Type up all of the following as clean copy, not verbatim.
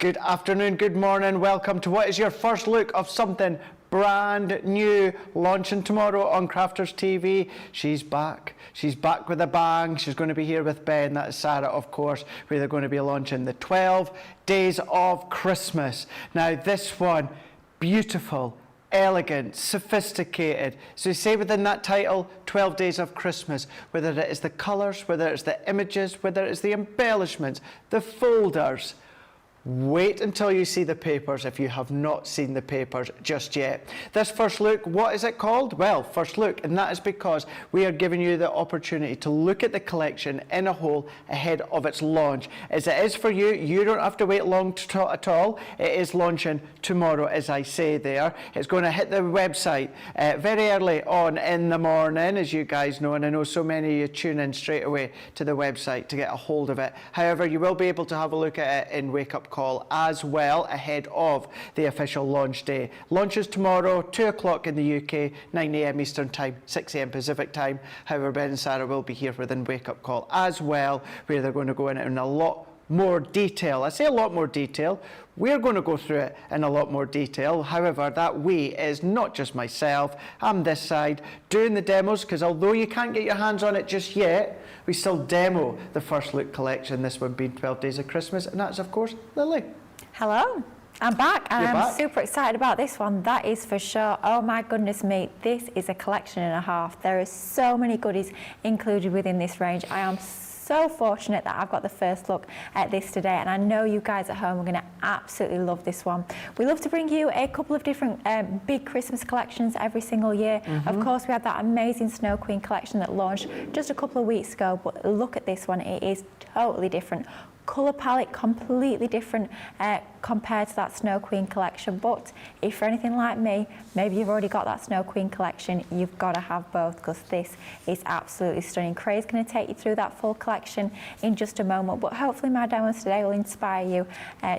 Good afternoon, good morning, welcome to what is your first look of something brand new, launching tomorrow on Crafters TV. She's back with a bang. She's going to be here with Ben, that is Sarah of course, where they're going to be launching the 12 Days of Christmas. Now this one, beautiful, elegant, sophisticated. So you say within that title, 12 Days of Christmas, whether it is the colours, whether it's the images, whether it's the embellishments, the folders. Wait until you see the papers if you have not seen the papers just yet. This first look, what is it called? Well, first look, and that is because we are giving you the opportunity to look at the collection in a whole ahead of its launch. As it is for you, you don't have to wait long at all. It is launching tomorrow, as I say there. It's going to hit the website very early on in the morning, as you guys know, and I know so many of you tune in straight away to the website to get a hold of it. However, you will be able to have a look at it in Wake Up Call as well ahead of the official launch day. Launches tomorrow, 2 o'clock in the UK, 9 AM Eastern Time, 6 AM Pacific Time. However, Ben and Sarah will be here within Wake Up Call as well, where they're going to go in a lot more detail. I say a lot more detail. We're going to go through it in a lot more detail. However, that we is not just myself. I'm this side doing the demos, because although you can't get your hands on it just yet, we still demo the first look collection, this one being 12 Days of Christmas, and that's of course Lily. Hello, I'm back and You're I'm back. super excited about this one, that is for sure. Oh my goodness me, this is a collection and a half. There are so many goodies included within this range. I am so fortunate that I've got the first look at this today, and I know you guys at home are going to absolutely love this one. We love to bring you a couple of different big Christmas collections every single year. Of course, we had that amazing Snow Queen collection that launched just a couple of weeks ago, but look at this one, it is totally different. Colour palette completely different compared to that Snow Queen collection, but if you're anything like me, maybe you've already got that Snow Queen collection, you've got to have both, because this is absolutely stunning. Cray's going to take you through that full collection in just a moment, but hopefully my demos today will inspire you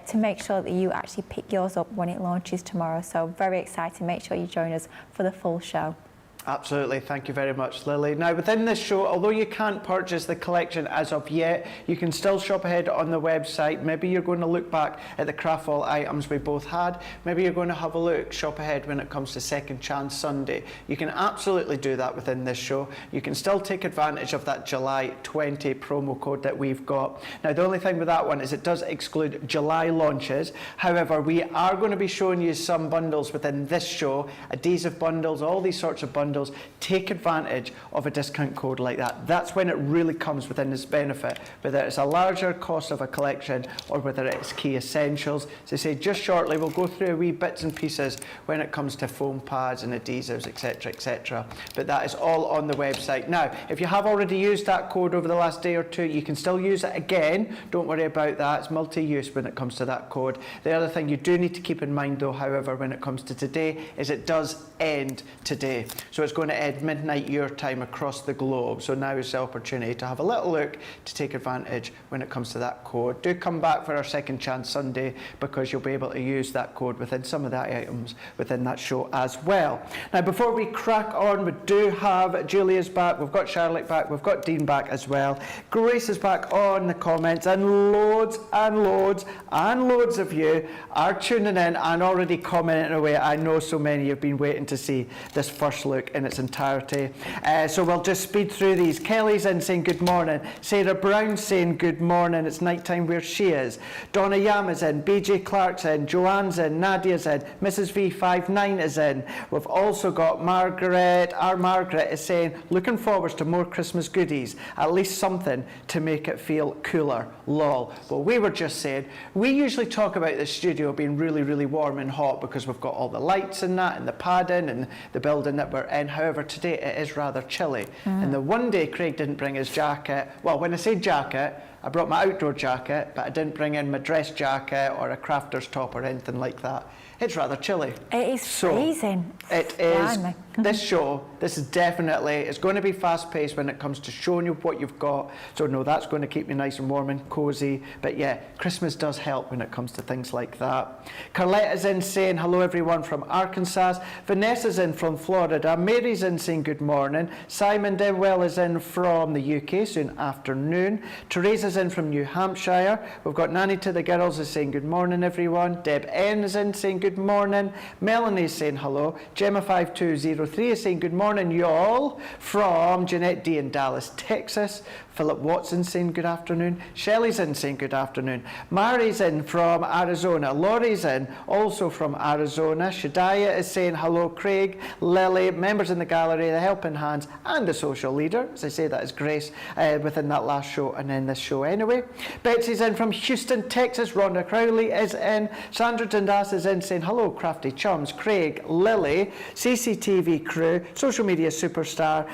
to make sure that you actually pick yours up when it launches tomorrow. So very excited, make sure you join us for the full show. Absolutely, thank you very much, Lily. Now, within this show, although you can't purchase the collection as of yet, you can still shop ahead on the website. Maybe you're going to look back at the Craftfall items we both had. Maybe you're going to have a look, shop ahead when it comes to Second Chance Sunday. You can absolutely do that within this show. You can still take advantage of that July 20 promo code that we've got. Now, the only thing with that one is it does exclude July launches. However, we are going to be showing you some bundles within this show, adhesive bundles, all these sorts of bundles. Take advantage of a discount code like that. That's when it really comes within its benefit, whether it's a larger cost of a collection or whether it's key essentials. As I say, just shortly we'll go through wee bits and pieces when it comes to foam pads and adhesives, etc., but that is all on the website. Now, if you have already used that code over the last day or two, you can still use it again. Don't worry about that. It's multi-use when it comes to that code. The other thing you do need to keep in mind though, however, when it comes to today, is it does end today. So it's going to end midnight your time across the globe. So now is the opportunity to have a little look to take advantage when it comes to that code. Do come back for our Second Chance Sunday, because you'll be able to use that code within some of the items within that show as well. Now, before we crack on, we do have Julia's back, we've got Charlotte back, we've got Dean back as well. Grace is back on the comments, and loads and loads and loads of you are tuning in and already commenting away. I know so many have been waiting to see this first look in its entirety. So we'll just speed through these. Kelly's in saying good morning. Sarah Brown saying good morning. It's night time where she is. Donna Yam is in. BJ Clark's in. Joanne's in. Nadia's in. Mrs. V59 is in. We've also got Margaret. Our Margaret is saying looking forward to more Christmas goodies. At least something to make it feel cooler. Lol. Well, we were just saying, we usually talk about the studio being really, really warm and hot because we've got all the lights and that and the padding and the building that we're in. However, today it is rather chilly. And the one day Craig didn't bring his jacket. Well, when I say jacket, I brought my outdoor jacket, but I didn't bring in my dress jacket or a crafter's top or anything like that. It's rather chilly. It is freezing. It is. This show, this is definitely, it's going to be fast paced when it comes to showing you what you've got. So no, that's going to keep you nice and warm and cozy. But yeah, Christmas does help when it comes to things like that. Carletta's in saying hello everyone from Arkansas. Vanessa's in from Florida. Mary's in saying good morning. Simon Denwell is in from the UK, soon afternoon. Teresa's is in from New Hampshire. We've got Nanny to the Girls is saying good morning, everyone. Deb N is in saying good morning. Melanie is saying hello. Gemma5203 is saying good morning, y'all. From Jeanette D in Dallas, Texas. Philip Watson saying good afternoon. Shelley's in saying good afternoon. Mary's in from Arizona. Laurie's in also from Arizona. Shadiah is saying hello. Craig, Lily, members in the gallery, the helping hands, and the social leader. As I say, that is Grace within that last show and in this show anyway. Betsy's in from Houston, Texas. Rhonda Crowley is in. Sandra Dundas is in saying hello, crafty chums. Craig, Lily, CCTV crew, social media superstar,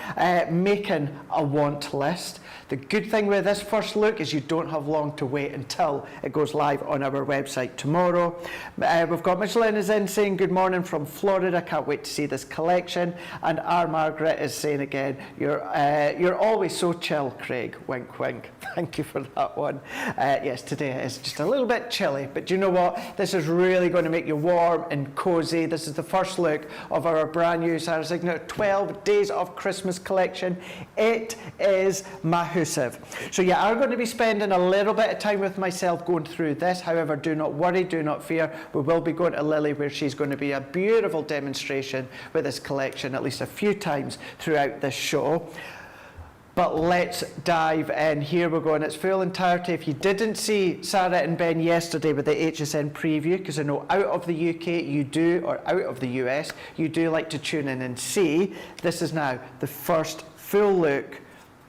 making a want list. The good thing with this first look is you don't have long to wait until it goes live on our website tomorrow. We've got Michelin is in saying good morning from Florida. Can't wait to see this collection. And our Margaret is saying again, you're always so chill, Craig. Wink, wink. Thank you for that one. Yes, today is just a little bit chilly, but do you know what? This is really going to make you warm and cozy. This is the first look of our brand new Sarah Signature 12 Days of Christmas collection. It is massive. So yeah, I'm going to be spending a little bit of time with myself going through this. However, do not worry, do not fear. We will be going to Lilly, where she's going to be a beautiful demonstration with this collection at least a few times throughout this show. But let's dive in. Here we're going. It's full entirety. If you didn't see Sarah and Ben yesterday with the HSN preview, because I know out of the UK you do, or out of the US, you do like to tune in and see, this is now the first full look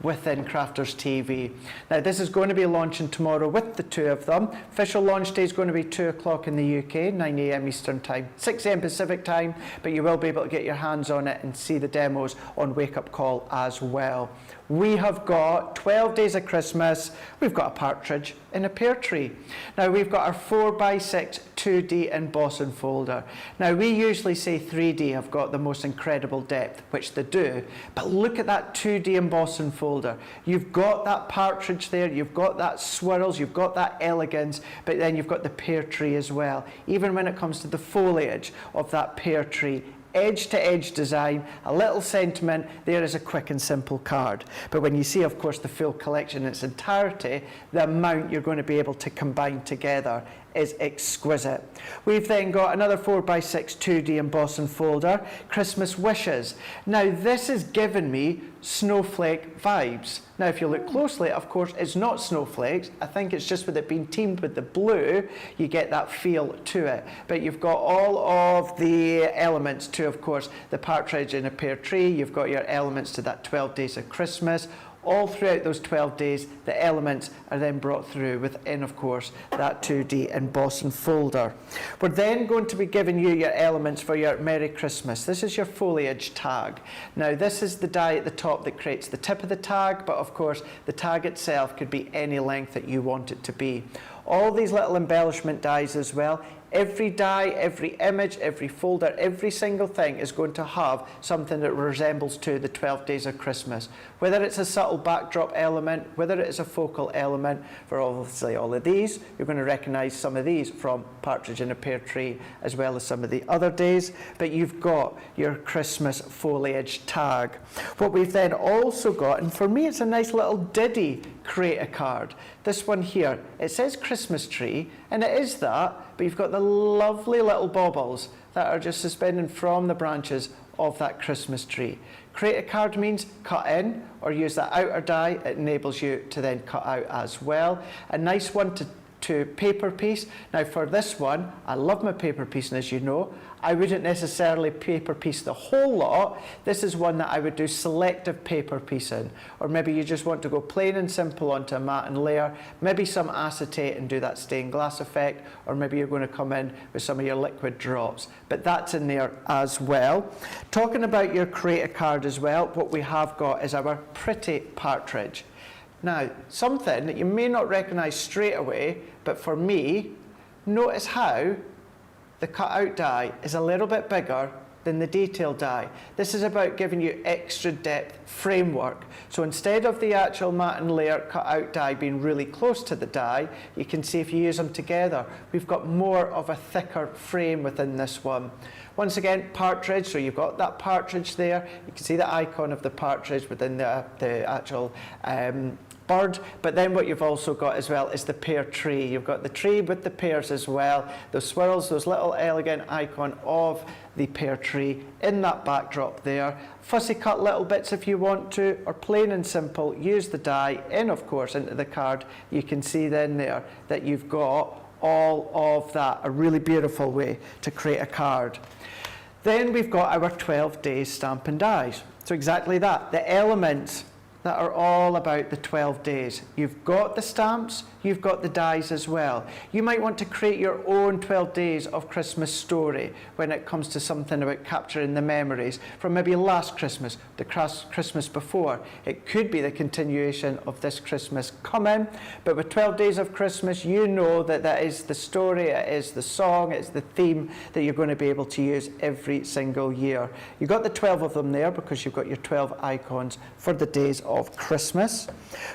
within Crafters TV. Now this is going to be launching tomorrow with the two of them. Official launch day is going to be 2 o'clock in the UK, 9 AM Eastern time, 6 AM Pacific time, but you will be able to get your hands on it and see the demos on Wake Up Call as well. We have got 12 Days of Christmas. We've got a partridge in a pear tree. Now we've got our 4x6 2D embossing folder. Now we usually say 3D have got the most incredible depth, which they do, but look at that 2D embossing folder. You've got that partridge there, you've got that swirls, you've got that elegance, but then you've got the pear tree as well. Even when it comes to the foliage of that pear tree, edge-to-edge design, a little sentiment, there is a quick and simple card. But when you see, of course, the full collection in its entirety, the amount you're going to be able to combine together is exquisite. We've then got another 4x6 2D embossing folder, Christmas Wishes. Now this has given me snowflake vibes. Now if you look closely, of course, it's not snowflakes. I think it's just with it being teamed with the blue, you get that feel to it. But you've got all of the elements to, of course, the partridge in a pear tree. You've got your elements to that 12 Days of Christmas. All throughout those 12 days, the elements are then brought through within, of course, that 2D embossing folder. We're then going to be giving you your elements for your Merry Christmas. This is your foliage tag. Now, this is the die at the top that creates the tip of the tag, but of course, the tag itself could be any length that you want it to be. All these little embellishment dies as well. Every die, every image, every folder, every single thing is going to have something that resembles to the 12 Days of Christmas. Whether it's a subtle backdrop element, whether it is a focal element, for obviously all of these, you're going to recognise some of these from Partridge in a Pear Tree, as well as some of the other days, but you've got your Christmas foliage tag. What we've then also got, and for me it's a nice little ditty, create a card. This one here, it says Christmas tree, and it is that, but you've got the lovely little baubles that are just suspending from the branches of that Christmas tree. Create a card means cut in or use that outer die. It enables you to then cut out as well. A nice one to paper piece. Now for this one, I love my paper piece, and as you know, I wouldn't necessarily paper piece the whole lot. This is one that I would do selective paper piecing, or maybe you just want to go plain and simple onto a matte and layer, maybe some acetate and do that stained glass effect, or maybe you're going to come in with some of your liquid drops, but that's in there as well. Talking about your create a card as well, what we have got is our pretty partridge. Now, something that you may not recognise straight away, but for me, notice how the cut-out die is a little bit bigger than the detail die. This is about giving you extra depth framework. So instead of the actual matte and layer cut-out die being really close to the die, you can see if you use them together, we've got more of a thicker frame within this one. Once again, partridge, so you've got that partridge there. You can see the icon of the partridge within the actual bird, but then what you've also got as well is the pear tree. You've got the tree with the pears as well, those swirls, those little elegant icon of the pear tree in that backdrop there. Fussy cut little bits if you want to, or plain and simple, use the die in, of course, into the card. You can see then there that you've got all of that, a really beautiful way to create a card. Then we've got our 12 days stamp and dies. So exactly that, the elements that are all about the 12 days. You've got the stamps, you've got the dies as well. You might want to create your own 12 days of Christmas story when it comes to something about capturing the memories from maybe last Christmas, the Christmas before. It could be the continuation of this Christmas coming, but with 12 days of Christmas, you know that that is the story, it is the song, it's the theme that you're going to be able to use every single year. You've got the 12 of them there because you've got your 12 icons for the days of Christmas.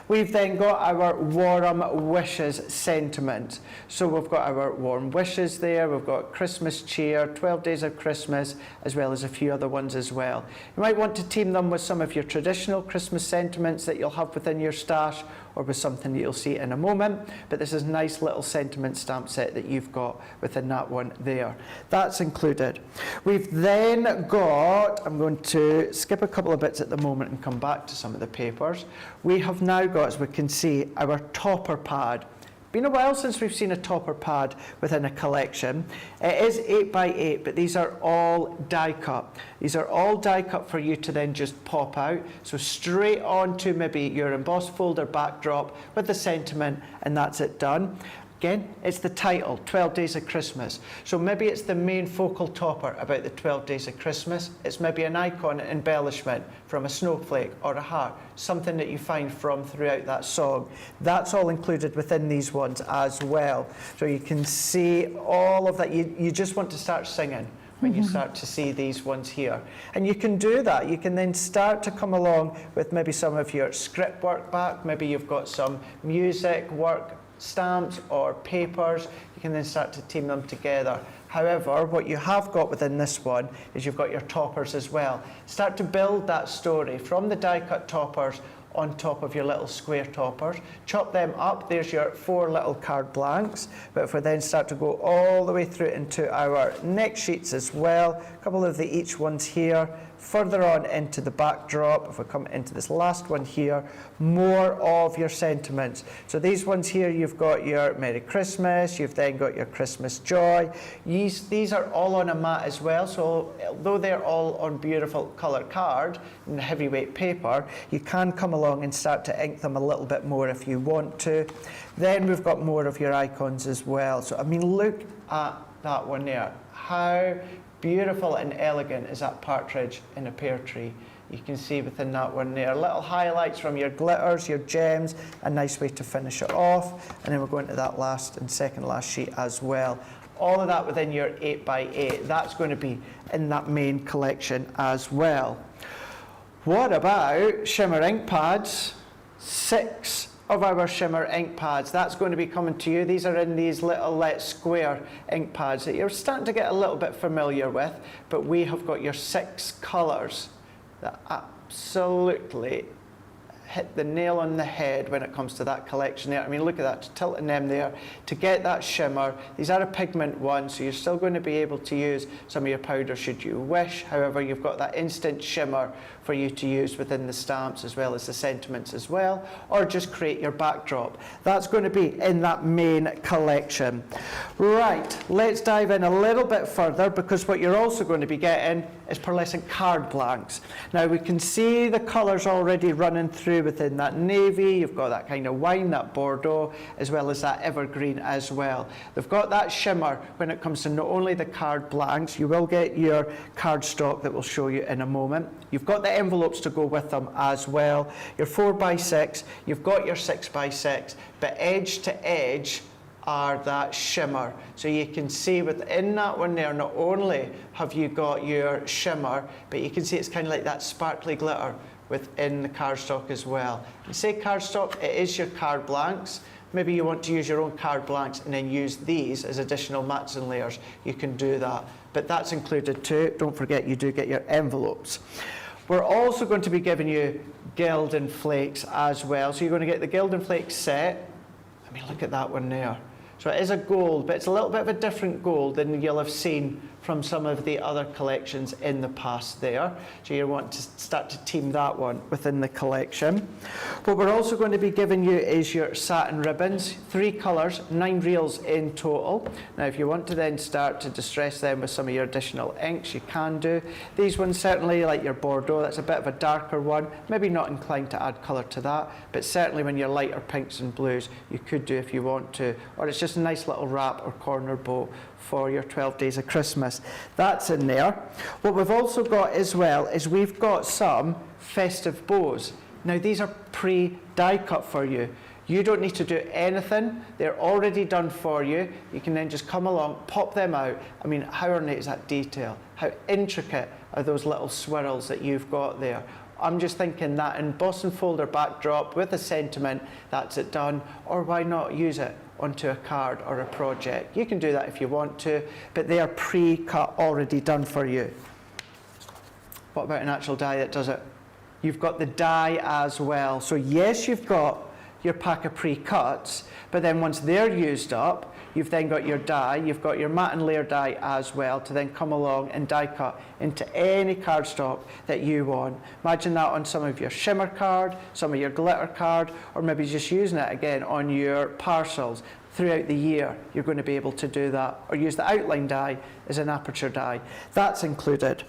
We've then got our warm wishes sentiment. So we've got our warm wishes there, we've got Christmas cheer, 12 days of Christmas, as well as a few other ones as well. You might want to team them with some of your traditional Christmas sentiments that you'll have within your stash, or with something that you'll see in a moment, but this is a nice little sentiment stamp set that you've got within that one there. That's included. We've then got, I'm going to skip a couple of bits at the moment and come back to some of the papers. We have now got, as we can see, our topper pad. Been a while since we've seen a topper pad within a collection. It is 8 by 8, but these are all die cut. These are all die cut for you to then just pop out. So straight on to maybe your embossed folder backdrop with the sentiment, and that's it done. Again, it's the title, 12 Days of Christmas. So maybe it's the main focal topper about the 12 Days of Christmas. It's maybe an icon embellishment from a snowflake or a heart, something that you find from throughout that song. That's all included within these ones as well. So you can see all of that. You just want to start singing when you start to see these ones here. And you can do that. You can then start to come along with maybe some of your script work back. Maybe you've got some music work, stamps or papers. You can then start to team them together. However, what you have got within this one is you've got your toppers as well. Start to build that story from the die cut toppers on top of your little square toppers. Chop them up. There's your 4 little card blanks. But if we then start to go all the way through into our next sheets as well, a couple of the each ones here, further on into the backdrop, if we come into this last one here, more of your sentiments. So these ones here, you've got your Merry Christmas, you've then got your Christmas joy. These are all on a mat as well, so although they're all on beautiful colour card and heavyweight paper, you can come along and start to ink them a little bit more if you want to. Then we've got more of your icons as well. So I mean, look at that one there. How beautiful and elegant is that partridge in a pear tree. You can see within that one there, little highlights from your glitters, your gems, a nice way to finish it off. And then we're going to that last and second last sheet as well. All of that within your 8 by 8. That's going to be in that main collection as well. What about shimmer ink pads? 6 of our shimmer ink pads. That's going to be coming to you. These are in these little square ink pads that you're starting to get a little bit familiar with, but we have got your 6 colours that absolutely hit the nail on the head when it comes to that collection there. I mean, look at that, tilting them there to get that shimmer. These are a pigment one, so you're still going to be able to use some of your powder should you wish. However, you've got that instant shimmer for you to use within the stamps as well as the sentiments as well, or just create your backdrop. That's going to be in that main collection. Right, let's dive in a little bit further, because what you're also going to be getting is pearlescent card blanks. Now we can see the colours already running through within that navy. You've got that kind of wine, that Bordeaux, as well as that evergreen as well. They've got that shimmer when it comes to not only the card blanks, you will get your card stock that we'll show you in a moment. You've got the envelopes to go with them as well. Your 4 by 6, you've got your 6 by 6, but edge to edge are that shimmer. So you can see within that one there, not only have you got your shimmer, but you can see it's kind of like that sparkly glitter within the cardstock as well. You say cardstock, it is your card blanks. Maybe you want to use your own card blanks and then use these as additional mats and layers. You can do that, but that's included too. Don't forget you do get your envelopes. We're also going to be giving you Gilded Flakes as well. So you're going to get the Gilded Flakes set. I mean, look at that one there. So it is a gold, but it's a little bit of a different gold than you'll have seen from some of the other collections in the past there. So you want to start to team that one within the collection. What we're also going to be giving you is your satin ribbons, 3 colours, 9 reels in total. Now if you want to then start to distress them with some of your additional inks, you can do. These ones certainly, like your Bordeaux, that's a bit of a darker one, maybe not inclined to add colour to that, but certainly when you're lighter pinks and blues, you could do if you want to. Or it's just a nice little wrap or corner bow for your 12 days of Christmas. That's in there. What we've also got as well is we've got some festive bows. Now these are pre-die cut for you. You don't need to do anything. They're already done for you. You can then just come along, pop them out. I mean, how ornate is that detail? How intricate are those little swirls that you've got there? I'm just thinking that embossing folder backdrop with a sentiment, that's it done. Or why not use it onto a card or a project? You can do that if you want to, but they are pre-cut, already done for you. What about an actual die that does it? You've got the die as well. So yes, you've got your pack of pre-cuts, but then once they're used up, you've then got your die, you've got your matte and layer die as well to then come along and die cut into any cardstock that you want. Imagine that on some of your shimmer card, some of your glitter card, or maybe just using it again on your parcels. Throughout the year, you're going to be able to do that, or use the outline die as an aperture die. That's included.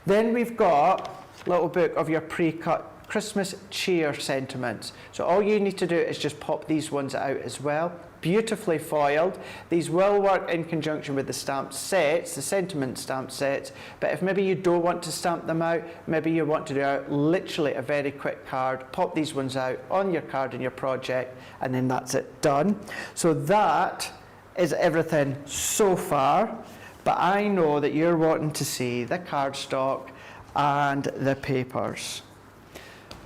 Then we've got a little book of your pre-cut Christmas cheer sentiments. So all you need to do is just pop these ones out as well. Beautifully foiled. These will work in conjunction with the stamp sets, the sentiment stamp sets, but if maybe you don't want to stamp them out, maybe you want to do out literally a very quick card, pop these ones out on your card in your project, and then that's it done. So that is everything so far, but I know that you're wanting to see the cardstock and the papers.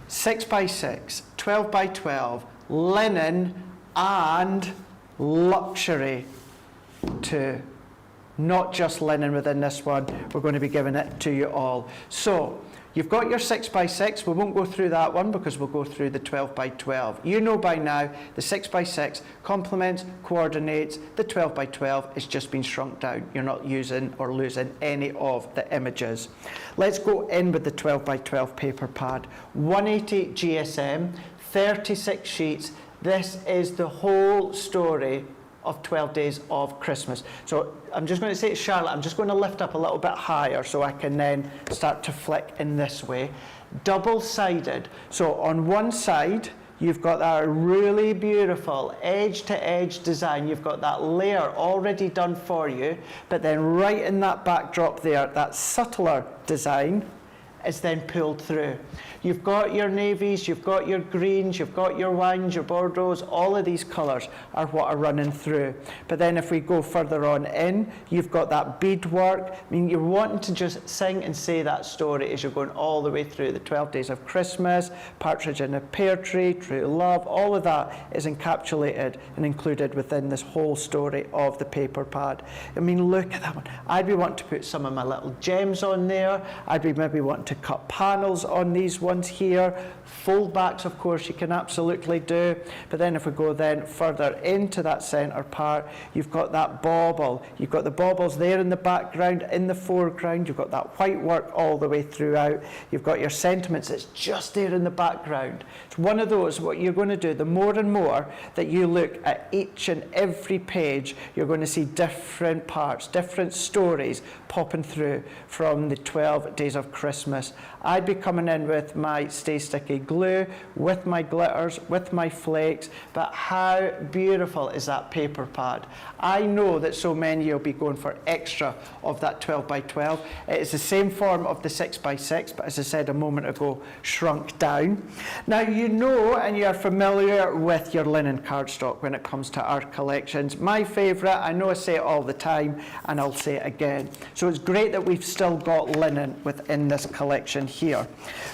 6x6, 12x12, linen and luxury too. Not just linen within this one, we're going to be giving it to you all. So you've got your 6x6, we won't go through that one because we'll go through the 12x12. You know by now the 6x6 complements, coordinates, the 12x12 is just been shrunk down. You're not using or losing any of the images. Let's go in with the 12x12 paper pad. 180 GSM, 36 sheets. This is the whole story of 12 days of Christmas. So I'm just going to say to Charlotte, I'm just going to lift up a little bit higher so I can then start to flick in this way. Double-sided. So on one side, you've got that really beautiful edge-to-edge design. You've got that layer already done for you, but then right in that backdrop there, that subtler design is then pulled through. You've got your navies, you've got your greens, you've got your wines, your Bordeaux, all of these colours are what are running through. But then if we go further on in, you've got that beadwork. I mean, you're wanting to just sing and say that story as you're going all the way through the 12 days of Christmas, Partridge in a Pear Tree, True Love, all of that is encapsulated and included within this whole story of the paper pad. I mean, look at that one. I'd be wanting to put some of my little gems on there. I'd be maybe wanting to cut panels on these ones here. Fold backs, of course, you can absolutely do. But then if we go then further into that centre part, you've got that bauble. You've got the baubles there in the background, in the foreground. You've got that white work all the way throughout. You've got your sentiments that's just there in the background. It's one of those, what you're going to do, the more and more that you look at each and every page, you're going to see different parts, different stories popping through from the 12 days of Christmas. I'd be coming in with my Stay Sticky glue, with my glitters, with my flakes, but how beautiful is that paper pad? I know that so many will be going for extra of that 12x12. It is the same form of the 6x6, but as I said a moment ago, shrunk down. Now you know and you're familiar with your linen cardstock when it comes to our collections. My favourite, I know I say it all the time, and I'll say it again. So it's great that we've still got linen within this collection. collection here.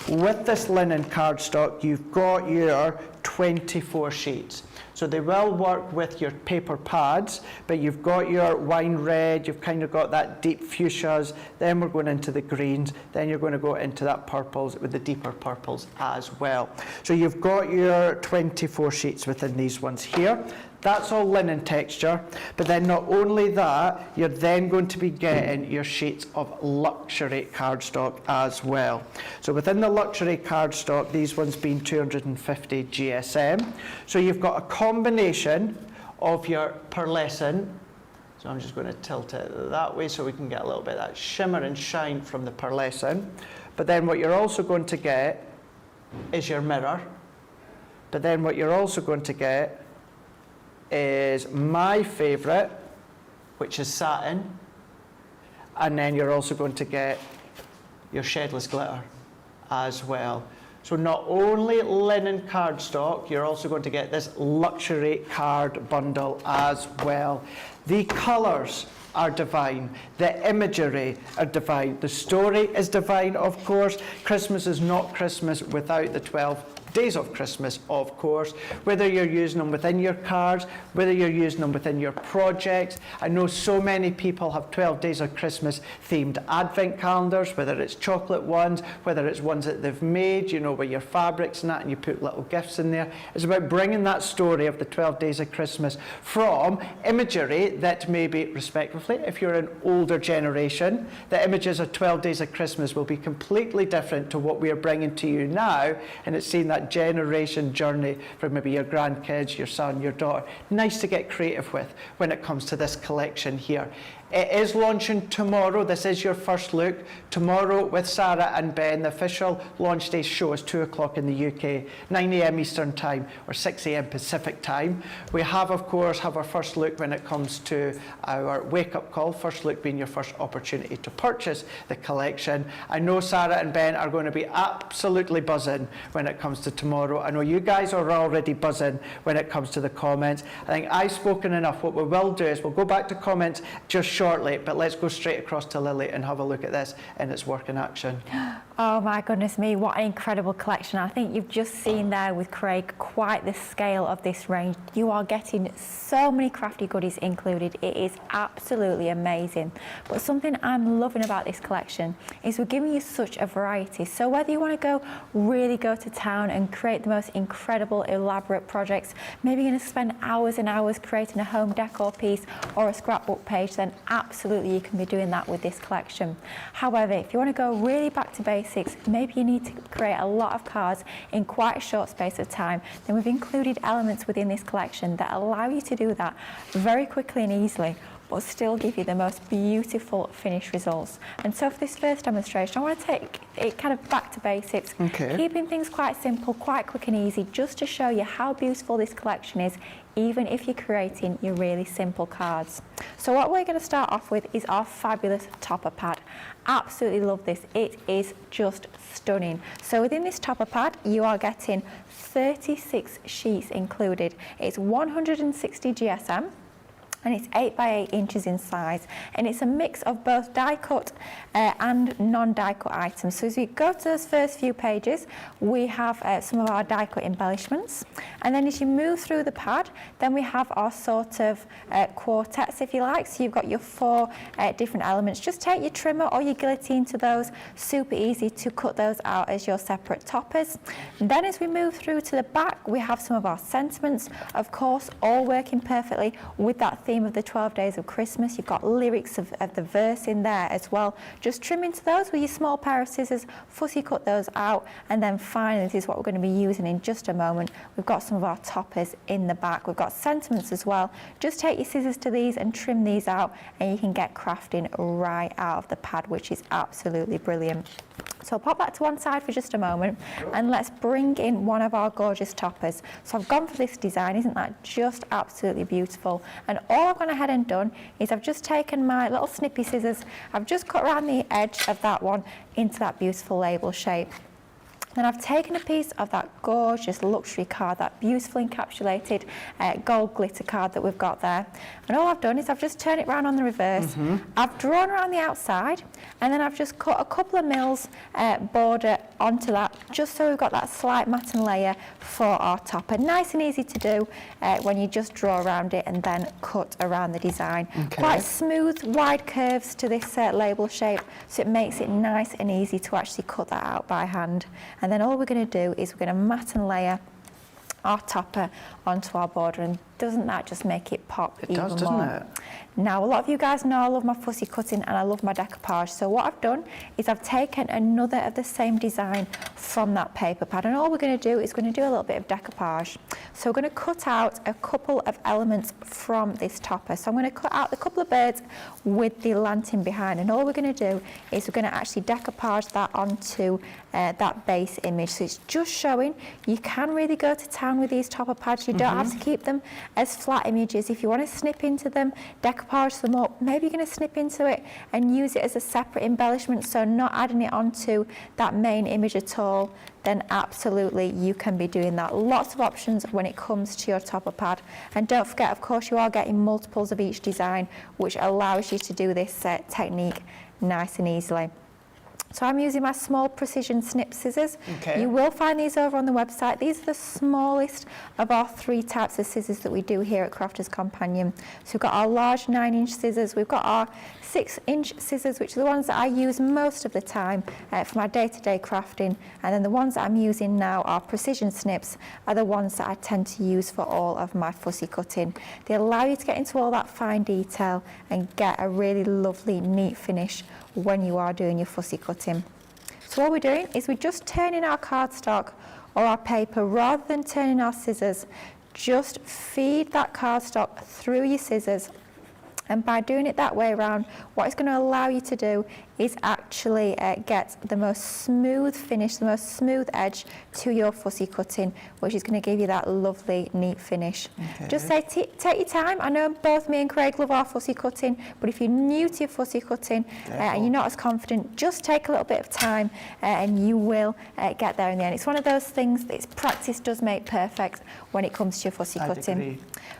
With this linen cardstock, you've got your 24 sheets. So they will work with your paper pads, but you've got your wine red, you've kind of got that deep fuchsias, then we're going into the greens, then you're going to go into that purples with the deeper purples as well. So you've got your 24 sheets within these ones here. That's all linen texture, but then not only that, you're then going to be getting your sheets of luxury cardstock as well. So within the luxury cardstock, these ones being 250 GSM. So you've got a combination of your pearlescent. So I'm just going to tilt it that way so we can get a little bit of that shimmer and shine from the pearlescent. But then what you're also going to get is your mirror. But then what you're also going to get is my favourite, which is satin, and then you're also going to get your shedless glitter as well. So not only linen cardstock, you're also going to get this luxury card bundle as well. The colours are divine, the imagery are divine, the story is divine, of course. Christmas is not Christmas without the 12 days of Christmas, of course, whether you're using them within your cards, whether you're using them within your projects. I know so many people have 12 days of Christmas themed advent calendars, whether it's chocolate ones, whether it's ones that they've made, you know, with your fabrics and that, and you put little gifts in there. It's about bringing that story of the 12 days of Christmas from imagery that maybe, respectively, if you're an older generation, the images of 12 days of Christmas will be completely different to what we are bringing to you now, and it's seeing that generation journey from maybe your grandkids, your son, your daughter. Nice to get creative with when it comes to this collection here. It is launching tomorrow. This is your first look. Tomorrow with Sarah and Ben, the official launch day show is 2 o'clock in the UK, 9 a.m. Eastern Time or 6 a.m. Pacific Time. We have, of course, our first look when it comes to our wake-up call, first look being your first opportunity to purchase the collection. I know Sarah and Ben are going to be absolutely buzzing when it comes to tomorrow. I know you guys are already buzzing when it comes to the comments. I think I've spoken enough. What we will do is we'll go back to comments just shortly, but let's go straight across to Lily and have a look at this in its work in action. Oh my goodness me, what an incredible collection. I think you've just seen there with Craig quite the scale of this range. You are getting so many crafty goodies included. It is absolutely amazing. But something I'm loving about this collection is we're giving you such a variety. So whether you want to really go to town and create the most incredible, elaborate projects, maybe you're going to spend hours and hours creating a home decor piece or a scrapbook page, then absolutely you can be doing that with this collection. However, if you want to go really back to basics, maybe you need to create a lot of cards in quite a short space of time, then we've included elements within this collection that allow you to do that very quickly and easily, but still give you the most beautiful finished results. And so for this first demonstration, I want to take it kind of back to basics, keeping things quite simple, quite quick and easy, just to show you how beautiful this collection is, even if you're creating your really simple cards. So what we're going to start off with is our fabulous topper pad. Absolutely love this. It is just stunning. So within this topper pad, you are getting 36 sheets included. It's 160 GSM. And it's 8 by 8 inches in size, and it's a mix of both die cut and non-die cut items. So as we go to those first few pages, we have some of our die cut embellishments, and then as you move through the pad, then we have our sort of quartets, if you like. So you've got your 4 different elements. Just take your trimmer or your guillotine to those. Super easy to cut those out as your separate toppers. And then as we move through to the back, we have some of our sentiments, of course, all working perfectly with that theme of the 12 days of Christmas. You've got lyrics of the verse in there as well. Just trim into those with your small pair of scissors, fussy cut those out, and then finally, this is what we're going to be using in just a moment. We've got some of our toppers in the back. We've got sentiments as well. Just take your scissors to these and trim these out, and you can get crafting right out of the pad, which is absolutely brilliant. So I'll pop that to one side for just a moment, and let's bring in one of our gorgeous toppers. So I've gone for this design. Isn't that just absolutely beautiful? And all I've gone ahead and done is I've just taken my little snippy scissors, I've just cut around the edge of that one into that beautiful label shape. Then I've taken a piece of that gorgeous luxury card, that beautifully encapsulated gold glitter card that we've got there. And all I've done is I've just turned it round on the reverse. I've drawn around the outside, and then I've just cut a couple of mils border onto that, just so we've got that slight matten layer for our topper. Nice and easy to do when you just draw around it and then cut around the design. Quite smooth, wide curves to this label shape, so it makes it nice and easy to actually cut that out by hand. And then all we're going to do is we're going to matten layer our topper onto our border, and doesn't that just make it pop even more? It does, doesn't it? Now, a lot of you guys know I love my fussy cutting and I love my decoupage, so what I've done is I've taken another of the same design from that paper pad, and all we're going to do is going to do a little bit of decoupage. So we're going to cut out a couple of elements from this topper. So I'm going to cut out a couple of birds with the lantern behind, and all we're going to do is we're going to actually decoupage that onto that base image. So it's just showing you can really go to town with these topper pads. You don't have to keep them as flat images. If you want to snip into them, decoupage them up, maybe you're going to snip into it and use it as a separate embellishment, so not adding it onto that main image at all, then absolutely you can be doing that. Lots of options when it comes to your topper pad. And don't forget, of course, you are getting multiples of each design, which allows you to do this technique nice and easily. So I'm using my small precision snip scissors. You will find these over on the website. These are the smallest of our 3 types of scissors that we do here at Crafter's Companion. So we've got our large 9-inch scissors, we've got our 6-inch scissors, which are the ones that I use most of the time for my day-to-day crafting, and then the ones that I'm using now, our precision snips, are the ones that I tend to use for all of my fussy cutting. They allow you to get into all that fine detail and get a really lovely, neat finish when you are doing your fussy cutting. So what we're doing is we're just turning our cardstock or our paper, rather than turning our scissors. Just feed that cardstock through your scissors, and by doing it that way around, what it's going to allow you to do is actually get the most smooth finish, the most smooth edge to your fussy cutting, which is going to give you that lovely, neat finish. Just say take your time. I know both me and Craig love our fussy cutting, but if you're new to your fussy cutting and you're not as confident, just take a little bit of time and you will get there in the end. It's one of those things that practice does make perfect when it comes to your fussy cutting. Agree.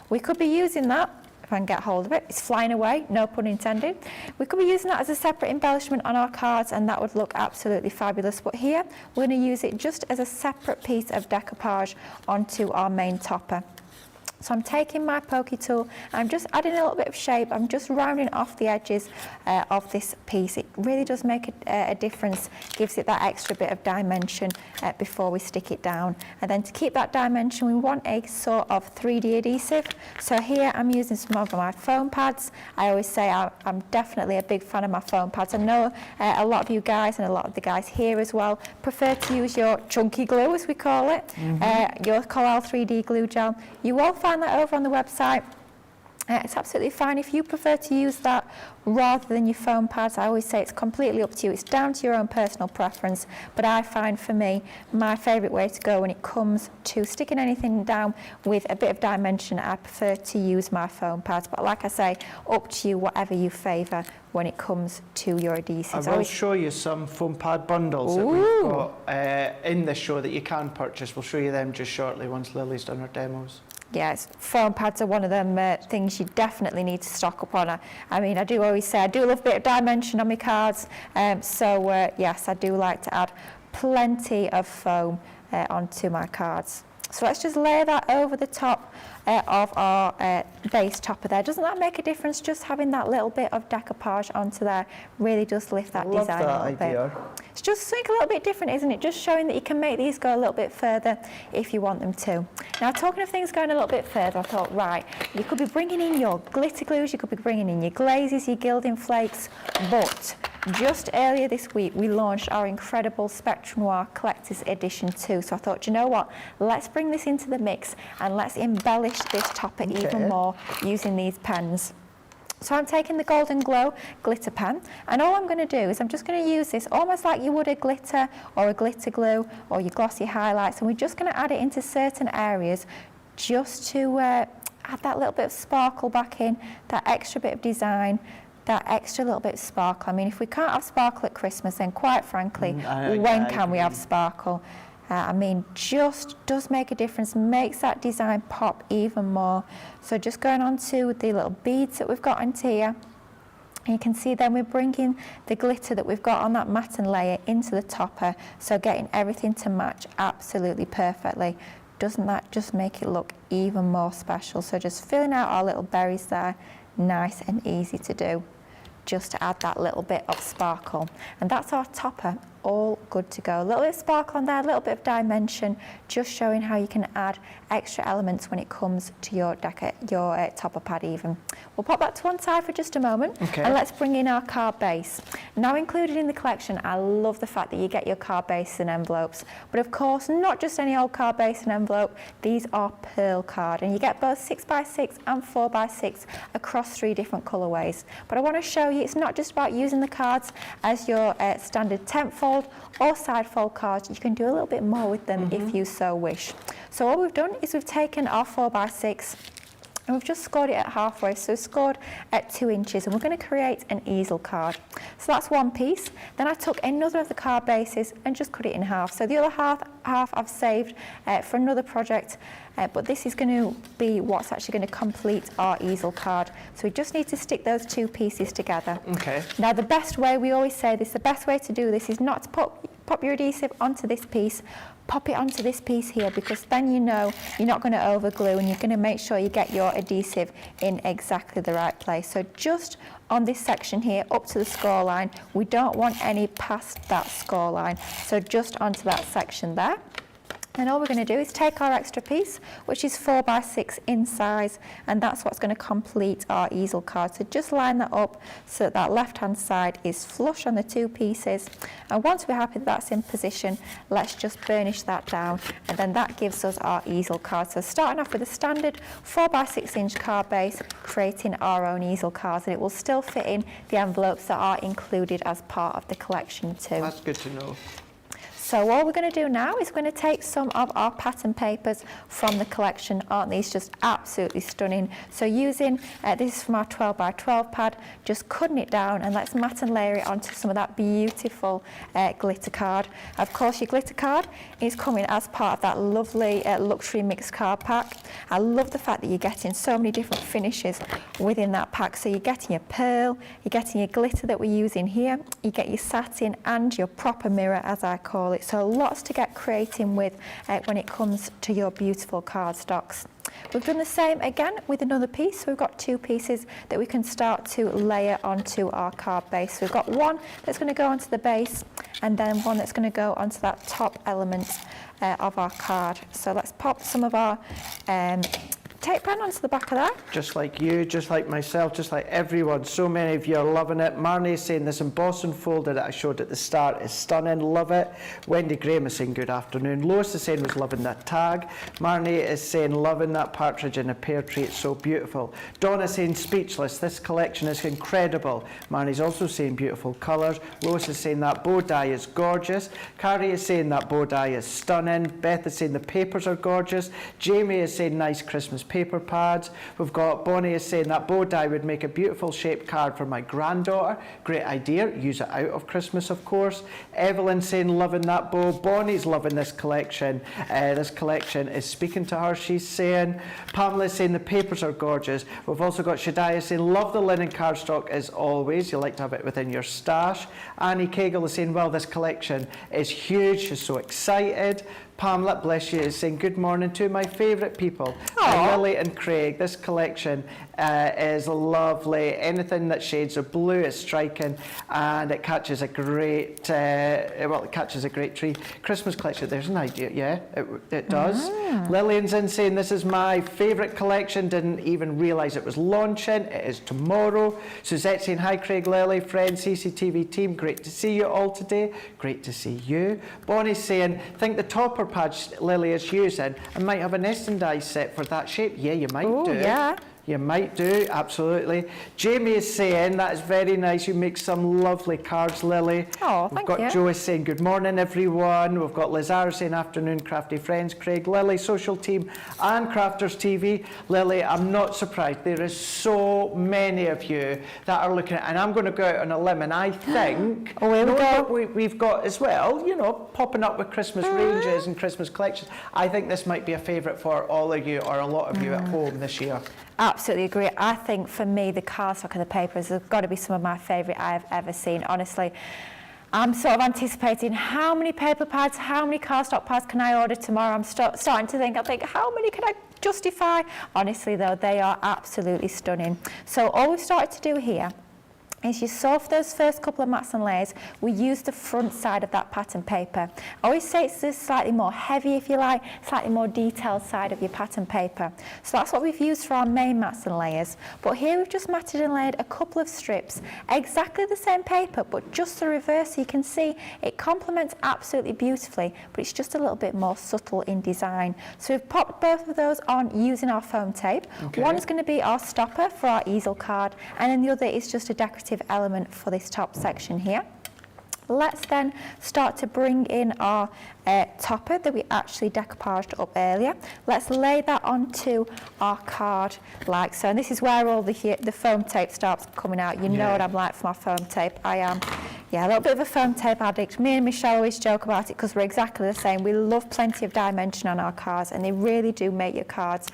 We could be using that, if I can get hold of it, it's flying away, no pun intended. We could be using that as a separate embellishment on our cards, and that would look absolutely fabulous. But here, we're going to use it just as a separate piece of decoupage onto our main topper. So I'm taking my pokey tool, and I'm just adding a little bit of shape. I'm just rounding off the edges of this piece. It really does make a difference, gives it that extra bit of dimension before we stick it down. And then to keep that dimension, we want a sort of 3D adhesive. So here I'm using some of my foam pads. I always say I'm definitely a big fan of my foam pads. I know a lot of you guys, and a lot of the guys here as well, prefer to use your chunky glue, as we call it, your Coral 3D glue gel. You will find that over on the website. It's absolutely fine if you prefer to use that rather than your foam pads. I always say it's completely up to you. It's down to your own personal preference, but I find for me, my favourite way to go when it comes to sticking anything down with a bit of dimension, I prefer to use my foam pads. But like I say, up to you, whatever you favour when it comes to your adhesives. I will show you some foam pad bundles that we've got in this show that you can purchase. We'll show you them just shortly once Lily's done her demos. Yes, foam pads are one of them things you definitely need to stock up on. I mean, I do always say I do love a bit of dimension on my cards, so yes, I do like to add plenty of foam onto my cards. So let's just layer that over the top of our base topper there. Doesn't that make a difference? Just having that little bit of decoupage onto there really does lift that design a little bit. It's just something a little bit different, isn't it? Just showing that you can make these go a little bit further if you want them to. Now, talking of things going a little bit further, I thought, right, you could be bringing in your glitter glues, you could be bringing in your glazes, your gilding flakes, but just earlier this week, we launched our incredible Spectrum Noir Collector's Edition 2. So I thought, you know what? Let's bring this into the mix and let's embellish this topper even more using these pens. So I'm taking the Golden Glow glitter pen, and all I'm going to do is I'm just going to use this almost like you would a glitter or a glitter glue or your glossy highlights, and we're just going to add it into certain areas just to add that little bit of sparkle back in, that extra bit of design. that extra little bit of sparkle. I mean, if we can't have sparkle at Christmas, then quite frankly, I when can we agree. have sparkle? I mean, just does make a difference, makes that design pop even more. So just going on to the little beads that we've got into here. And you can see then we're bringing the glitter that we've got on that matten layer into the topper, so getting everything to match absolutely perfectly. Doesn't that just make it look even more special? So just filling out our little berries there, nice and easy to do, just to add that little bit of sparkle. And that's our topper, all good to go. A little bit of sparkle on there, a little bit of dimension, just showing how you can add extra elements when it comes to your topper pad even. We'll pop that to one side for just a moment, okay. And let's bring in our card base. Now included in the collection, I love the fact that you get your card base and envelopes, but of course not just any old card base and envelope, these are pearl card, and you get both 6x6 and 4x6 across 3 different colourways. But I want to show you it's not just about using the cards as your standard tent fold or side fold cards. You can do a little bit more with them if you so wish. So all we've done is we've taken our 4x6 and we've just scored it at halfway, so we've scored at 2 inches, and we're going to create an easel card. So that's one piece. Then I took another of the card bases and just cut it in half. So the other half I've saved for another project, but this is going to be what's actually going to complete our easel card. So we just need to stick those 2 pieces together. Okay. Now the best way, we always say this, the best way to do this is not to pop your adhesive onto this piece, pop it onto this piece here, because then you know you're not going to over glue, and you're going to make sure you get your adhesive in exactly the right place. So just on this section here up to the score line, we don't want any past that score line, so just onto that section there. And all we're going to do is take our extra piece, which is 4x6 in size, and that's what's going to complete our easel card. So just line that up so that that left-hand side is flush on the 2 pieces. And once we're happy that that's in position, let's just burnish that down, and then that gives us our easel card. So starting off with a standard 4x6 inch card base, creating our own easel cards, and it will still fit in the envelopes that are included as part of the collection too. That's good to know. So all we're going to do now is we're going to take some of our pattern papers from the collection. Aren't these just absolutely stunning? So using, this is from our 12x12 pad, just cutting it down, and let's matte and layer it onto some of that beautiful glitter card. Of course, your glitter card is coming as part of that lovely luxury mixed card pack. I love the fact that you're getting so many different finishes within that pack. So you're getting your pearl, you're getting your glitter that we're using here, you get your satin and your proper mirror, as I call it. So lots to get creating with when it comes to your beautiful cardstocks. We've done the same again with another piece. So we've got 2 pieces that we can start to layer onto our card base. So we've got one that's going to go onto the base, and then one that's going to go onto that top element of our card. So let's pop some of our tape pen onto the back of that. Just like you, just like myself, just like everyone. So many of you are loving it. Marnie is saying this embossing folder that I showed at the start is stunning. Love it. Wendy Graham is saying good afternoon. Lois is saying was loving that tag. Marnie is saying loving that partridge in a pear tree. It's so beautiful. Donna is saying speechless. This collection is incredible. Marnie's also saying beautiful colours. Lois is saying that bow die is gorgeous. Carrie is saying that bow die is stunning. Beth is saying the papers are gorgeous. Jamie is saying nice Christmas paper pads. We've got Bonnie is saying that bow die would make a beautiful shaped card for my granddaughter. Great idea. Use it out of Christmas, of course. Evelyn saying loving that bow. Bonnie's loving this collection. This collection is speaking to her. She's saying. Pamela is saying the papers are gorgeous. We've also got Shadiah saying love the linen cardstock as always. You like to have it within your stash. Annie Cagle is saying well this collection is huge. She's so excited. Pamela, bless you, is saying good morning to my favourite people, Lilly and Craig. This collection is lovely. Anything that shades of blue is striking, and it catches a great, it catches a great tree. Christmas collection, there's an idea, yeah, it does. Lillian's in saying this is my favourite collection, didn't even realise it was launching. It is tomorrow. Suzette saying hi Craig, Lilly, friends, CCTV team, great to see you all today. Great to see you. Bonnie's saying, think the topper pad Lilly is using and might have a nesting die set for that shape. Yeah, you might do. Yeah. You might do, absolutely. Jamie is saying, that is very nice. You make some lovely cards, Lily. Oh, We've got Joe is saying, good morning, everyone. We've got Lazar saying, afternoon, crafty friends. Craig, Lily, social team, and Crafters TV. Lily, I'm not surprised. There is so many of you that are looking at, and I'm going to go out on a limb, and I think, oh, here we go. We've got as well, you know, popping up with Christmas ranges and Christmas collections. I think this might be a favourite for all of you, or a lot of you at home this year. Absolutely agree. I think for me, the cardstock and the papers have got to be some of my favourite I have ever seen. Honestly, I'm sort of anticipating how many paper pads, how many cardstock pads can I order tomorrow. I'm starting to think, how many can I justify? Honestly though, they are absolutely stunning. So all we've started to do here is you saw for those first couple of mats and layers, we use the front side of that pattern paper. I always say it's this slightly more heavy, if you like, slightly more detailed side of your pattern paper. So that's what we've used for our main mats and layers. But here we've just matted and layered a couple of strips, exactly the same paper, but just the reverse. So you can see it complements absolutely beautifully, but it's just a little bit more subtle in design. So we've popped both of those on using our foam tape. Okay. One is going to be our stopper for our easel card, and then the other is just a decorative element for this top section here. Let's then start to bring in our topper that we actually decoupaged up earlier. Let's lay that onto our card like so. And this is where all the foam tape starts coming out. You know what I'm like for my foam tape. I am, a little bit of a foam tape addict. Me and Michelle always joke about it because we're exactly the same. We love plenty of dimension on our cards, and they really do make your cards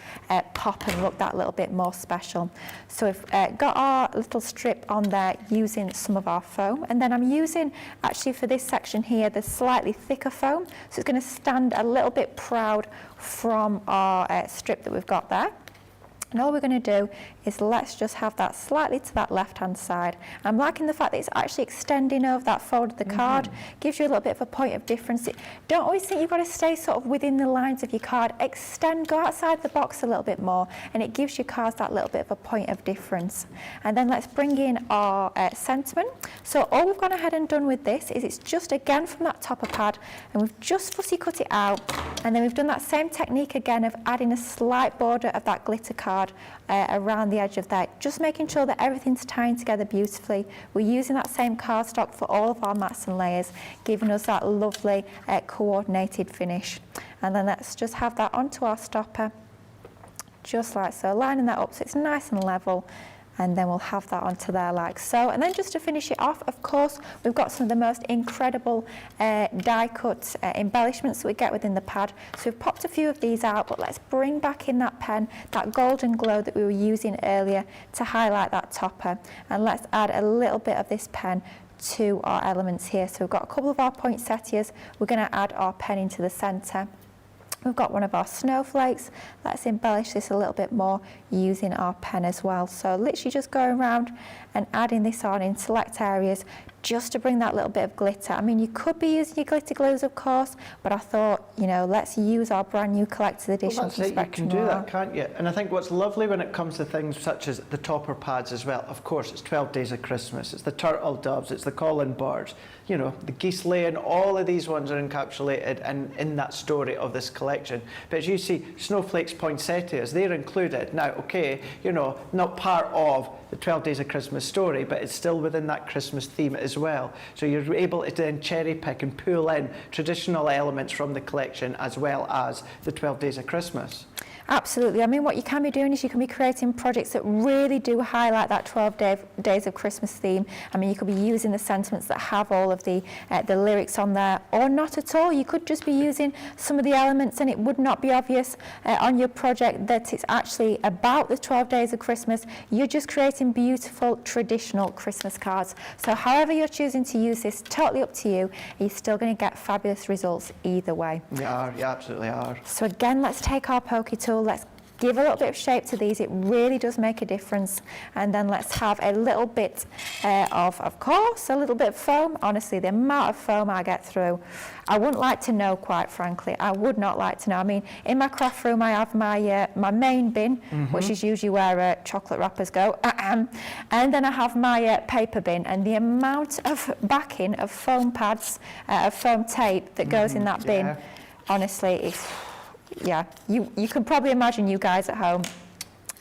pop and look that little bit more special. So we've got our little strip on there using some of our foam, and then I'm using actually for this section here the slightly thicker foam, so it's going to stand a little bit proud from our strip that we've got there. And all we're going to do is let's just have that slightly to that left-hand side. I'm liking the fact that it's actually extending over that fold of the card. Gives you a little bit of a point of difference. Don't always think you've got to stay sort of within the lines of your card. Extend, go outside the box a little bit more, and it gives your cards that little bit of a point of difference. And then let's bring in our sentiment. So all we've gone ahead and done with this is it's just again from that topper pad, and we've just fussy cut it out, and then we've done that same technique again of adding a slight border of that glitter card around the edge of that, just making sure that everything's tying together beautifully. We're using that same cardstock for all of our mats and layers, giving us that lovely coordinated finish. And then let's just have that onto our stopper, just like so, lining that up so it's nice and level. And then we'll have that onto there like so. And then just to finish it off, of course, we've got some of the most incredible die cut embellishments that we get within the pad. So we've popped a few of these out, but let's bring back in that pen, that golden glow that we were using earlier to highlight that topper. And let's add a little bit of this pen to our elements here. So we've got a couple of our poinsettias. We're going to add our pen into the centre. We've got one of our snowflakes. Let's embellish this a little bit more using our pen as well. So literally just going around and adding this on in select areas just to bring that little bit of glitter. I mean, you could be using your glitter glues, of course, but I thought, let's use our brand new collector's edition. Well, that's it. You can do that, can't you? And I think what's lovely when it comes to things such as the topper pads as well, of course, it's 12 Days of Christmas, it's the turtle doves, it's the Colin birds, the geese laying, all of these ones are encapsulated in that story of this collection. But as you see, snowflakes, poinsettias, they're included. Now, okay, not part of the 12 Days of Christmas story, but it's still within that Christmas theme as well. So you're able to then cherry pick and pull in traditional elements from the collection as well as the 12 Days of Christmas. Absolutely. I mean, what you can be doing is you can be creating projects that really do highlight that 12 days of Christmas theme. I mean, you could be using the sentiments that have all of the lyrics on there, or not at all. You could just be using some of the elements, and it would not be obvious on your project that it's actually about the 12 days of Christmas. You're just creating beautiful traditional Christmas cards. So however you're choosing to use this, totally up to you. You're still going to get fabulous results either way. You absolutely are. So again, let's take our pokey tool. Let's give a little bit of shape to these. It really does make a difference. And then let's have a little bit of course, a little bit of foam. Honestly, the amount of foam I get through, I wouldn't like to know, quite frankly. I would not like to know. I mean, in my craft room, I have my main bin, which is usually where chocolate wrappers go. And then I have my paper bin, and the amount of backing of foam pads, of foam tape that goes in that bin, honestly, it's... Yeah, you can probably imagine, you guys at home,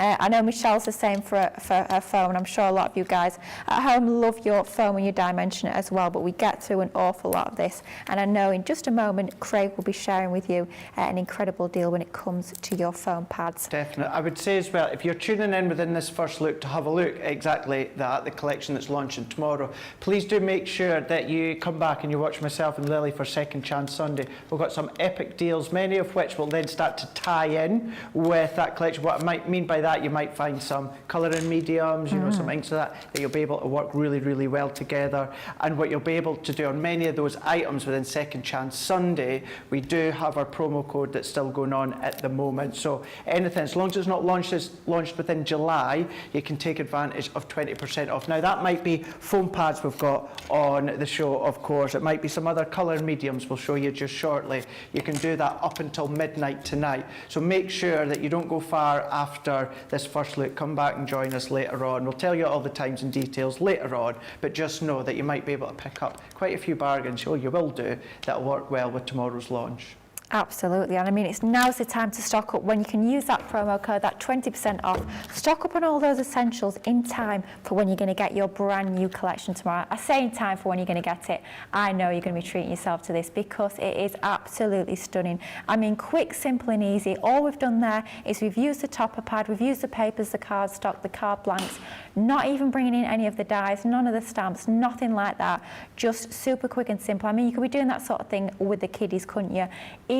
I know Michelle's the same for her phone. I'm sure a lot of you guys at home love your phone when you dimension it as well, but we get through an awful lot of this. And I know in just a moment, Craig will be sharing with you an incredible deal when it comes to your phone pads. Definitely. I would say as well, if you're tuning in within this first look to have a look at exactly that, the collection that's launching tomorrow, please do make sure that you come back and you watch myself and Lily for Second Chance Sunday. We've got some epic deals, many of which will then start to tie in with that collection. What I might mean by that, you might find some colouring mediums, you know, some inks of that you'll be able to work really, really well together. And what you'll be able to do on many of those items within Second Chance Sunday, we do have our promo code that's still going on at the moment. So anything, as long as it's not launched within July, you can take advantage of 20% off. Now that might be foam pads we've got on the show, of course. It might be some other colour mediums we'll show you just shortly. You can do that up until midnight tonight. So make sure that you don't go far after this first look. Come back and join us later on. We'll tell you all the times and details later on, but just know that you might be able to pick up quite a few bargains, oh you will do, that'll work well with tomorrow's launch. Absolutely, and I mean, now's the time to stock up when you can use that promo code, that 20% off. Stock up on all those essentials in time for when you're going to get your brand new collection tomorrow. I say in time for when you're going to get it. I know you're going to be treating yourself to this because it is absolutely stunning. I mean, quick, simple and easy. All we've done there is we've used the topper pad, we've used the papers, the cardstock, the card blanks, not even bringing in any of the dies, none of the stamps, nothing like that. Just super quick and simple. I mean, you could be doing that sort of thing with the kiddies, couldn't you?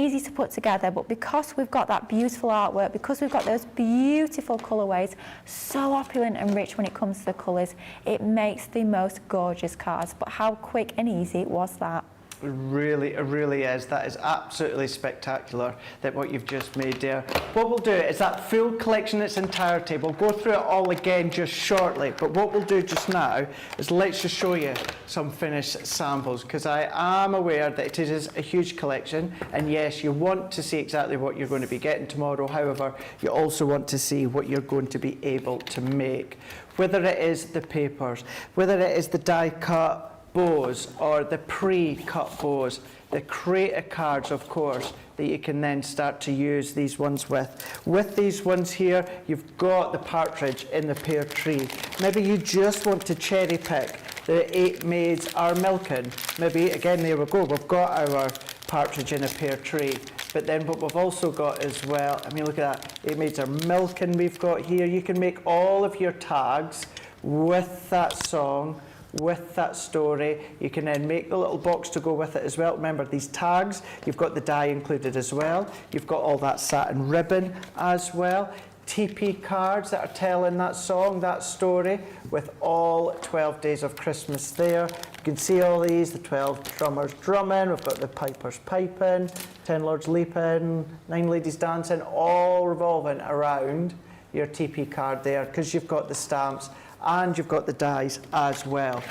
Easy to put together, but because we've got that beautiful artwork, because we've got those beautiful colourways, so opulent and rich when it comes to the colours, it makes the most gorgeous cards. But how quick and easy was that? It really is. That is absolutely spectacular, that what you've just made there. What we'll do is that full collection in its entirety, we'll go through it all again just shortly, but what we'll do just now is let's just show you some finished samples, because I am aware that it is a huge collection, and yes, you want to see exactly what you're going to be getting tomorrow. However, you also want to see what you're going to be able to make. Whether it is the papers, whether it is the die cut bows or the pre-cut bows, the creator cards, of course, that you can then start to use these ones with. With these ones here, you've got the partridge in the pear tree. Maybe you just want to cherry pick the 8 maids are milking. Maybe, again, there we go, we've got our partridge in a pear tree. But then what we've also got as well, I mean, look at that, 8 maids are milking we've got here. You can make all of your tags with that song, with that story. You can then make the little box to go with it as well. Remember, these tags, you've got the die included as well. You've got all that satin ribbon as well. TP cards that are telling that song, that story, with all 12 days of Christmas there. You can see all these, the 12 drummers drumming, we've got the pipers piping, 10 lords leaping, 9 ladies dancing, all revolving around your TP card there, because you've got the stamps and you've got the dies as well.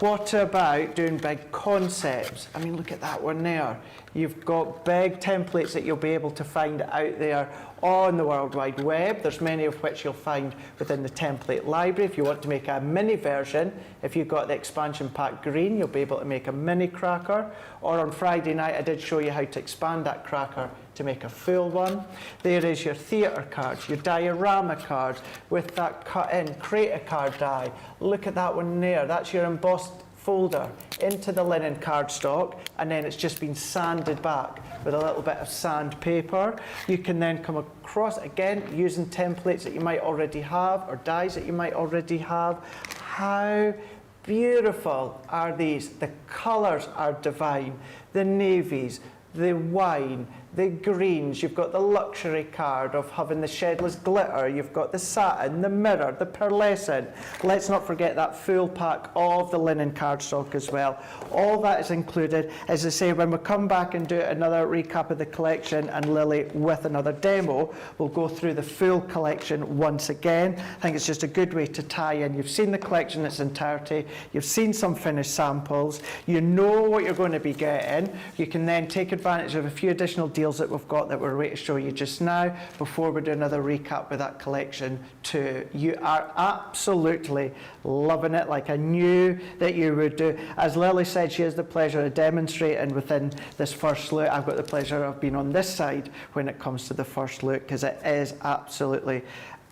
What about doing big concepts? I mean, look at that one there. You've got big templates that you'll be able to find out there on the World Wide Web. There's many of which you'll find within the template library. If you want to make a mini version, if you've got the expansion pack green, you'll be able to make a mini cracker. Or on Friday night, I did show you how to expand that cracker to make a full one. There is your theatre cards, your diorama cards with that cut-in creator card die. Look at that one there. That's your embossed folder into the linen cardstock, and then it's just been sanded back with a little bit of sandpaper. You can then come across, again, using templates that you might already have or dies that you might already have. How beautiful are these? The colours are divine. The navies, the wine, the greens, you've got the luxury card of having the shedless glitter, you've got the satin, the mirror, the pearlescent. Let's not forget that full pack of the linen cardstock as well. All that is included. As I say, when we come back and do another recap of the collection and Lily with another demo, we'll go through the full collection once again. I think it's just a good way to tie in. You've seen the collection in its entirety, you've seen some finished samples, you know what you're going to be getting. You can then take advantage of a few additional deals that we've got that we're ready to show you just now before we do another recap with that collection too. You are absolutely loving it, like I knew that you would do. As Lily said, she has the pleasure of demonstrating within this first look. I've got the pleasure of being on this side when it comes to the first look, because it is absolutely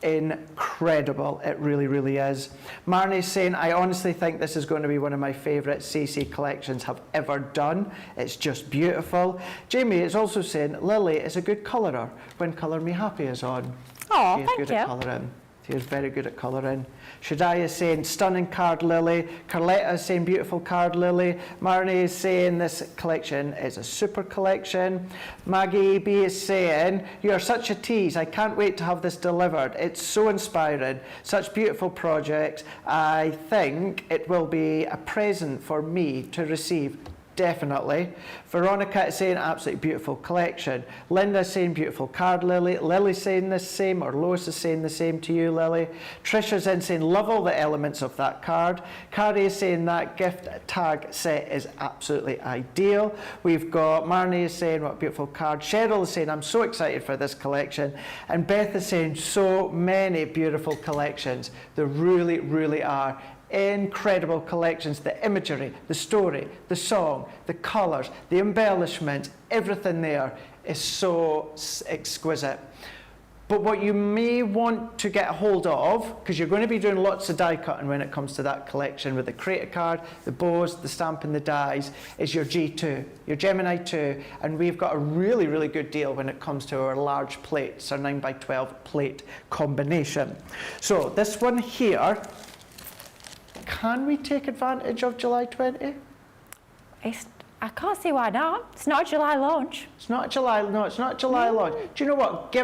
incredible. It really, really is. Marnie's saying, I honestly think this is going to be one of my favourite CC collections have ever done. It's just beautiful. Jamie is also saying, Lily is a good colourer when Colour Me Happy is on. Oh, She is thank good you. at colouring. She is very good at colouring. Shadai is saying, stunning card, Lily. Carletta is saying, beautiful card, Lily. Marnie is saying, this collection is a super collection. Maggie B is saying, you are such a tease. I can't wait to have this delivered. It's so inspiring. Such beautiful projects. I think it will be a present for me to receive. Definitely. Veronica is saying absolutely beautiful collection. Linda is saying beautiful card, Lily. Lily's saying the same, or Lois is saying the same to you, Lily. Trisha's in saying love all the elements of that card. Carrie is saying that gift tag set is absolutely ideal. We've got Marnie is saying what a beautiful card. Cheryl is saying I'm so excited for this collection. And Beth is saying so many beautiful collections. There really, really are. Incredible collections, the imagery, the story, the song, the colours, the embellishments, everything there is so exquisite. But what you may want to get a hold of, because you're going to be doing lots of die cutting when it comes to that collection with the creator card, the bows, the stamp and the dies, is your G2, your Gemini 2, and we've got a really, really good deal when it comes to our large plates, our 9x12 plate combination. So this one here, can we take advantage of July 20? I can't see why not. It's not a July launch. It's not a July, no, it's not a July launch. Do you know what?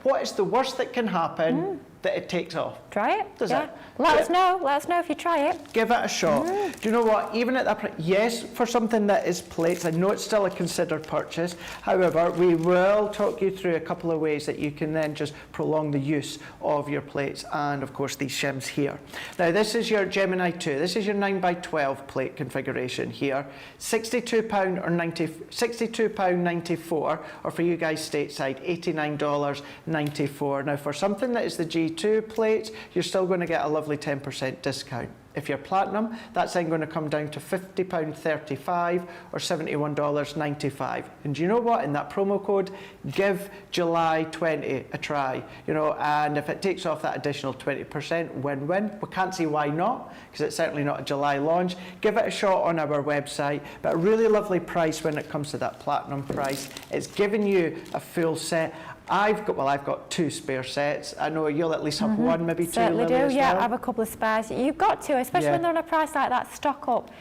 What is the worst that can happen? That it takes off. Try it. Does it? Let us know. Let us know if you try it. Give it a shot. Do you know what? Even at that price, yes, for something that is plates, I know it's still a considered purchase. However, we will talk you through a couple of ways that you can then just prolong the use of your plates and, of course, these shims here. Now, this is your Gemini 2. This is your 9x12 plate configuration here. £62 or £62.94, or for you guys stateside, $89.94. Now, for something that is the G2 plate, you're still going to get a lovely 10% discount. If you're platinum, that's then going to come down to £50.35 or $71.95. And do you know what? In that promo code, give July 20 a try. You know, and if it takes off that additional 20%, win-win. We can't see why not, because it's certainly not a July launch. Give it a shot on our website, but a really lovely price when it comes to that platinum price. It's giving you a full set. I've got 2 spare sets. I know you'll at least have one, maybe 2. Certainly Lily, do. as Yeah, well. I have a couple of spares. You've got to, especially when they're on a price like that. Stock up.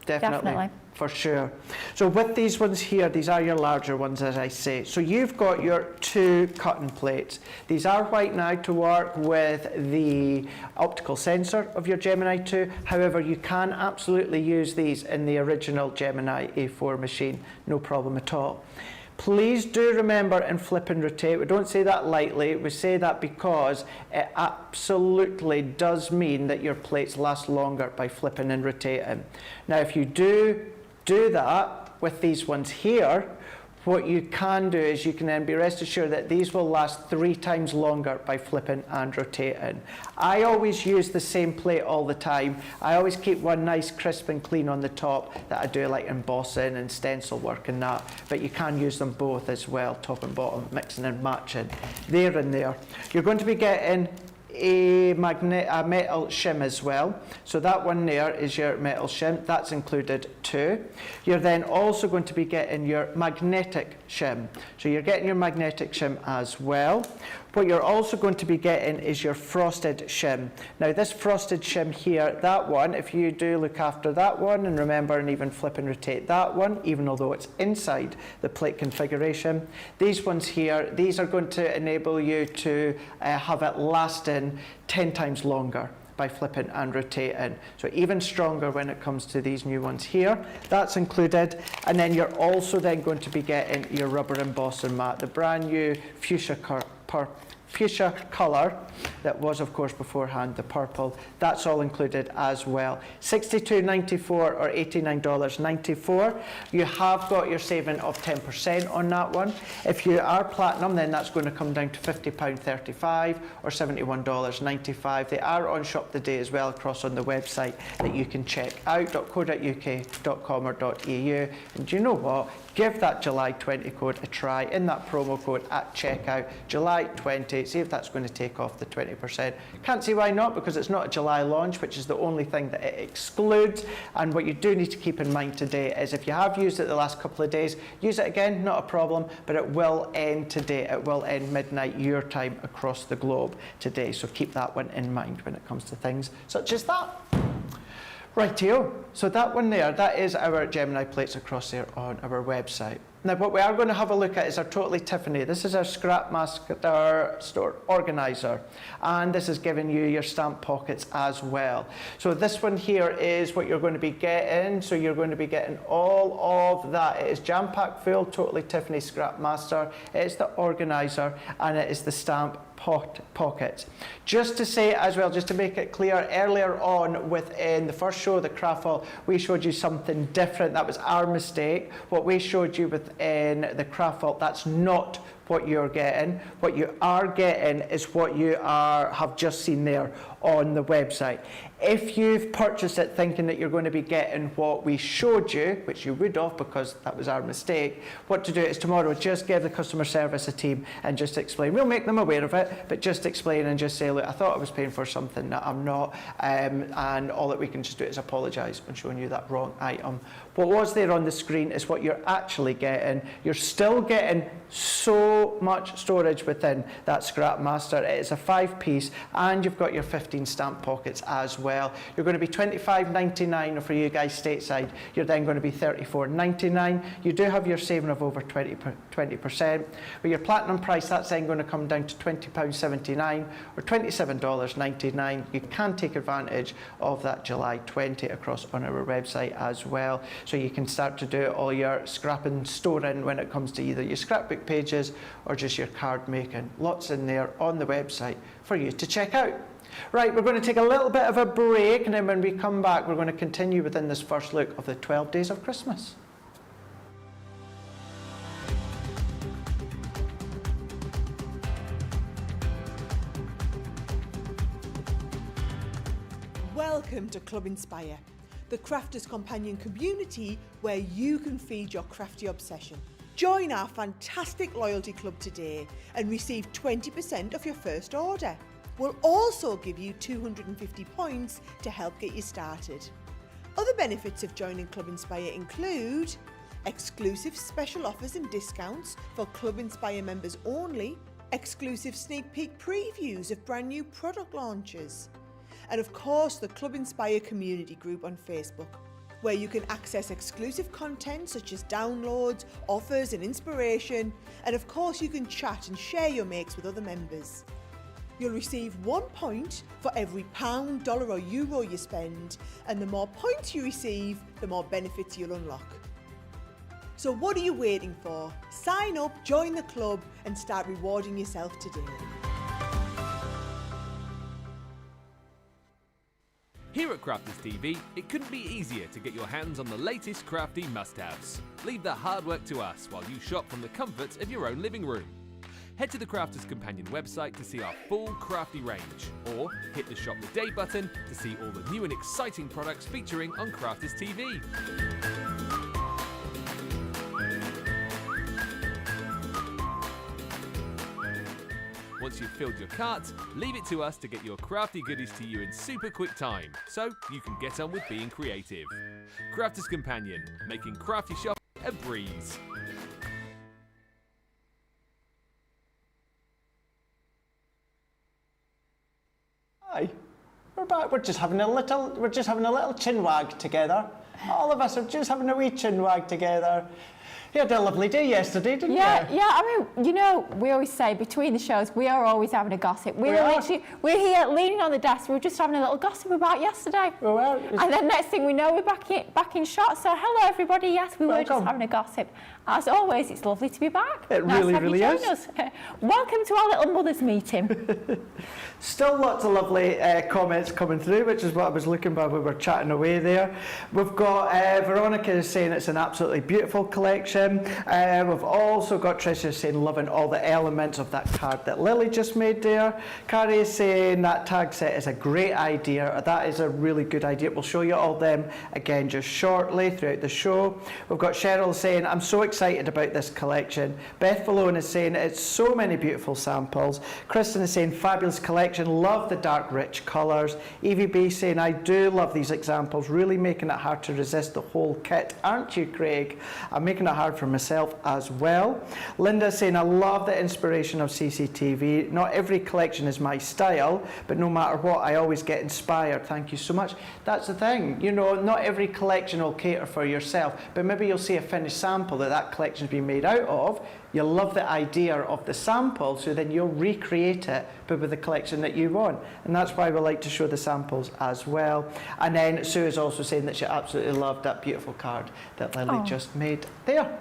Definitely. For sure. So with these ones here, these are your larger ones, as I say. So you've got your 2 cutting plates. These are white now to work with the optical sensor of your Gemini 2. However, you can absolutely use these in the original Gemini A4 machine. No problem at all. Please do remember and flip and rotate. We don't say that lightly. We say that because it absolutely does mean that your plates last longer by flipping and rotating. Now, if you do that with these ones here, what you can do is you can then be rest assured that these will last 3 times longer by flipping and rotating. I always use the same plate all the time. I always keep one nice crisp and clean on the top that I do like embossing and stencil work and that, but you can use them both as well, top and bottom, mixing and matching. There and there. You're going to be getting a metal shim as well. So that one there is your metal shim. That's included too. You're then also going to be getting your magnetic shim. So you're getting your magnetic shim as well. What you're also going to be getting is your frosted shim. Now this frosted shim here, that one, if you do look after that one and remember and even flip and rotate that one, even although it's inside the plate configuration, these ones here, these are going to enable you to have it lasting 10 times longer by flipping and rotating. So even stronger when it comes to these new ones here. That's included. And then you're also then going to be getting your rubber embossing mat, the brand new fuchsia colour that was, of course, beforehand the purple. That's all included as well. $62.94 or $89.94. You have got your saving of 10% on that one. If you are platinum, then that's going to come down to £50.35 or $71.95. They are on Shop the Day as well across on the website that you can check out, .co.uk.com or .eu. And do you know what? Give that July 20 code a try in that promo code at checkout, July 20. date, see if that's going to take off the 20%. Can't see why not, because it's not a July launch, which is the only thing that it excludes. And what you do need to keep in mind today is if you have used it the last couple of days, use it again, not a problem, but it will end today. It will end midnight your time across the globe today. So keep that one in mind when it comes to things such as that. Rightio, so that one there, that is our Gemini plates across there on our website. Now what we are going to have a look at is our Totally Tiffany. This is our Scrap Master store organizer, and this is giving you your stamp pockets as well. So this one here is what you're going to be getting. So you're going to be getting all of that. It is jam-packed full Totally Tiffany Scrap Master. It is the organizer, and it is the stamp pockets. Just to say as well, just to make it clear, earlier on within the first show, the Craffle, we showed you something different. That was our mistake. What we showed you within the Craffle, that's not what you're getting. What you are getting is what you have just seen there on the website. If you've purchased it thinking that you're going to be getting what we showed you, which you would have because that was our mistake, what to do is tomorrow just give the customer service a team and just explain. We'll make them aware of it, but just explain and just say, look, I thought I was paying for something that I'm not, and all that we can just do is apologise on showing you that wrong item. What was there on the screen is what you're actually getting. You're still getting so much storage within that Scrap Master. It is a 5-piece, and you've got your 15 stamp pockets as well. You're going to be $25.99 for you guys stateside. You're then going to be $34.99. You do have your saving of over 20%. With your platinum price, that's then going to come down to £20.79 or $27.99. You can take advantage of that July 20 across on our website as well. So you can start to do all your scrap and storing when it comes to either your scrapbook pages or just your card making. Lots in there on the website for you to check out. Right, we're going to take a little bit of a break, and then when we come back, we're going to continue within this first look of the 12 days of Christmas. Welcome to Club Inspire, the crafters companion community where you can feed your crafty obsession. Join our fantastic loyalty club today and receive 20% off your first order. We'll also give you 250 points to help get you started. Other benefits of joining Club Inspire include exclusive special offers and discounts for Club Inspire members only, exclusive sneak peek previews of brand new product launches, and of course the Club Inspire community group on Facebook, where you can access exclusive content such as downloads, offers and inspiration, and of course you can chat and share your makes with other members. You'll receive 1 point for every £1, dollar or euro you spend, and the more points you receive, the more benefits you'll unlock. So what are you waiting for? Sign up, join the club and start rewarding yourself today. Here at Crafters TV, it couldn't be easier to get your hands on the latest crafty must-haves. Leave the hard work to us while you shop from the comforts of your own living room. Head to the Crafters Companion website to see our full crafty range, or hit the Shop the Day button to see all the new and exciting products featuring on Crafters TV. Once you've filled your cart, leave it to us to get your crafty goodies to you in super quick time, so you can get on with being creative. Crafters Companion, making crafty shopping a breeze. Hi, we're back. We're just having a little chin wag together. All of us are just having a wee chin wag together. You had a lovely day yesterday, didn't you? Yeah, I mean, you know, we always say between the shows, we are always having a gossip. We're here leaning on the desk, we were just having a little gossip about yesterday. Well, and then next thing we know, we're back in shot. So hello everybody, yes, we were just having a gossip. As always, it's lovely to be back. It nice really, to have really you is. join us. Welcome to our little mothers meeting. Still lots of lovely comments coming through, which is what I was looking for when we were chatting away there. We've got Veronica saying it's an absolutely beautiful collection. We've also got Tricia saying loving all the elements of that card that Lily just made there. Carrie is saying that tag set is a great idea. That is a really good idea. We'll show you all them again just shortly throughout the show. We've got Cheryl saying, I'm so excited excited about this collection. Beth Valone is saying it's so many beautiful samples. Kristen is saying fabulous collection, love the dark rich colours. Evie B saying I do love these examples, really making it hard to resist the whole kit, aren't you, Craig? I'm making it hard for myself as well. Linda saying I love the inspiration of CCTV. Not every collection is my style, but no matter what, I always get inspired. Thank you so much. That's the thing, you know, not every collection will cater for yourself, but maybe you'll see a finished sample that collection's been made out of. You'll love the idea of the sample, so then you'll recreate it, but with the collection that you want. And that's why we like to show the samples as well. And then Sue is also saying that she absolutely loved that beautiful card that Lily just made there.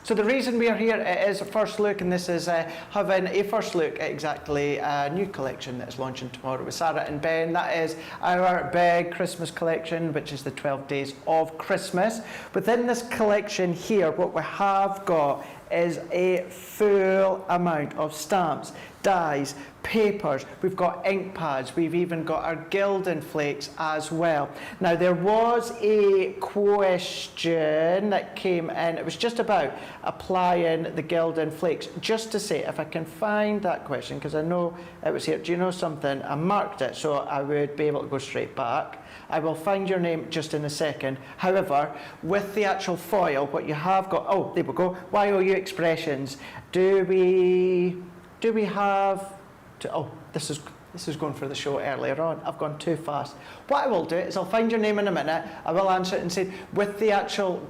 So the reason we are here is a first look, and this is having a first look at exactly a new collection that is launching tomorrow with Sarah and Ben. That is our big Christmas collection, which is the 12 Days of Christmas. Within this collection here, what we have got is a full amount of stamps, dies, papers, we've got ink pads, we've even got our Gildan flakes as well. Now there was a question that came in, it was just about applying the Gildan flakes, just to say, if I can find that question, because I know it was here. Do you know something? I marked it so I would be able to go straight back. I will find your name just in a second. However, with the actual foil, what you have got, oh, there we go, YOU expressions. Do we have, oh, this is going for the show earlier on. I've gone too fast. What I will do is I'll find your name in a minute. I will answer it and say, with the actual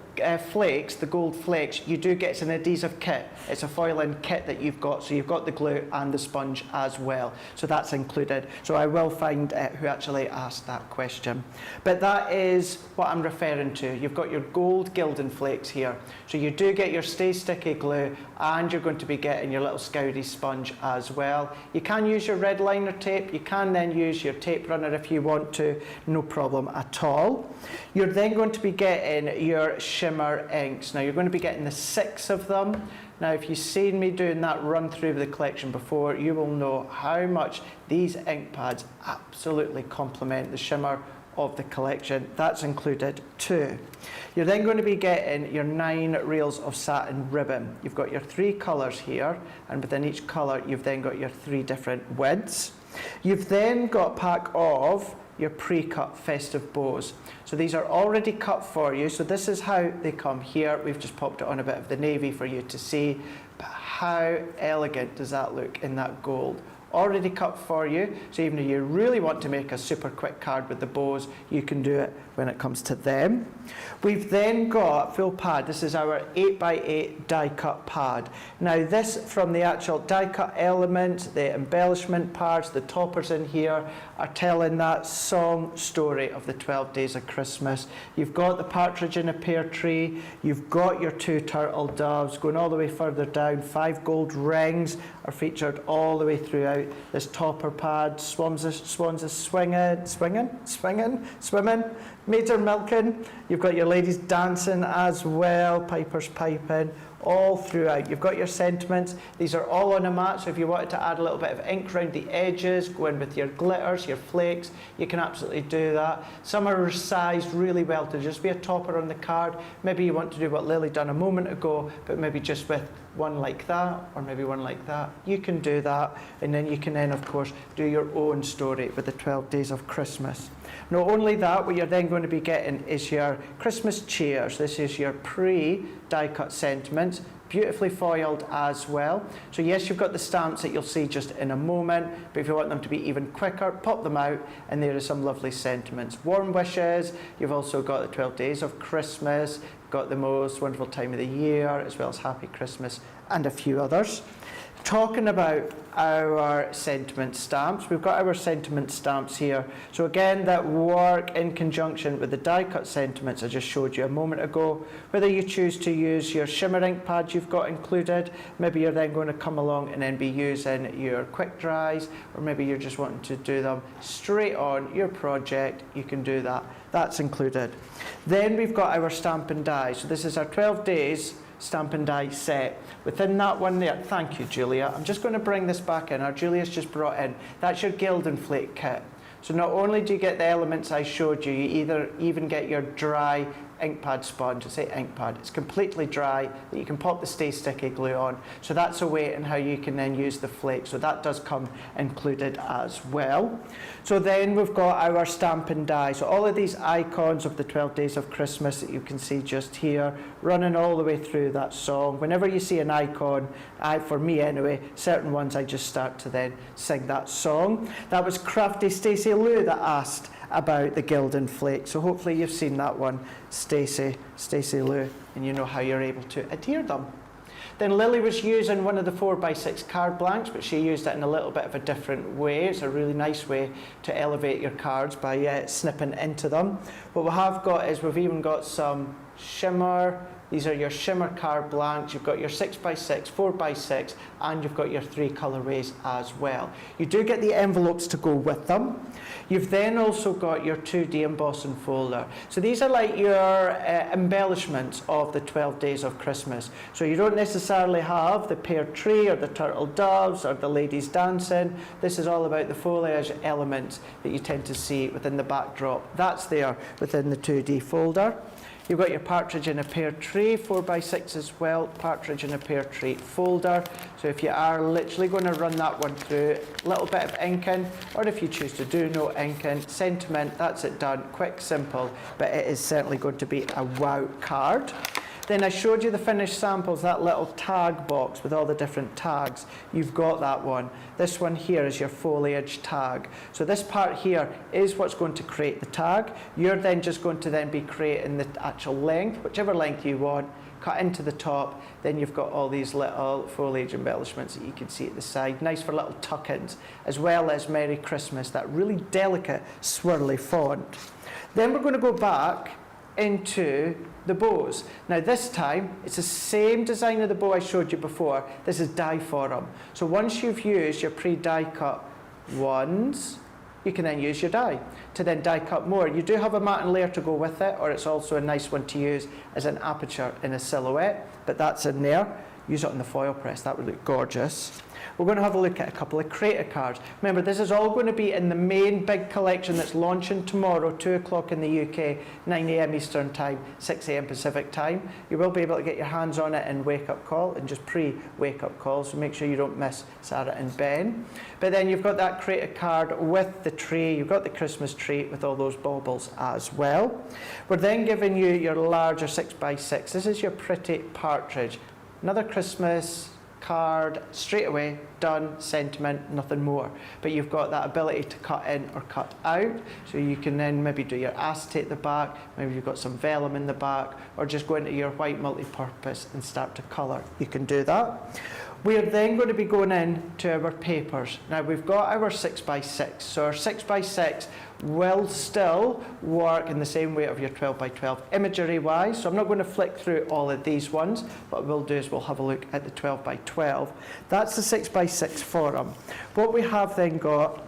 flakes, the gold flakes, you do get an adhesive kit. It's a foiling kit that you've got. So you've got the glue and the sponge as well. So that's included. So I will find who actually asked that question. But that is what I'm referring to. You've got your gold Gildan flakes here. So you do get your Stay Sticky glue, and you're going to be getting your little scoury sponge as well. You can use your red liner tape. You can then use your tape runner if you want to. No problem at all. You're then going to be getting your shimmer inks. Now you're going to be getting the 6 of them. Now if you've seen me doing that run through of the collection before, you will know how much these ink pads absolutely complement the shimmer of the collection. That's included too. You're then going to be getting your 9 reels of satin ribbon. You've got your 3 colours here, and within each colour you've then got your 3 different widths. You've then got a pack of your pre-cut festive bows. So these are already cut for you. So this is how they come here. We've just popped it on a bit of the navy for you to see. But how elegant does that look in that gold? Already cut for you, so even if you really want to make a super quick card with the bows, you can do it when it comes to them. We've then got full pad. This is our 8x8 die cut pad. Now this, from the actual die cut elements, the embellishment parts, the toppers in here are telling that song story of the 12 Days of Christmas. You've got the partridge in a pear tree, you've got your 2 turtle doves, going all the way further down, 5 gold rings are featured all the way throughout this topper pad. Swans are swimming, maids are milking. You've got your ladies dancing as well, pipers piping, all throughout. You've got your sentiments. These are all on a mat, so if you wanted to add a little bit of ink around the edges, go in with your glitters, your flakes, you can absolutely do that. Some are sized really well to just be a topper on the card. Maybe you want to do what Lily done a moment ago, but maybe just with one like that, or maybe one like that. You can do that, and then you can then, of course, do your own story with the 12 Days of Christmas. Not only that, what you're then going to be getting is your Christmas cheers. This is your pre-die cut sentiments, beautifully foiled as well. So yes, you've got the stamps that you'll see just in a moment, but if you want them to be even quicker, pop them out, and there are some lovely sentiments. Warm wishes, you've also got the 12 Days of Christmas, got the most wonderful time of the year, as well as Happy Christmas, and a few others. Talking about our sentiment stamps, we've got our sentiment stamps here. So again, that work in conjunction with the die cut sentiments I just showed you a moment ago. Whether you choose to use your shimmer ink pads you've got included, maybe you're then going to come along and then be using your quick dries, or maybe you're just wanting to do them straight on your project, you can do that. That's included. Then we've got our stamp and die. So this is our 12 days stamp and die set. Within that one there, thank you, Julia. I'm just going to bring this back in, or Julia's just brought in. That's your Gildan flake kit. So not only do you get the elements I showed you, you even get your dry ink pad sponge. I say ink pad. It's completely dry that you can pop the Stay Sticky glue on. So that's a way in how you can then use the flake. So that does come included as well. So then we've got our stamp and die. So all of these icons of the 12 Days of Christmas that you can see just here, running all the way through that song. Whenever you see an icon, for me anyway, certain ones I just start to then sing that song. That was crafty Stacey Lou that asked about the Gildan flake. So hopefully you've seen that one, Stacey Lou, and you know how you're able to adhere them. Then Lily was using one of the 4x6 card blanks, but she used it in a little bit of a different way. It's a really nice way to elevate your cards by snipping into them. What we have got is we've even got some shimmer. These are your shimmer card blanks. You've got your 6x6, 4x6, and you've got your 3 colorways as well. You do get the envelopes to go with them. You've then also got your 2D embossing folder. So these are like your embellishments of the 12 Days of Christmas. So you don't necessarily have the pear tree or the turtle doves or the ladies dancing. This is all about the foliage elements that you tend to see within the backdrop. That's there within the 2D folder. You've got your partridge in a pear tree, 4x6 as well, partridge in a pear tree folder. So if you are literally going to run that one through, a little bit of inking, or if you choose to do no inking, sentiment, that's it done, quick, simple, but it is certainly going to be a wow card. Then I showed you the finished samples, that little tag box with all the different tags. You've got that one. This one here is your foliage tag. So this part here is what's going to create the tag. You're then just going to then be creating the actual length, whichever length you want, cut into the top. Then you've got all these little foliage embellishments that you can see at the side. Nice for little tuck-ins, as well as Merry Christmas, that really delicate swirly font. Then we're going to go back into the bows. Now this time, it's the same design of the bow I showed you before. This is die forum. So once you've used your pre-die cut ones, you can then use your die to then die cut more. You do have a matte and layer to go with it, or it's also a nice one to use as an aperture in a silhouette, but that's in there. Use it on the foil press, that would look gorgeous. We're going to have a look at a couple of creator cards. Remember, this is all going to be in the main big collection that's launching tomorrow, 2 o'clock in the UK, 9 a.m. Eastern Time, 6 a.m. Pacific Time. You will be able to get your hands on it in Wake Up Call and just pre-Wake Up Call, so make sure you don't miss Sarah and Ben. But then you've got that creator card with the tree. You've got the Christmas tree with all those baubles as well. We're then giving you your larger 6x6. This is your pretty partridge. Another Christmas card, straight away, done, sentiment, nothing more. But you've got that ability to cut in or cut out, so you can then maybe do your acetate at the back, maybe you've got some vellum in the back, or just go into your white multi-purpose and start to colour. You can do that. We're then going to be going in to our papers. Now we've got our 6x6, so our 6x6 will still work in the same way of your 12x12 imagery wise. So I'm not going to flick through all of these ones. What we'll do is we'll have a look at the 12x12. That's the 6x6 forum. What we have then got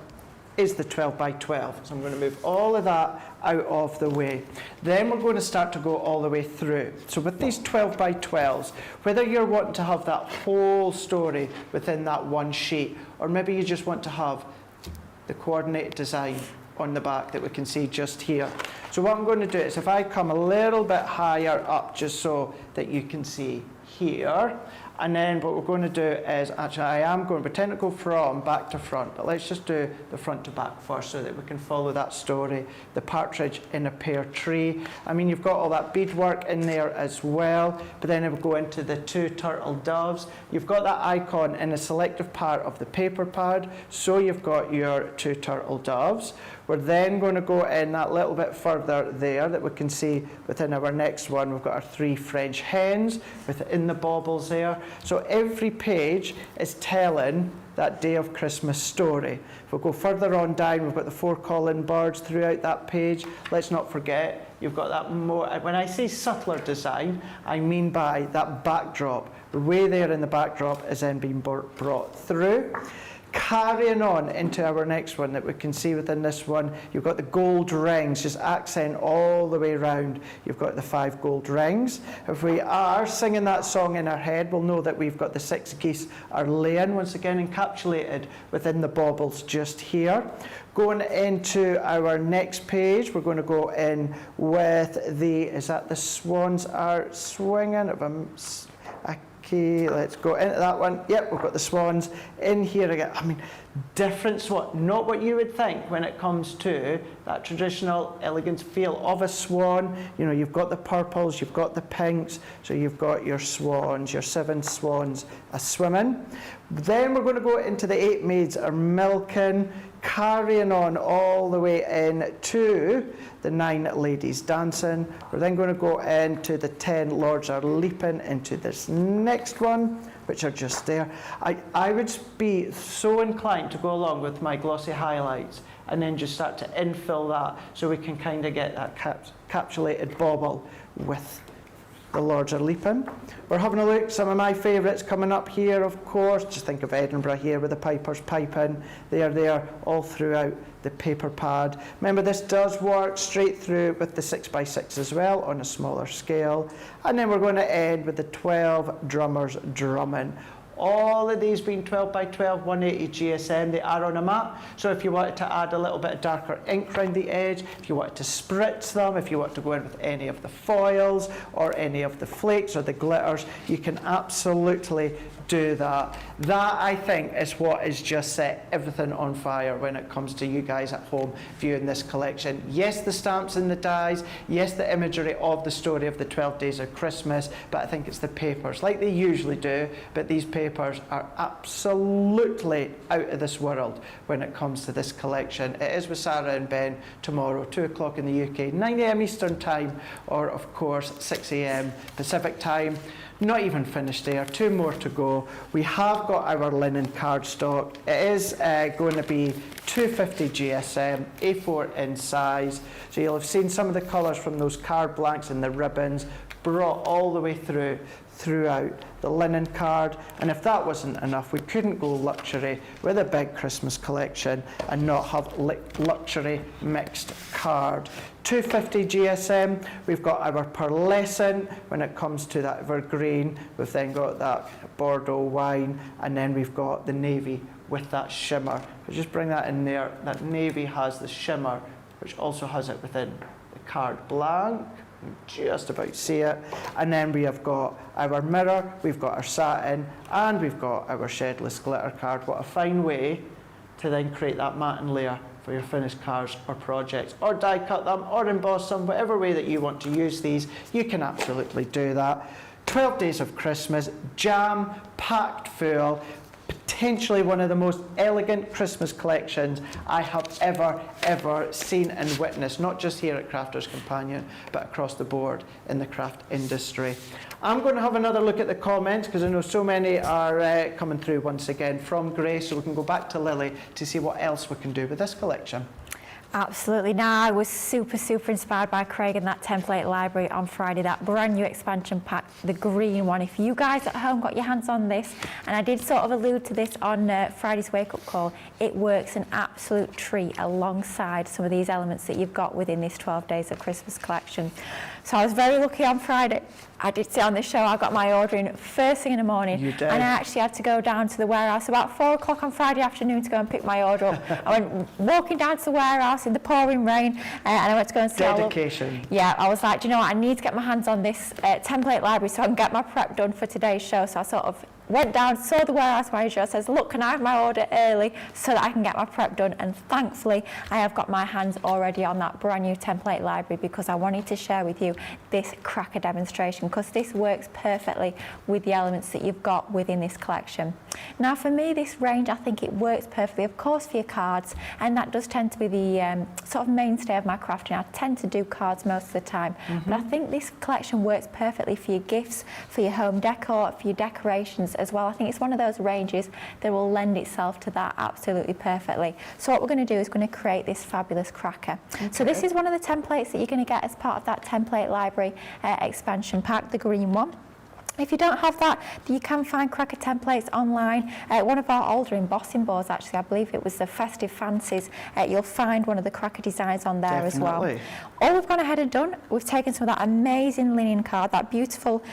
is the 12x12. So I'm going to move all of that out of the way. Then we're going to start to go all the way through. So with these 12x12s, whether you're wanting to have that whole story within that one sheet, or maybe you just want to have the coordinated design on the back that we can see just here. So what I'm going to do is if I come a little bit higher up just so that you can see here, and then what we're going to do is, actually I am going to pretend to go from back to front, but let's just do the front to back first so that we can follow that story. The partridge in a pear tree. I mean, you've got all that beadwork in there as well, but then we'll go into the 2 turtle doves. You've got that icon in a selective part of the paper pad, so you've got your 2 turtle doves. We're then going to go in that little bit further there that we can see within our next one. We've got our 3 French hens within the baubles there. So every page is telling that day of Christmas story. If we go further on down, we've got the 4 calling birds throughout that page. Let's not forget, you've got that more, when I say subtler design, I mean by that backdrop. The way there in the backdrop is then being brought through. Carrying on into our next one that we can see within this one, you've got the gold rings, just accent all the way around. You've got the 5 gold rings. If we are singing that song in our head, we'll know that we've got the 6 geese are laying, once again encapsulated within the baubles just here. Going into our next page, we're going to go in with the, is that the swans are swinging? If I'm, okay, let's go into that one. Yep, we've got the swans in here again. I mean, different swan, not what you would think when it comes to that traditional elegant feel of a swan. You know, you've got the purples, you've got the pinks, so you've got your swans, your 7 swans a-swimming. Then we're going to go into the 8 maids are milking, carrying on all the way in to the 9 ladies dancing. We're then going to go into the 10 lords are leaping into this next one, which are just there. I would be so inclined to go along with my glossy highlights and then just start to infill that so we can kind of get that capsulated bauble with the lords are leaping. We're having a look, some of my favourites coming up here, of course. Just think of Edinburgh here with the pipers piping. They are there all throughout the paper pad. Remember, this does work straight through with the 6x6 as well on a smaller scale. And then we're going to end with the 12 drummers drumming. All of these being 12 by 12, 180 GSM, they are on a mat. So if you wanted to add a little bit of darker ink around the edge, if you wanted to spritz them, if you want to go in with any of the foils or any of the flakes or the glitters, you can absolutely do that. That, I think, is what has just set everything on fire when it comes to you guys at home viewing this collection. Yes, the stamps and the dies, yes, the imagery of the story of the 12 days of Christmas, but I think it's the papers, like they usually do, but these papers are absolutely out of this world when it comes to this collection. It is with Sarah and Ben tomorrow, 2 o'clock in the UK, 9 AM Eastern Time, or of course 6 AM Pacific Time. Not even finished there, 2 more to go. We have got our linen cardstock. It is going to be 250 GSM, A4 in size. So you'll have seen some of the colours from those card blanks and the ribbons brought all the way throughout the linen card. And if that wasn't enough, we couldn't go luxury with a big Christmas collection and not have luxury mixed card. 250 GSM, we've got our pearlescent when it comes to that evergreen. We've then got that Bordeaux wine, and then we've got the navy with that shimmer. I'll just bring that in there. That navy has the shimmer, which also has it within the card blank. Just about see it. And then we have got our mirror, we've got our satin, and we've got our shedless glitter card. What a fine way to then create that matte layer for your finished cards or projects, or die cut them, or emboss them, whatever way that you want to use these, you can absolutely do that. 12 days of Christmas, jam-packed full, potentially one of the most elegant Christmas collections I have ever seen and witnessed, not just here at Crafters Companion, but across the board in the craft industry. I'm going to have another look at the comments because I know so many are coming through once again from Grace, so we can go back to Lily to see what else we can do with this collection. Absolutely. Now, I was super inspired by Craig and that template library on Friday, that brand new expansion pack, the green one. If you guys at home got your hands on this, and I did sort of allude to this on Friday's wake-up call, it works an absolute treat alongside some of these elements that you've got within this 12 days of Christmas collection. So I was very lucky on Friday. I did say on the show, I got my order in first thing in the morning. You did. And I actually had to go down to the warehouse about 4 o'clock on Friday afternoon to go and pick my order up. I went walking down to the warehouse in the pouring rain, and I went to go and see. Dedication. Yeah, I was like, do you know what? I need to get my hands on this template library so I can get my prep done for today's show. So I sort of went down, saw the warehouse manager, says, look, can I have my order early so that I can get my prep done? And thankfully, I have got my hands already on that brand new template library because I wanted to share with you this cracker demonstration because this works perfectly with the elements that you've got within this collection. Now, for me, this range, I think it works perfectly, of course, for your cards, and that does tend to be the sort of mainstay of my crafting. I tend to do cards most of the time, but I think this collection works perfectly for your gifts, for your home decor, for your decorations as well. I think it's one of those ranges that will lend itself to that absolutely perfectly. So what we're going to do is going to create this fabulous cracker. Okay. So this is one of the templates that you're going to get as part of that template library expansion pack, the green one. If you don't have that, you can find cracker templates online. One of our older embossing boards, actually, I believe it was the Festive Fancies, you'll find one of the cracker designs on there as well. All we've gone ahead and done, we've taken some of that amazing linen card, that beautiful,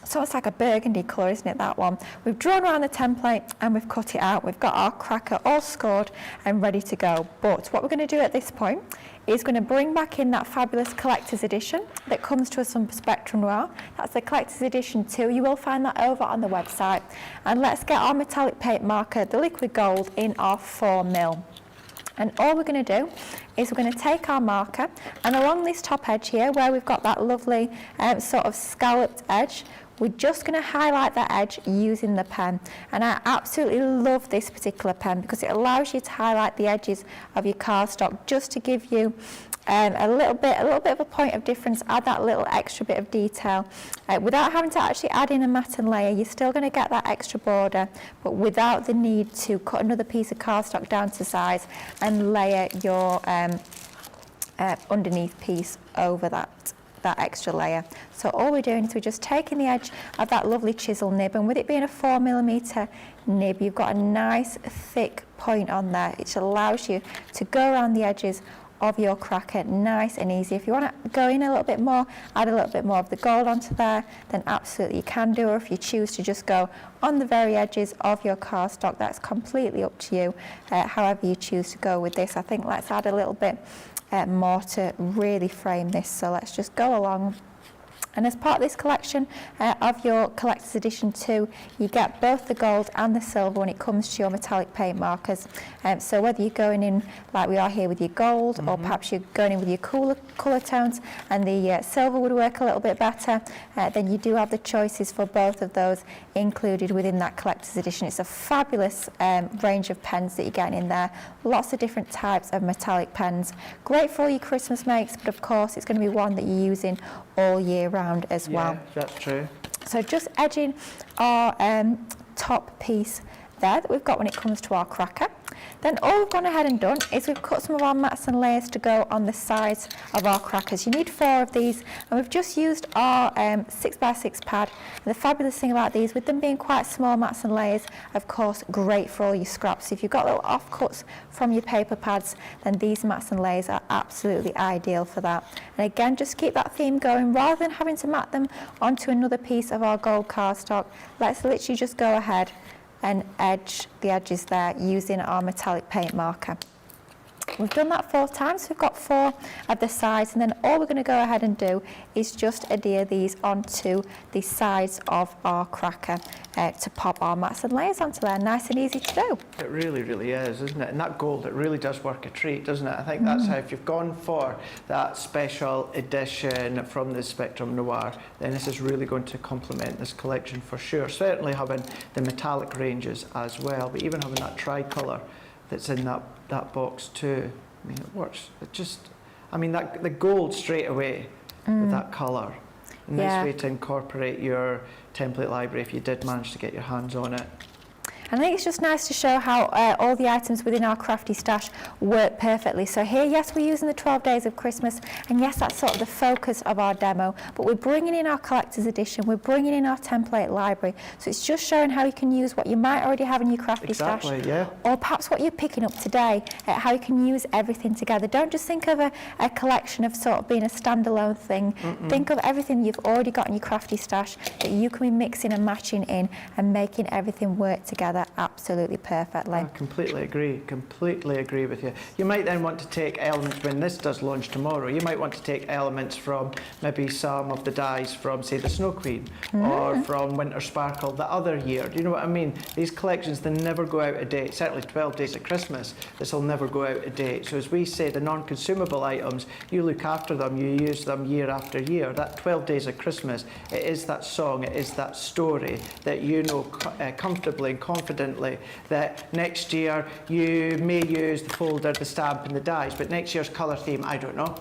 so it's like a burgundy colour, isn't it, that one? We've drawn around the template and we've cut it out. We've got our cracker all scored and ready to go. But what we're going to do at this point is going to bring back in that fabulous collector's edition that comes to us from Spectrum Noir. That's the collector's edition 2. You will find that over on the website. And let's get our metallic paint marker, the liquid gold, in our 4mm. And all we're going to do is we're going to take our marker, and along this top edge here, where we've got that lovely sort of scalloped edge, we're just going to highlight that edge using the pen. And I absolutely love this particular pen because it allows you to highlight the edges of your cardstock just to give you a little bit of a point of difference, add that little extra bit of detail. Without having to actually add in a matte and layer, you're still going to get that extra border, but without the need to cut another piece of cardstock down to size and layer your underneath piece over that extra layer. So all we're doing is we're just taking the edge of that lovely chisel nib, and with it being a 4mm nib, you've got a nice thick point on there, which allows you to go around the edges of your cracker nice and easy. If you want to go in a little bit more, add a little bit more of the gold onto there, then absolutely you can do, or if you choose to just go on the very edges of your cardstock, that's completely up to you, however you choose to go with this. I think let's add a little bit more to really frame this, so let's just go along. And as part of this collection of your collector's edition 2, you get both the gold and the silver when it comes to your metallic paint markers. So whether you're going in like we are here with your gold, or perhaps you're going in with your cooler colour tones and the silver would work a little bit better, then you do have the choices for both of those included within that collector's edition. It's a fabulous range of pens that you're getting in there. Lots of different types of metallic pens. Great for all your Christmas makes, but of course it's going to be one that you're using all year round as well. Yeah, that's true. So just edging our top piece there that we've got when it comes to our cracker. Then all we've gone ahead and done is we've cut some of our mats and layers to go on the sides of our crackers. You need 4 of these, and we've just used our 6x6 pad. And the fabulous thing about these, with them being quite small mats and layers, of course, great for all your scraps. If you've got little offcuts from your paper pads, then these mats and layers are absolutely ideal for that. And again, just keep that theme going. Rather than having to mat them onto another piece of our gold cardstock, let's literally just go ahead and edge the edges there using our metallic paint marker. We've done that 4 times, we've got 4 of the sides, and then all we're going to go ahead and do is just adhere these onto the sides of our cracker to pop our mats and layers onto there. Nice and easy to do. It really, really is, isn't it? And that gold, it really does work a treat, doesn't it? I think that's how, if you've gone for that special edition from the Spectrum Noir, then this is really going to complement this collection for sure. Certainly having the metallic ranges as well, but even having that tricolour that's in that box too. I mean, it works. It just, I mean, that the gold straight away with that colour. A nice way to incorporate your template library if you did manage to get your hands on it. And I think it's just nice to show how all the items within our crafty stash work perfectly. So here, yes, we're using the 12 days of Christmas, and yes, that's sort of the focus of our demo, but we're bringing in our collector's edition, we're bringing in our template library. So it's just showing how you can use what you might already have in your crafty stash, or perhaps what you're picking up today, how you can use everything together. Don't just think of a collection of sort of being a standalone thing. Think of everything you've already got in your crafty stash that you can be mixing and matching in and making everything work together absolutely perfectly. I completely agree with you. You might then want to take elements, when this does launch tomorrow, you might want to take elements from maybe some of the dies from, say, the Snow Queen or from Winter Sparkle the other year. Do you know what I mean? These collections, they never go out of date. Certainly 12 days of Christmas, this will never go out of date. So as we say, the non-consumable items, you look after them, you use them year after year. That 12 days of Christmas, it is that song, it is that story that you know comfortably and confidently that next year you may use the folder, the stamp and the dies, but next year's colour theme, I don't know,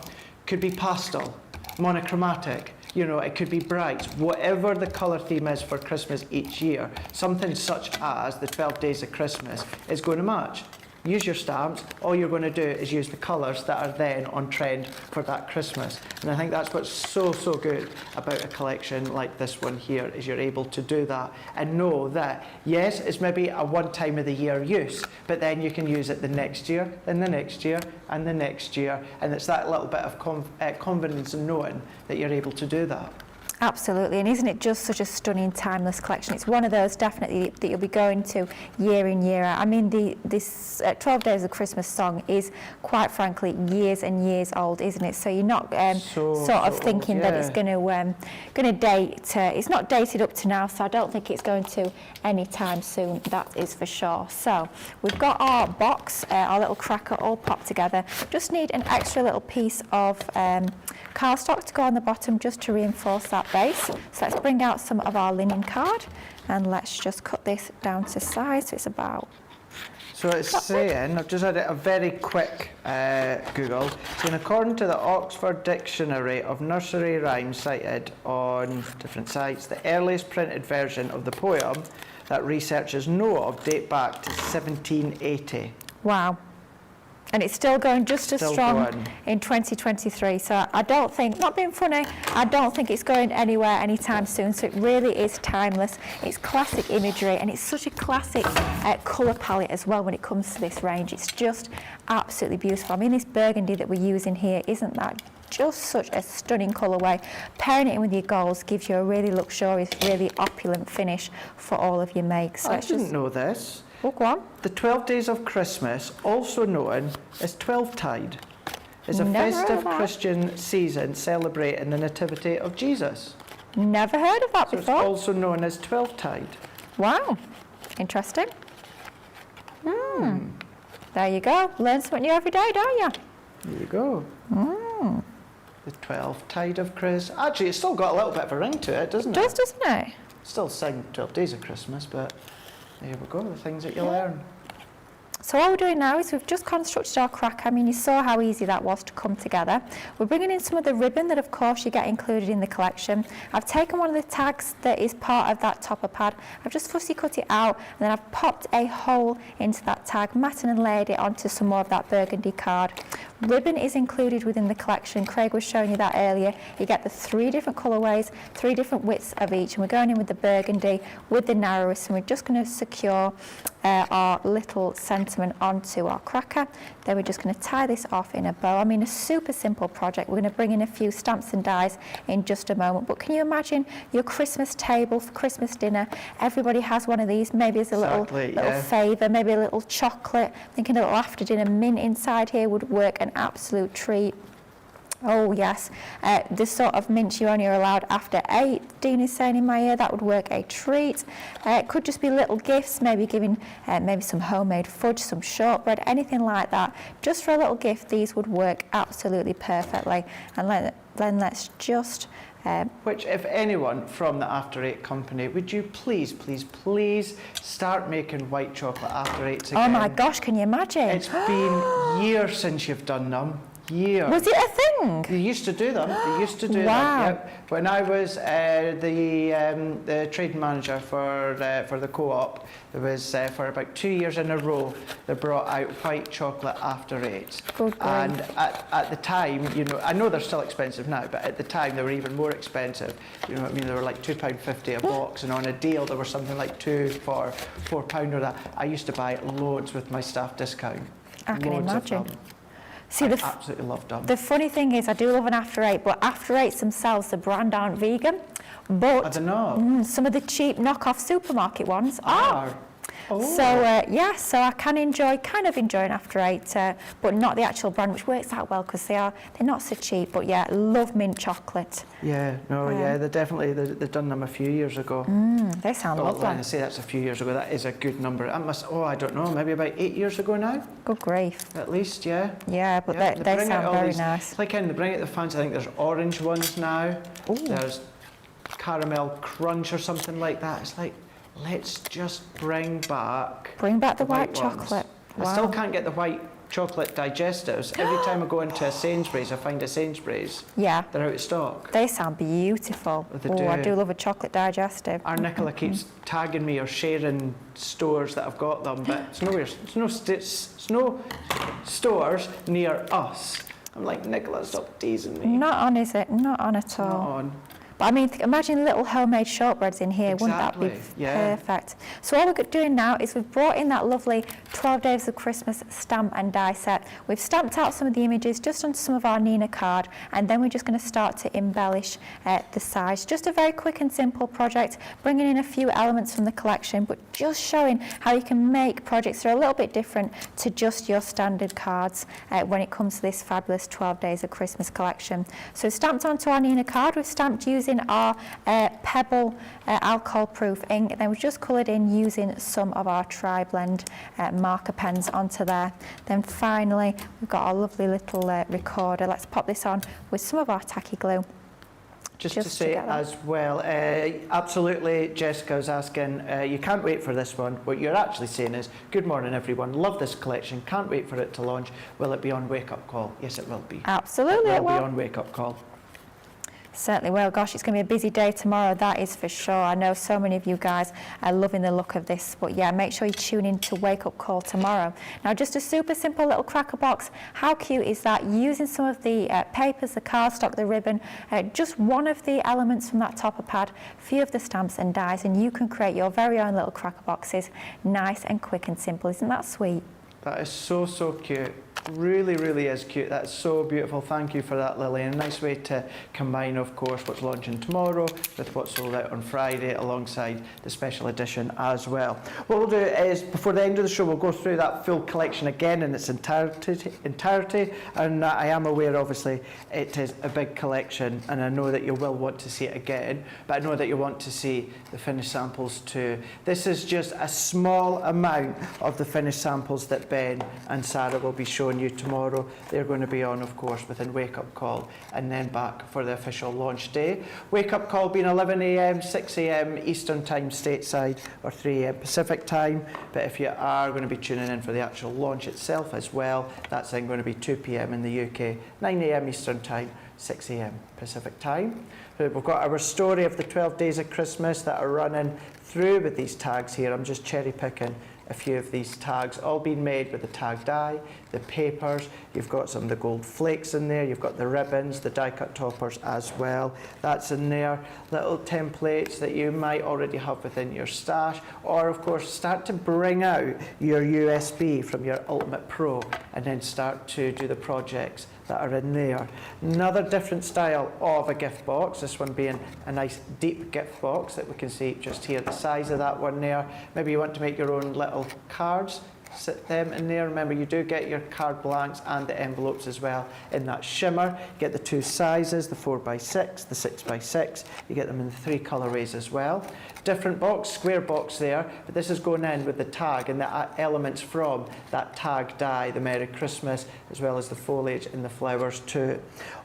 could be pastel, monochromatic, you know, it could be bright, whatever the colour theme is for Christmas each year, something such as the 12 days of Christmas is going to match. use your stamps. All you're going to do is use the colours that are then on trend for that Christmas. And I think that's what's so good about a collection like this one here, is you're able to do that and know that, yes, it's maybe a one time of the year use, but then you can use it the next year, and the next year, and the next year. And it's that little bit of confidence in knowing that you're able to do that. Absolutely, and isn't it just such a stunning, timeless collection? It's one of those definitely that you'll be going to year in, year out. I mean, this 12 Days of Christmas song is, quite frankly, years and years old, isn't it? So you're not sort of thinking that it's going to date. It's not dated up to now, so I don't think it's going to anytime soon. That is for sure. So we've got our box, our little cracker all popped together. Just need an extra little piece of cardstock to go on the bottom just to reinforce that base. So let's bring out some of our linen card and let's just cut this down to size. So it's about... So it's saying, I've just had a very quick Google, saying according to the Oxford Dictionary of Nursery Rhymes cited on different sites, the earliest printed version of the poem that researchers know of date back to 1780. Wow. And it's still going just as strong in 2023. So I don't think, not being funny, I don't think it's going anywhere anytime soon. So it really is timeless. It's classic imagery and it's such a classic colour palette as well when it comes to this range. It's just absolutely beautiful. I mean, this burgundy that we're using here, isn't that just such a stunning colourway? Pairing it in with your golds gives you a really luxurious, really opulent finish for all of your makes. So I didn't know this. Oh, go on. The 12 Days of Christmas, also known as Twelvetide, is a festive Christian season celebrating the Nativity of Jesus. Never heard of that So before. it's also known as Twelvetide. Wow, interesting. There you go. Learn something new every day, don't you? There you go. The 12th of Christmas. Actually, it's still got a little bit of a ring to it, doesn't it? It does, doesn't it? Still sing 12 Days of Christmas, but there we go, the things that you learn. So what we're doing now is we've just constructed our cracker. I mean, you saw how easy that was to come together. We're bringing in some of the ribbon that, of course, you get included in the collection. I've taken one of the tags that is part of that topper pad. I've just fussy cut it out, and then I've popped a hole into that tag, matted and layered it onto some more of that burgundy card. Ribbon is included within the collection. Craig was showing you that earlier. You get the 3 different colourways, 3 different widths of each, and we're going in with the burgundy with the narrowest, and we're just going to secure our little sentiment onto our cracker. Then we're just going to tie this off in a bow. I mean, a super simple project. We're going to bring in a few stamps and dies in just a moment, but can you imagine your Christmas table for Christmas dinner? Everybody has one of these, maybe as a little favour, maybe a little chocolate. Thinking a little after dinner mint inside here would work an absolute treat. Oh yes, the sort of mint you only are allowed after 8, Dean is saying in my ear, that would work a treat. It could just be little gifts, maybe giving maybe some homemade fudge, some shortbread, anything like that. Just for a little gift, these would work absolutely perfectly. And then let's just... Which, if anyone from the After 8 company, would you please start making white chocolate After 8s again? Oh my gosh, can you imagine? It's been years since you've done them. Years. Was it a thing? They used to do them. They used to do them. Yep. When I was the trading manager for the co-op, there was for about 2 years in a row they brought out white chocolate After 8s. And at the time, you know, I know they're still expensive now, but at the time they were even more expensive. You know what I mean? They were like £2.50 a box, and on a deal there were something like 2 for £4 or that. I used to buy loads with my staff discount. I can imagine. Of them. See, I absolutely loved them. The funny thing is, I do love an After 8, but After 8s themselves, the brand aren't vegan. But some of the cheap knockoff supermarket ones are. Oh. So so I can kind of enjoy an After 8, but not the actual brand, which works out well because they're not so cheap. But yeah, love mint chocolate. Yeah, they definitely they've done them a few years ago. They sound lovely. When I say that's a few years ago, that is a good number. That must, I don't know, maybe about 8 years ago now. Good grief. At least, yeah. Yeah, but they sound very nice. Like they bring out the fancy. I think there's orange ones now. Ooh. There's caramel crunch or something like that. It's like, let's just bring back the white chocolate. Wow. I still can't get the white chocolate digestives. Every time I go into a Sainsbury's, I find a Sainsbury's. Yeah. They're out of stock. They sound beautiful. They Oh, I do. do love a chocolate digestive. Our Nicola keeps tagging me or sharing stores that have got them, but it's no stores near us. I'm like, Nicola, stop teasing me. Not on, is it? Not on at all. Not on. But I mean, imagine little homemade shortbreads in here. Wouldn't that be Exactly, yeah. perfect? So all we're doing now is we've brought in that lovely 12 Days of Christmas stamp and die set. We've stamped out some of the images just on some of our Nina card, and then we're just going to start to embellish the sides. Just a very quick and simple project, bringing in a few elements from the collection, but just showing how you can make projects that are a little bit different to just your standard cards when it comes to this fabulous 12 Days of Christmas collection. So stamped onto our Nina card, we've stamped using our Pebble alcohol-proof ink, and then we've just coloured in using some of our Tri-Blend marker pens onto there. Then finally, we've got our lovely little recorder. Let's pop this on with some of our tacky glue. Just to say together. as well, absolutely, Jessica's asking, you can't wait for this one. What you're actually saying is, good morning everyone, love this collection, can't wait for it to launch. Will it be on Wake Up Call? Yes, it will be. Absolutely, It will be on Wake Up Call. Certainly will. Gosh, it's going to be a busy day tomorrow, that is for sure. I know so many of you guys are loving the look of this, but yeah, make sure you tune in to Wake Up Call tomorrow. Now, just a super simple little cracker box. How cute is that? Using some of the papers, the cardstock, the ribbon, just one of the elements from that topper pad, a few of the stamps and dies, and you can create your very own little cracker boxes. Nice and quick and simple. Isn't that sweet? That is so, so cute. Really, really is cute. That's so beautiful. Thank you for that, Lily. And a nice way to combine, of course, what's launching tomorrow with what's sold out on Friday alongside the special edition as well. What we'll do is, before the end of the show, we'll go through that full collection again in its entirety. And I am aware, obviously, it is a big collection, and I know that you will want to see it again, but I know that you want to see the finished samples too. This is just a small amount of the finished samples that Ben and Sarah will be showing you tomorrow. They're going to be on, of course, within Wake Up Call, and then back for the official launch day. Wake Up Call being 11 a.m, 6 a.m. Eastern Time stateside, or 3 a.m. Pacific Time. But if you are going to be tuning in for the actual launch itself as well, that's then going to be 2 p.m. in the UK, 9 a.m. Eastern Time, 6 a.m. Pacific Time. So we've got our story of the 12 Days of Christmas that are running through with these tags here. I'm just cherry picking a few of these tags, all being made with the tag die, the papers, you've got some of the gold flakes in there, you've got the ribbons, the die cut toppers as well, that's in there, little templates that you might already have within your stash, or of course start to bring out your USB from your Ultimate Pro and then start to do the projects that are in there. Another different style of a gift box, this one being a nice deep gift box that we can see just here, the size of that one there. Maybe you want to make your own little cards, sit them in there. Remember, you do get your card blanks and the envelopes as well in that shimmer. You get the two sizes, the 4x6, the 6x6. You get them in the 3 colorways as well. Different box, square box there, but this is going in with the tag and the elements from that tag die, the Merry Christmas, as well as the foliage and the flowers too.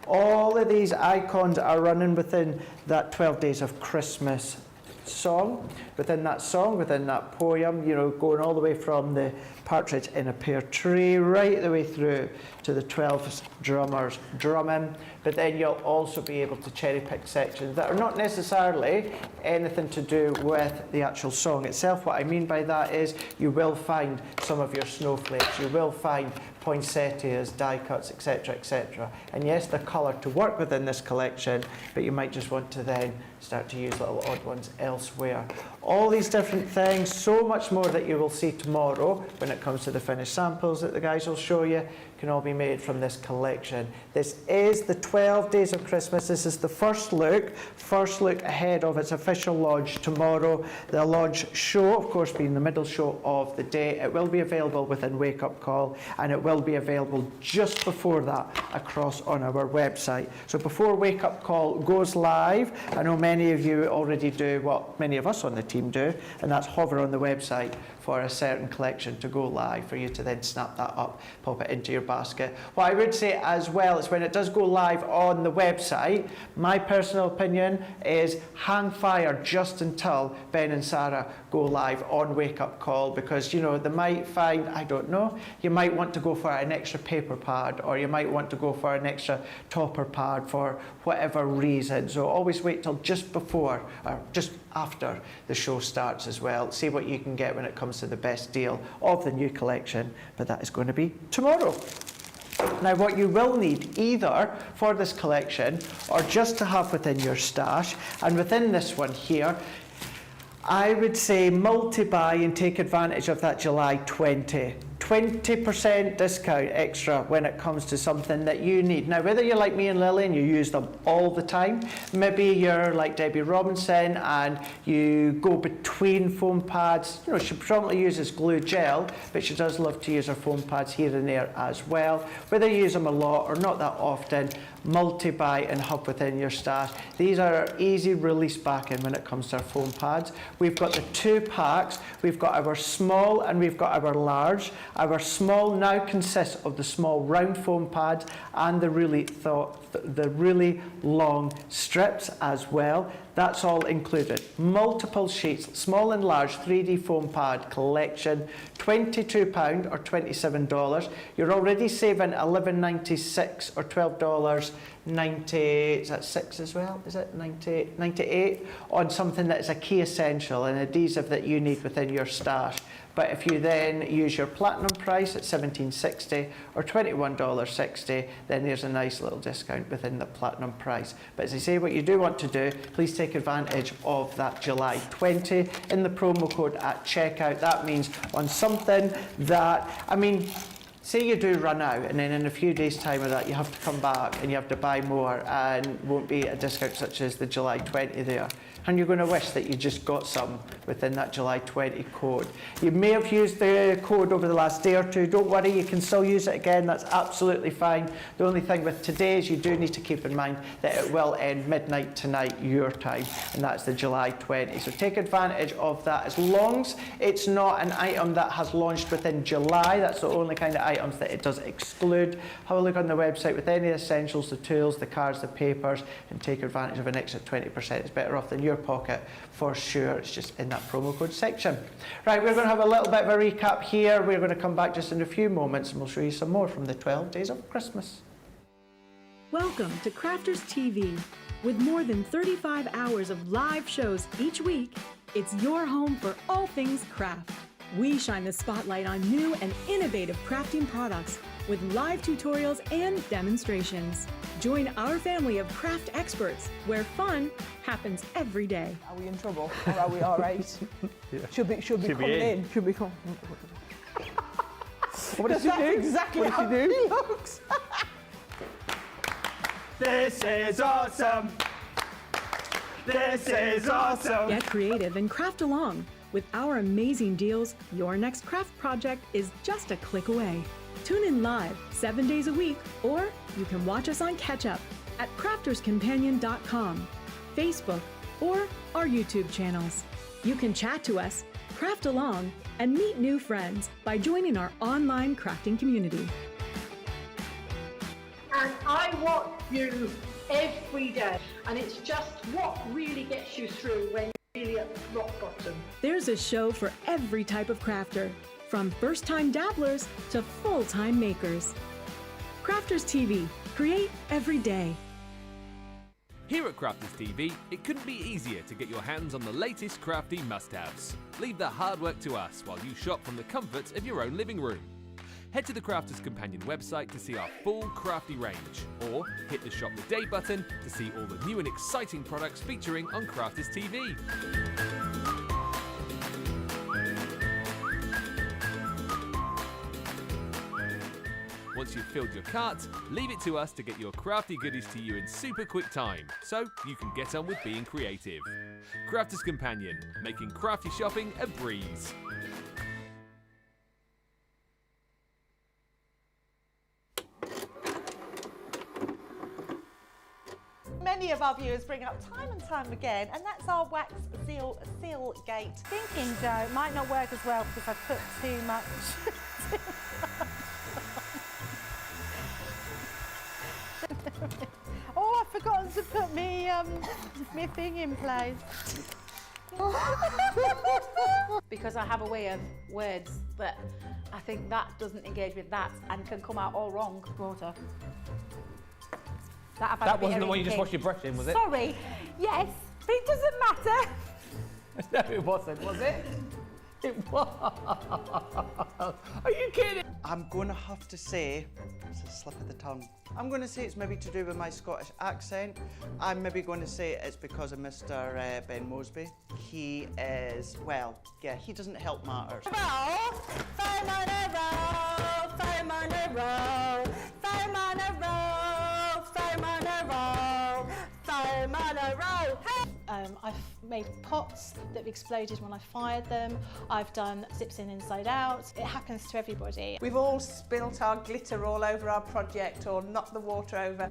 All of these icons are running within that 12 Days of Christmas song, within that poem, you know, going all the way from the partridge in a pear tree right the way through to the 12 drummers drumming. But then you'll also be able to cherry pick sections that are not necessarily anything to do with the actual song itself. What I mean by that is you will find some of your snowflakes, you will find poinsettias, die cuts, etc, etc. And yes, the colour to work within this collection, but you might just want to then start to use little odd ones elsewhere. All these different things, so much more that you will see tomorrow when it comes to the finished samples that the guys will show you, can all be made from this collection. This is the 12 Days of Christmas. This is the first look ahead of its official launch tomorrow. The launch show, of course, being the middle show of the day. It will be available within Wake Up Call, and it will be available just before that across on our website. So before Wake Up Call goes live, I know many of you already do what many of us on the team do, and that's hover on the website for a certain collection to go live, for you to then snap that up, pop it into your basket. What I would say as well is when it does go live on the website, my personal opinion is hang fire just until Ben and Sarah go live on Wake Up Call, because, you know, they might find, I don't know, you might want to go for an extra paper pad, or you might want to go for an extra topper pad for whatever reason. So always wait till just before or just after the show starts as well. See what you can get when it comes to the best deal of the new collection, but that is going to be tomorrow. Now, what you will need either for this collection or just to have within your stash, and within this one here, I would say multi-buy and take advantage of that July 20% discount extra when it comes to something that you need. Now, whether you're like me and Lily and you use them all the time, maybe you're like Debbie Robinson and you go between foam pads. You know, she predominantly uses glue gel, but she does love to use her foam pads here and there as well. Whether you use them a lot or not that often, multi-buy and have within your stash. These are easy release back in when it comes to our foam pads. We've got the 2 packs. We've got our small and we've got our large. Our small now consists of the small round foam pads and the really long strips as well. That's all included. Multiple sheets, small and large 3D foam pad collection, £22 or $27. You're already saving $11.96 or $12.90. Is that 6 as well? Is it 98 on something that is a key essential, an adhesive that you need within your stash. But if you then use your platinum price at $17.60 or $21.60, then there's a nice little discount within the platinum price. But as I say, what you do want to do, please take advantage of that July 20 in the promo code at checkout. That means on something that, I mean, say you do run out and then in a few days' time of that you have to come back and you have to buy more and won't be a discount such as the July 20 there. And you're going to wish that you just got some within that July 20 code. You may have used the code over the last day or two. Don't worry, you can still use it again. That's absolutely fine. The only thing with today is you do need to keep in mind that it will end midnight tonight, your time, and that's the July 20. So take advantage of that. As long as it's not an item that has launched within July, that's the only kind of items that it does exclude. Have a look on the website with any essentials, the tools, the cards, the papers, and take advantage of an extra 20%. It's better off than your pocket for sure. It's just in that promo code section. Right, we're going to have a little bit of a recap here. We're going to come back just in a few moments and we'll show you some more from the 12 Days of Christmas. Welcome to Crafters TV. With more than 35 hours of live shows each week, it's your home for all things craft. We shine the spotlight on new and innovative crafting products with live tutorials and demonstrations. Join our family of craft experts where fun happens every day. Are we in trouble or are we all right? Yeah. Should be coming in. Should be coming. What does she do? Exactly how he looks. This is awesome. This is awesome. Get creative and craft along. With our amazing deals, your next craft project is just a click away. Tune in live 7 days a week, or you can watch us on Catch Up at crafterscompanion.com, Facebook, or our YouTube channels. You can chat to us, craft along, and meet new friends by joining our online crafting community. And I watch you every day, and it's just what really gets you through when you're really at rock bottom. There's a show for every type of crafter, from first-time dabblers to full-time makers. Crafters TV, create every day. Here at Crafters TV, it couldn't be easier to get your hands on the latest crafty must-haves. Leave the hard work to us while you shop from the comforts of your own living room. Head to the Crafters Companion website to see our full crafty range, or hit the Shop the Day button to see all the new and exciting products featuring on Crafters TV. Once you've filled your cart, leave it to us to get your crafty goodies to you in super quick time, so you can get on with being creative. Crafters Companion, making crafty shopping a breeze. many of our viewers bring up time and time again, and that's our wax seal gate. Thinking dough might not work as well because I've put too much. Oh, I've forgotten to put me thing in place. Because I have a way of words that I think that doesn't engage with that and can come out all wrong. Water. That wasn't the one you just washed your brush in, was it? Sorry. Yes, but it doesn't matter. No, it wasn't, was it? It was. Are you kidding? I'm going to have to say, it's a slip of the tongue. I'm going to say it's maybe to do with my Scottish accent. I'm maybe going to say it's because of Mr. Ben Mosby. He is, well, yeah, he doesn't help matters. I've made pots that have exploded when I fired them. I've done zips in inside out. It happens to everybody. We've all spilt our glitter all over our project or knocked the water over.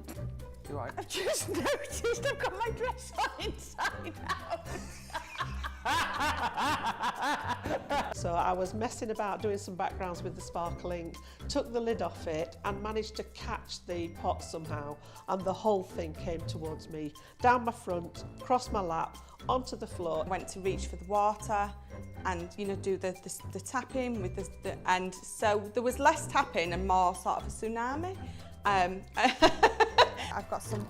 You're right. I've just noticed I've got my dress on inside out. So I was messing about doing some backgrounds with the sparkling, took the lid off it and managed to catch the pot somehow, and the whole thing came towards me, down my front, across my lap, onto the floor. I went to reach for the water and, you know, do the tapping with the and so there was less tapping and more sort of a tsunami. I've got some.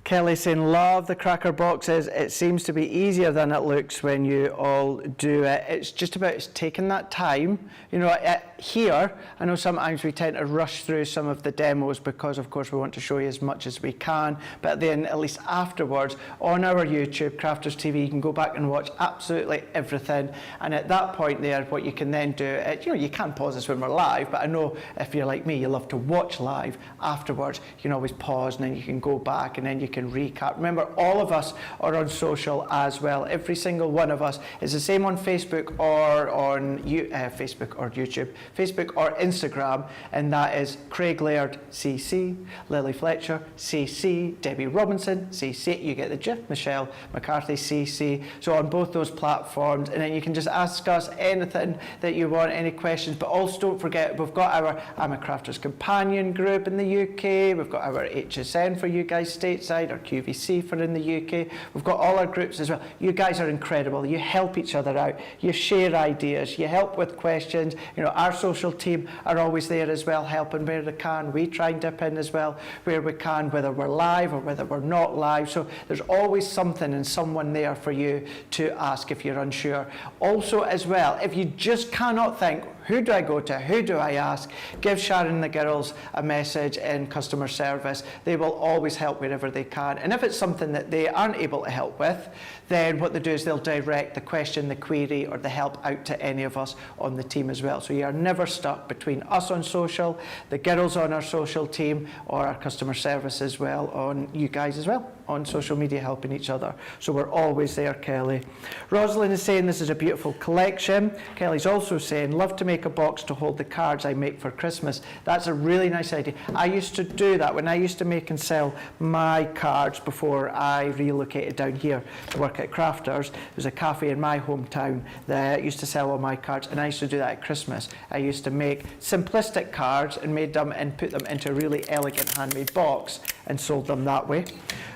Kelly saying, love the cracker boxes. It seems to be easier than it looks when you all do it. It's just about taking that time. You know, here, I know sometimes we tend to rush through some of the demos because, of course, we want to show you as much as we can. But then, at least afterwards, on our YouTube, Crafters TV, you can go back and watch absolutely everything. And at that point there, what you can then do, you know, you can pause this when we're live, but I know if you're like me, you love to watch live afterwards. You can always pause and then you can go back and then you can recap. Remember, all of us are on social as well. Every single one of us is the same on Facebook or on Facebook or YouTube, Facebook or Instagram, and that is Craig Laird CC, Lily Fletcher CC, Debbie Robinson CC. You get the gist. Michelle McCarthy CC. So on both those platforms, and then you can just ask us anything that you want, any questions. But also don't forget, we've got our I'm a Crafters Companion group in the UK. We've got our HSN for you guys stateside, our QVC for in the UK. We've got all our groups as well. You guys are incredible. You help each other out. You share ideas. You help with questions. You know, our social team are always there as well, helping where they can. We try and dip in as well where we can, whether we're live or whether we're not live. So there's always something and someone there for you to ask if you're unsure. Also as well, if you just cannot think, who do I go to? Who do I ask? Give Sharon and the girls a message in customer service. They will always help wherever they can. And if it's something that they aren't able to help with, then what they do is they'll direct the question, the query, or the help out to any of us on the team as well. So you are never stuck between us on social, the girls on our social team, or our customer service as well, on you guys as well, on social media helping each other. So we're always there, Kelly. Rosalind is saying this is a beautiful collection. Kelly's also saying, love to make a box to hold the cards I make for Christmas. That's a really nice idea. I used to do that when I used to make and sell my cards before I relocated down here to work at Crafters. There's a cafe in my hometown that used to sell all my cards, and I used to do that at Christmas. I used to make simplistic cards and made them and put them into a really elegant handmade box and sold them that way.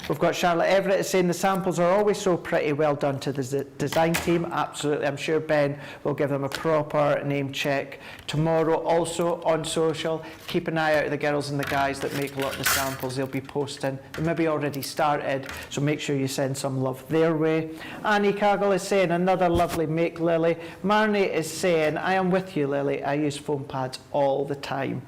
We've got Charlotte Everett is saying the samples are always so pretty. Well done to the design team. Absolutely. I'm sure Ben will give them a proper name check tomorrow. Also on social, keep an eye out for the girls and the guys that make a lot of the samples. They'll be posting. They maybe already started, so make sure you send some love their way. Annie Cargill is saying another lovely make, Lily. Marnie is saying, I am with you, Lily. I use foam pads all the time.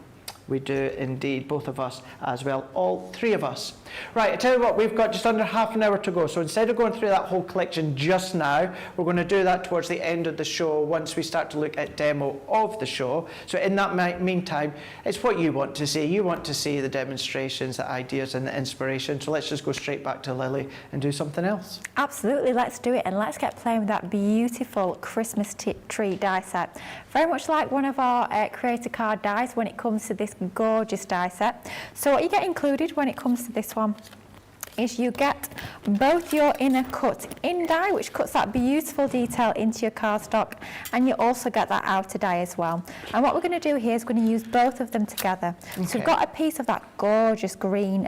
we do indeed, both of us as well, all three of us. Right, I tell you what, we've got just under half an hour to go, so instead of going through that whole collection just now, we're going to do that towards the end of the show once we start to look at demo of the show. So in that meantime, it's what you want to see. You want to see the demonstrations, the ideas and the inspiration, so let's just go straight back to Lily and do something else. Absolutely, let's do it, and let's get playing with that beautiful Christmas tree die set. Very much like one of our creator card dies when it comes to this gorgeous die set. So what you get included when it comes to this one is you get both your inner cut in die, which cuts that beautiful detail into your cardstock, and you also get that outer die as well. And what we're going to do here is going to use both of them together. Okay. So we've got a piece of that gorgeous green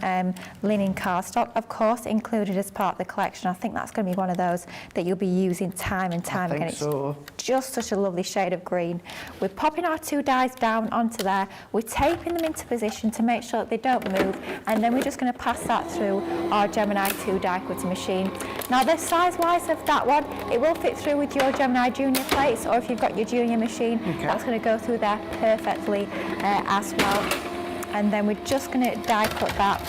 linen cardstock, of course, included as part of the collection. I think that's going to be one of those that you'll be using time and time again. So. It's just such a lovely shade of green. We're popping our two dies down onto there. We're taping them into position to make sure that they don't move, and then we're just going to pass that through our Gemini 2 die cutting machine. Now the size-wise of that one, it will fit through with your Gemini Junior plates, or if you've got your Junior machine, that's going to go through there perfectly as well. And then we're just going to die cut that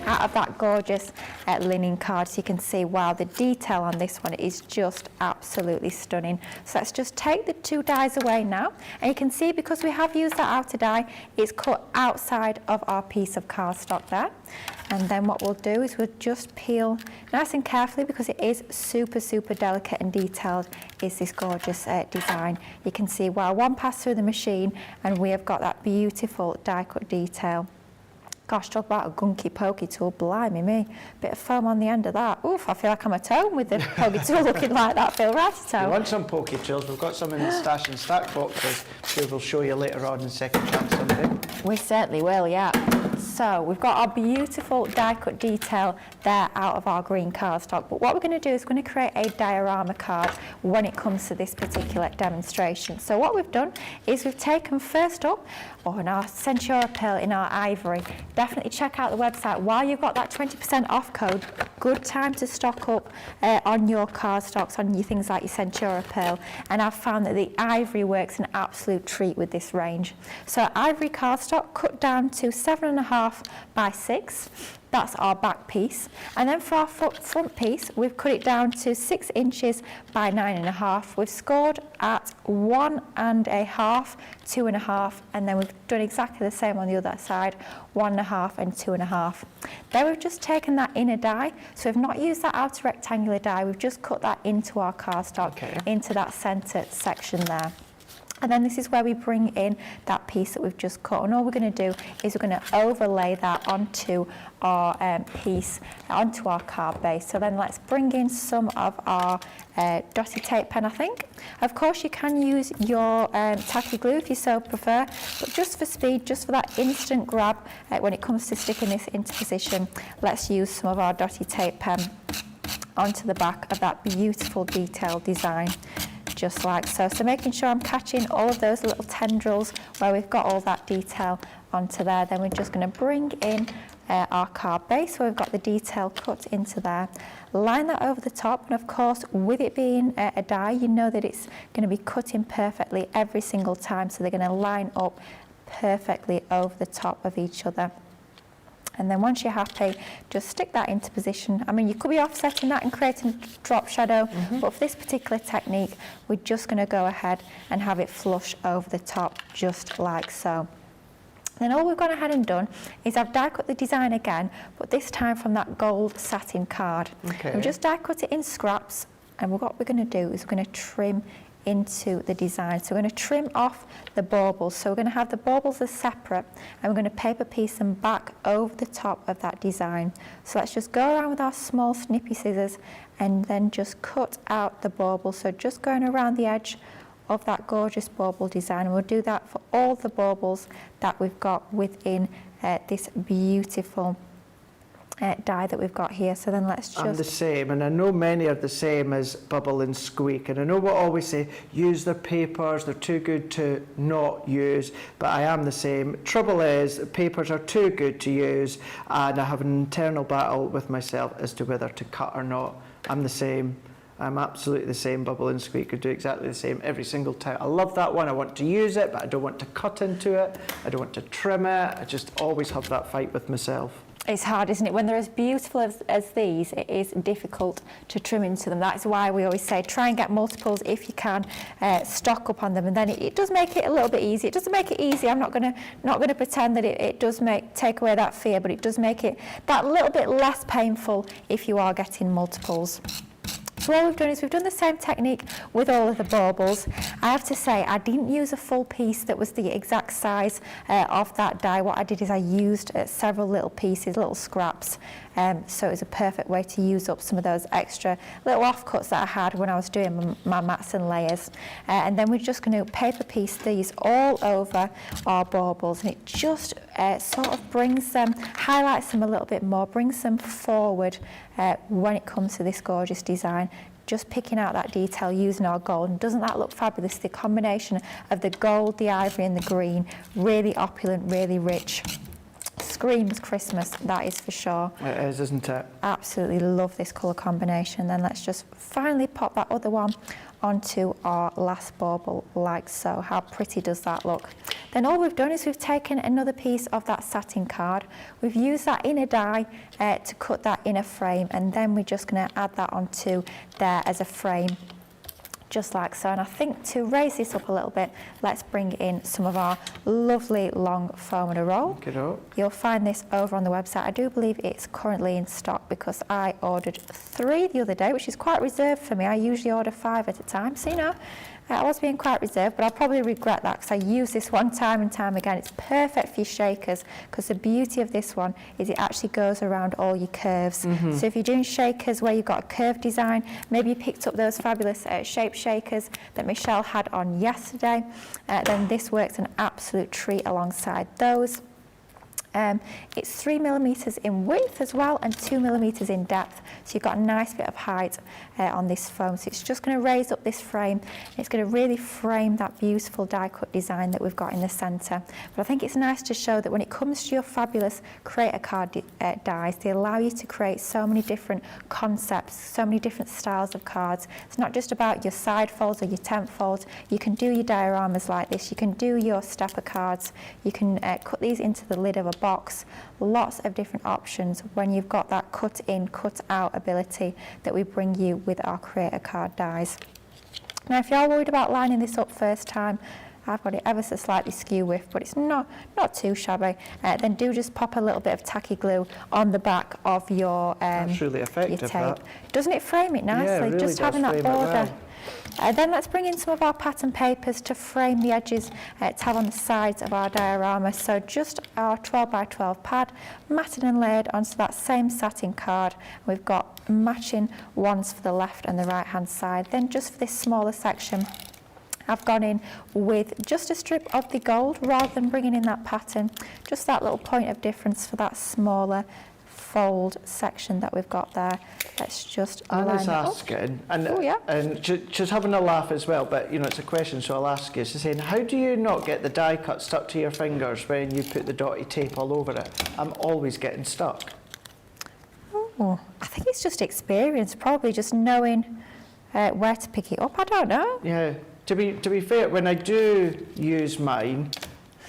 out of that gorgeous linen card, so you can see, wow, the detail on this one is just absolutely stunning. So let's just take the two dies away now, and you can see, because we have used that outer die, it's cut outside of our piece of cardstock there. And then what we'll do is we'll just peel nice and carefully, because it is super, super delicate and detailed, is this gorgeous design. You can see, wow, one pass through the machine and we have got that beautiful die cut detail. Gosh, talk about a gunky pokey tool, blimey me. Bit of foam on the end of that. Oof, I feel like I'm at home with the pokey tool looking like that. Feel right at home. If you want some pokey tools, we've got some in the stash and stack boxes. I'm sure we'll show you later on in second chance someday. We certainly will, yeah. So we've got our beautiful die cut detail there out of our green cardstock. But what we're going to do is we're going to create a diorama card when it comes to this particular demonstration. So what we've done is we've taken first up, in our Centura Pearl, in our ivory. Definitely check out the website while you've got that 20% off code. Good time to stock up on your cardstocks, on your things like your Centura Pearl. And I've found that the ivory works an absolute treat with this range. So ivory cardstock cut down to 7.5 by 6. That's our back piece. And then for our front piece, we've cut it down to 6 inches by 9.5. We've scored at 1.5, 2.5, and then we've done exactly the same on the other side, 1.5 and 2.5. Then we've just taken that inner die, so we've not used that outer rectangular die, we've just cut that into our cardstock, into that centre section there. And then this is where we bring in that piece that we've just cut. And all we're going to do is we're going to overlay that onto our piece, onto our card base. So then let's bring in some of our dotty tape pen, I think. Of course, you can use your tacky glue if you so prefer, but just for speed, just for that instant grab when it comes to sticking this into position, let's use some of our dotty tape pen onto the back of that beautiful detailed design. Just like so. So making sure I'm catching all of those little tendrils where we've got all that detail onto there. Then we're just going to bring in our card base, so we've got the detail cut into there. Line that over the top, and of course, with it being a die, you know that it's going to be cutting perfectly every single time, so they're going to line up perfectly over the top of each other. And then once you're happy, just stick that into position. I mean, you could be offsetting that and creating a drop shadow, but for this particular technique, we're just going to go ahead and have it flush over the top, just like so. Then all we've gone ahead and done is I've die cut the design again, but this time from that gold satin card. We've just die cut it in scraps, and what we're going to do is we're going to trim into the design. So we're going to trim off the baubles. So we're going to have the baubles as separate, and we're going to paper piece them back over the top of that design. So let's just go around with our small snippy scissors and then just cut out the bauble. So just going around the edge of that gorgeous bauble design, and we'll do that for all the baubles that we've got within this beautiful die that we've got here. So then let's just... I'm the same, and I know many are the same as Bubble and Squeak, and I know what I always say, use their papers, they're too good to not use, but I am the same. Trouble is, papers are too good to use, and I have an internal battle with myself as to whether to cut or not. I'm the same. I'm absolutely the same. Bubble and Squeak could do exactly the same every single time. I love that one. I want to use it, but I don't want to cut into it. I don't want to trim it. I just always have that fight with myself. It's hard, isn't it? When they're as beautiful as these, it is difficult to trim into them. That's why we always say try and get multiples if you can, stock up on them, and then it does make it a little bit easy. It doesn't make it easy. I'm not going to pretend that it does take away that fear, but it does make it that little bit less painful if you are getting multiples. So what we've done is we've done the same technique with all of the baubles. I have to say I didn't use a full piece that was the exact size of that die. What I did is I used several little pieces, little scraps. So it was a perfect way to use up some of those extra little offcuts that I had when I was doing my mats and layers. And then we're just going to paper piece these all over our baubles, and it just sort of brings them, highlights them a little bit more, brings them forward when it comes to this gorgeous design. Just picking out that detail using our gold, and doesn't that look fabulous? The combination of the gold, the ivory and the green, really opulent, really rich. Screams Christmas, that is for sure. It is, isn't it? Absolutely love this colour combination. Then let's just finally pop that other one onto our last bauble like so. How pretty does that look? Then all we've done is we've taken another piece of that satin card. We've used that inner die to cut that inner frame, and then we're just going to add that onto there as a frame, just like so. And I think to raise this up a little bit, let's bring in some of our lovely long foam and a roll. You'll find this over on the website. I do believe it's currently in stock because I ordered 3 the other day, which is quite reserved for me. I usually order 5 at a time, so you know, I was being quite reserved, but I'll probably regret that because I use this one time and time again. It's perfect for your shakers because the beauty of this one is it actually goes around all your curves. So if you're doing shakers where you've got a curved design, maybe you picked up those fabulous shape shakers that Michelle had on yesterday, then this works an absolute treat alongside those. It's 3mm in width as well and 2mm in depth, so you've got a nice bit of height on this foam. So it's just going to raise up this frame. It's going to really frame that beautiful die cut design that we've got in the centre. But I think it's nice to show that when it comes to your fabulous creator card dies, they allow you to create so many different concepts, so many different styles of cards. It's not just about your side folds or your tent folds. You can do your dioramas like this. You can do your stepper cards. You can cut these into the lid of a box. Lots of different options when you've got that cut in, cut out ability that we bring you with our creator card dies. Now if you're worried about lining this up first time, I've got it ever so slightly skew with, but it's not too shabby. Then do just pop a little bit of tacky glue on the back of your That's really effective, your tape. that. Doesn't it frame it nicely? Yeah, it really just having does that frame it border. well. Then let's bring in some of our pattern papers to frame the edges to have on the sides of our diorama. So just our 12 by 12 pad, matted and layered onto that same satin card. We've got matching ones for the left and the right hand side. Then just for this smaller section, I've gone in with just a strip of the gold rather than bringing in that pattern. Just that little point of difference for that smaller fold section that we've got there. Let's just line Anna's it up. asking, and she's having a laugh as well, but you know, it's a question, so I'll ask you. She's saying, how do you not get the die cut stuck to your fingers when you put the dotty tape all over it? I'm always getting stuck. Oh, I think it's just experience, probably just knowing where to pick it up. I don't know. Yeah, to be fair, when I do use mine,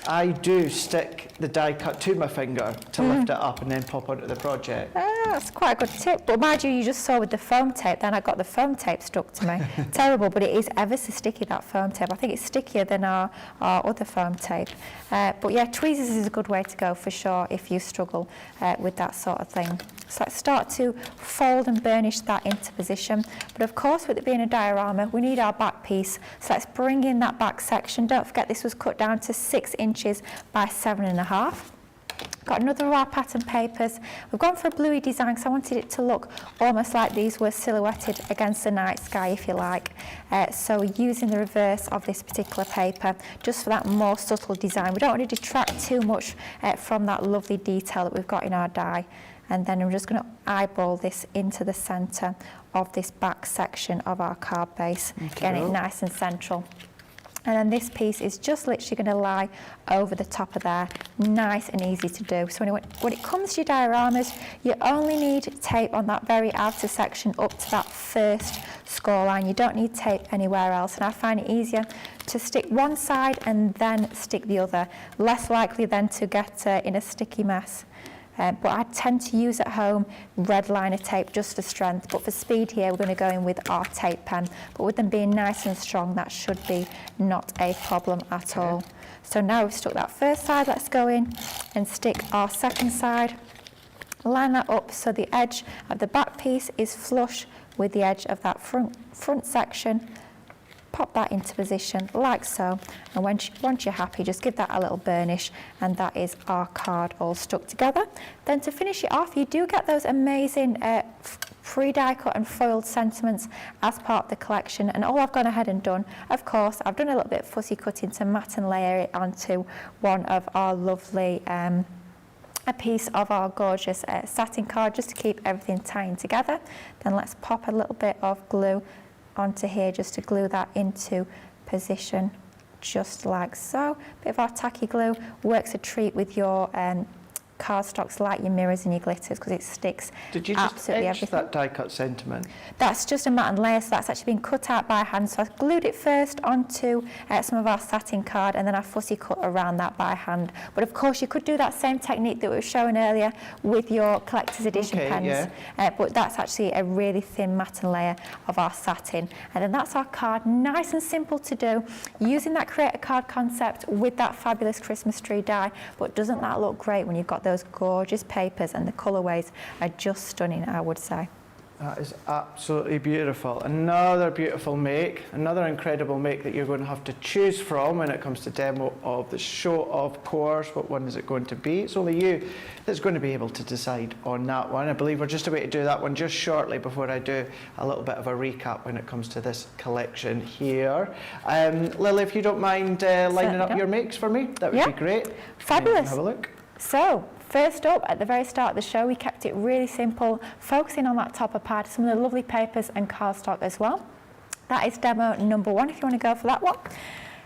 I do stick the die cut to my finger to lift it up and then pop onto the project. That's quite a good tip. But mind you, you just saw with the foam tape, then I got the foam tape stuck to me. Terrible, but it is ever so sticky, that foam tape. I think it's stickier than our other foam tape. But yeah, tweezers is a good way to go for sure if you struggle with that sort of thing. So let's start to fold and burnish that into position. But of course, with it being a diorama, we need our back piece. So let's bring in that back section. Don't forget this was cut down to 6 inches by 7.5. Got another of our pattern papers. We've gone for a bluey design because I wanted it to look almost like these were silhouetted against the night sky, if you like. So we're using the reverse of this particular paper just for that more subtle design. We don't want to detract too much from that lovely detail that we've got in our die. And then I'm just going to eyeball this into the centre of this back section of our card base, getting it nice and central. And then this piece is just literally going to lie over the top of there. Nice and easy to do. So when it comes to your dioramas, you only need tape on that very outer section up to that first score line. You don't need tape anywhere else. And I find it easier to stick one side and then stick the other. Less likely then to get in a sticky mess. But I tend to use at home red liner tape just for strength, but for speed here we're going to go in with our tape pen. But with them being nice and strong, that should be not a problem at all. So now we've stuck that first side, let's go in and stick our second side. Line that up so the edge of the back piece is flush with the edge of that front section. Pop that into position like so, and once you're happy, just give that a little burnish, and that is our card all stuck together. Then to finish it off, you do get those amazing pre-die cut and foiled sentiments as part of the collection. And all I've gone ahead and done, of course, I've done a little bit of fussy cutting to mat and layer it onto one of our lovely a piece of our gorgeous satin card, just to keep everything tying together. Then let's pop a little bit of glue onto here just to glue that into position, just like so. Bit of our tacky glue works a treat with your cardstocks, like your mirrors and your glitters, because it sticks. Did you just absolutely etch everything. that die cut sentiment? That's just a mat and layer, so that's actually been cut out by hand. So I glued it first onto some of our satin card, and then I fussy cut around that by hand. But of course you could do that same technique that we were showing earlier with your collector's edition pens. Yeah. But that's actually a really thin mat and layer of our satin. And then that's our card, nice and simple to do, using that create a card concept with that fabulous Christmas tree die. But doesn't that look great when you've got those gorgeous papers, and the colourways are just stunning, I would say. That is absolutely beautiful. Another beautiful make, another incredible make that you're going to have to choose from when it comes to demo of the show, of course. What one is it going to be? It's only you that's going to be able to decide on that one. I believe we're just about to do that one just shortly before I do a little bit of a recap when it comes to this collection here. Lily, if you don't mind lining up your makes for me, that would be great. Fabulous. Have a look. So, first up, at the very start of the show, we kept it really simple, focusing on that topper pad, some of the lovely papers and cardstock as well. That is demo number 1, if you want to go for that one.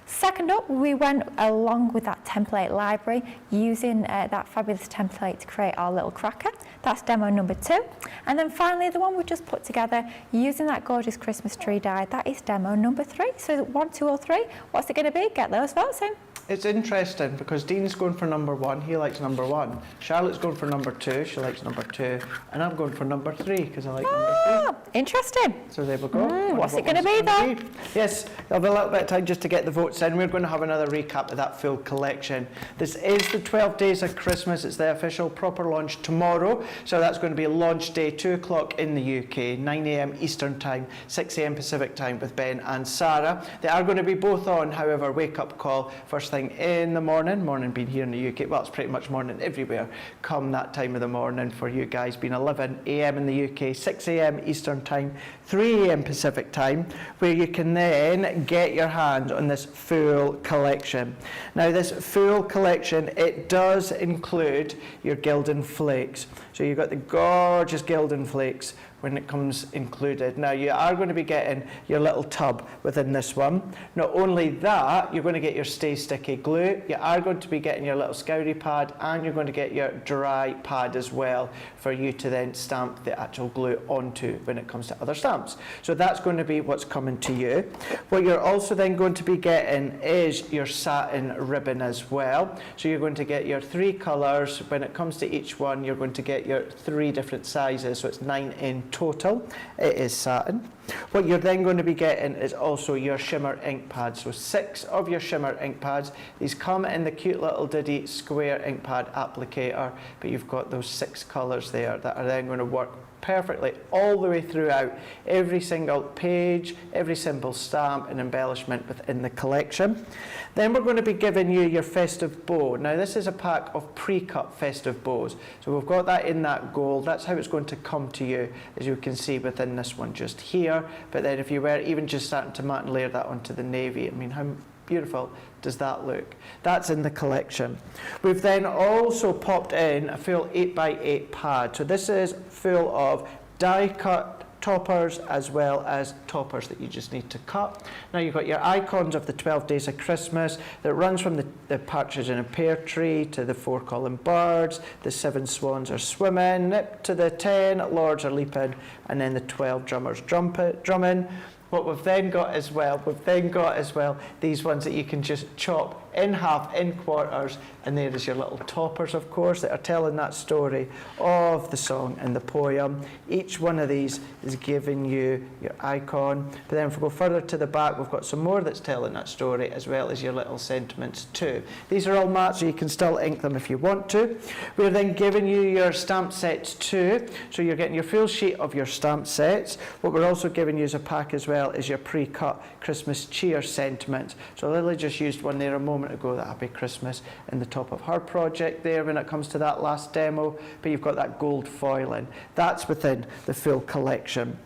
Second up, we went along with that template library, using that fabulous template to create our little cracker. That's demo number 2. And then finally, the one we just put together, using that gorgeous Christmas tree die, that is demo number 3. So 1, 2 or 3, what's it going to be? Get those votes in. It's interesting because Dean's going for number 1, he likes number 1. Charlotte's going for number 2, she likes number 2. And I'm going for number 3 because I like number 3. Interesting. So there we go. What's it going to be though? Yes, there'll be a little bit of time just to get the votes in. We're going to have another recap of that full collection. This is the 12 Days of Christmas. It's the official proper launch tomorrow. So that's going to be launch day, 2 o'clock in the UK, 9 AM Eastern Time, 6 AM Pacific Time with Ben and Sarah. They are going to be both on, however, wake up call first thing in the morning being here in the UK, well, it's pretty much morning everywhere come that time of the morning for you guys, being 11 AM in the UK, 6 AM Eastern Time, 3 AM Pacific Time, where you can then get your hands on this full collection. Now this full collection, it does include your Gildan Flakes. So you've got the gorgeous Gildan Flakes when it comes included. Now you are going to be getting your little tub within this one. Not only that, you're going to get your Stay Sticky glue, you are going to be getting your little scoury pad, and you're going to get your dry pad as well for you to then stamp the actual glue onto when it comes to other stamps. So that's going to be what's coming to you. What you're also then going to be getting is your satin ribbon as well. So you're going to get your 3 colours. When it comes to each one, you're going to get your 3 different sizes, so it's 9 in total. It is satin. What you're then going to be getting is also your shimmer ink pads. So 6 of your shimmer ink pads. These come in the cute little Diddy square ink pad applicator, but you've got those 6 colours there that are then going to work perfectly all the way throughout every single page, every simple stamp and embellishment within the collection. Then we're going to be giving you your festive bow. Now this is a pack of pre-cut festive bows. So we've got that in that gold. That's how it's going to come to you, as you can see within this one just here. But then if you were even just starting to mat and layer that onto the navy, I mean, how beautiful does that look? That's in the collection. We've then also popped in a full 8x8 pad. So this is full of die cut toppers as well as toppers that you just need to cut. Now you've got your icons of the 12 Days of Christmas that runs from the partridge in a pear tree to the 4 calling birds, the 7 swans are swimming, to the 10 lords are leaping, and then the 12 drummers drumming. What we've then got as well, these ones that you can just chop in half, in quarters, and there is your little toppers, of course, that are telling that story of the song and the poem. Each one of these is giving you your icon. But then if we go further to the back, we've got some more that's telling that story, as well as your little sentiments too. These are all matte, so you can still ink them if you want to. We're then giving you your stamp sets too. So you're getting your full sheet of your stamp sets. What we're also giving you as a pack as well is your pre-cut Christmas cheer sentiments. So Lily just used one there a moment ago, that Happy Christmas, in the top of her project there when it comes to that last demo, but you've got that gold foiling. That's within the full collection.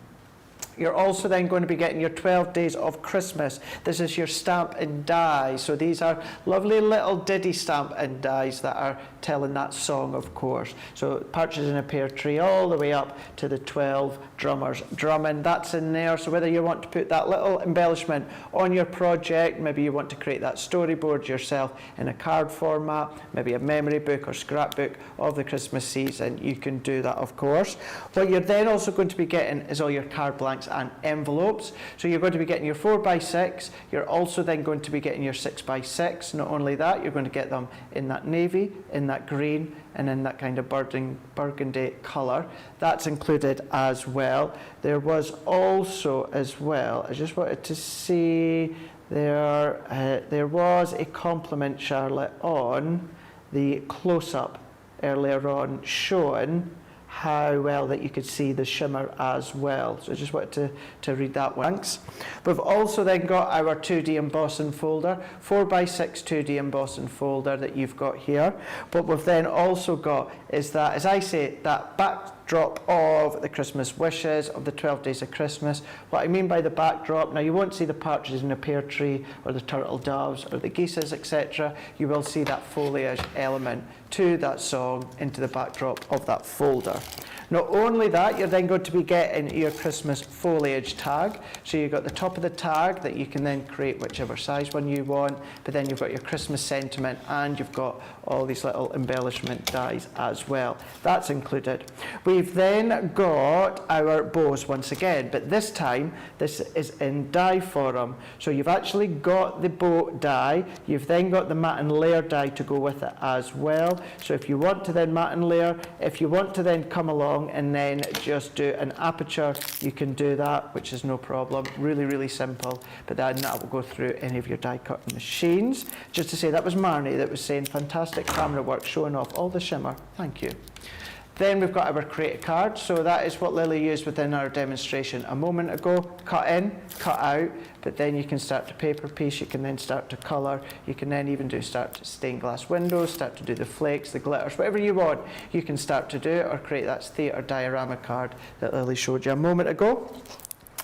You're also then going to be getting your 12 Days of Christmas. This is your stamp and die. So these are lovely little ditty stamp and dies that are telling that song, of course. So partridge in a pear tree all the way up to the 12 drummers drumming. That's in there. So whether you want to put that little embellishment on your project, maybe you want to create that storyboard yourself in a card format, maybe a memory book or scrapbook of the Christmas season, you can do that, of course. What you're then also going to be getting is all your card blanks and envelopes. So you're going to be getting your 4x6. You're also then going to be getting your 6x6. Not only that, you're going to get them in that navy, in that green, and in that kind of burgundy colour. That's included as well. There was also as well, I just wanted to see, there was a compliment, Charlotte, on the close-up earlier on showing how well that you could see the shimmer as well. So I just wanted to read that one. Thanks. We've also then got our 2D embossing folder, 4x6 2D embossing folder that you've got here. What we've then also got is that, as I say, that backdrop of the Christmas wishes of the 12 Days of Christmas. What I mean by the backdrop, now you won't see the partridge in a pear tree or the turtle doves or the geeses, etc. You will see that foliage element to that song into the backdrop of that folder. Not only that, you're then going to be getting your Christmas foliage tag. So you've got the top of the tag that you can then create whichever size one you want, but then you've got your Christmas sentiment and you've got all these little embellishment dies as well. That's included. We've then got our bows once again, but this time this is in die form. So you've actually got the bow die, you've then got the matte and layer die to go with it as well. So if you want to then matte and layer, if you want to then come along and then just do an aperture, you can do that, which is no problem. Really, really simple. But then that will go through any of your die cutting machines. Just to say, that was Marnie that was saying fantastic camera work, showing off all the shimmer. Thank you. Then we've got our create a card. So that is what Lily used within our demonstration a moment ago. Cut in, cut out, but then you can start to paper piece, you can then start to colour, you can then even start to stained glass windows, start to do the flakes, the glitters, whatever you want, you can start to do, or create that theatre diorama card that Lily showed you a moment ago.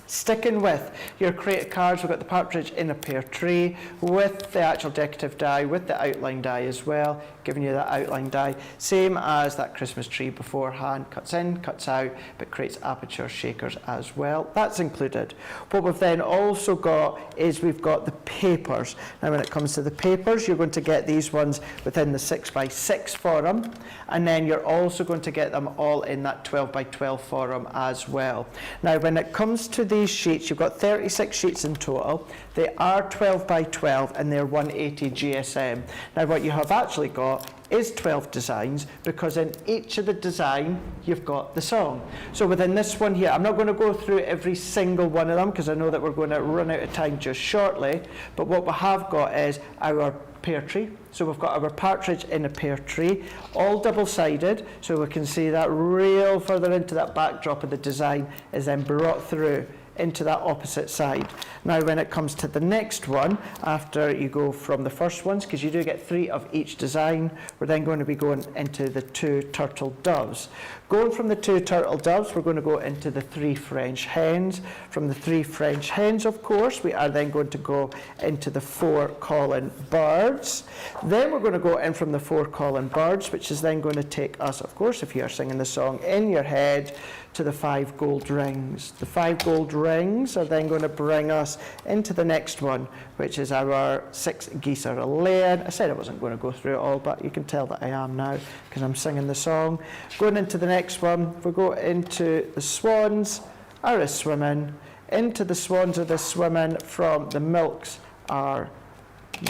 Sticking with your creative cards, we've got the partridge in a pear tree with the actual decorative die, with the outline die as well, giving you that outline die. Same as that Christmas tree beforehand, cuts in, cuts out, but creates aperture shakers as well. That's included. What we've then also got is we've got the papers. Now when it comes to the papers, you're going to get these ones within the 6x6 forum, and then you're also going to get them all in that 12x12 forum as well. Now when it comes to these sheets, you've got 36 sheets in total. They are 12 by 12 and they're 180 GSM. Now what you have actually got is 12 designs, because in each of the design you've got the song. So within this one here, I'm not going to go through every single one of them because I know that we're going to run out of time just shortly, but what we have got is our pear tree. So we've got our partridge in a pear tree, all double-sided, so we can see that real further into that backdrop of the design is then brought through into that opposite side. Now when it comes to the next one, after you go from the first ones, because you do get 3 of each design, we're then going to be going into the 2 turtle doves. Going from the 2 turtle doves, we're going to go into the 3 French hens. From the 3 French hens, of course, we are then going to go into the 4 calling birds. Then we're going to go in from the 4 calling birds, which is then going to take us, of course, if you are singing the song in your head, to the 5 gold rings. The 5 gold rings are then going to bring us into the next one, which is our 6 geese are a Laird. I said I wasn't going to go through it all, but you can tell that I am now because I'm singing the song. Going into the next one, we go into the swans are a swimming. Into the swans are the swimming from the milks are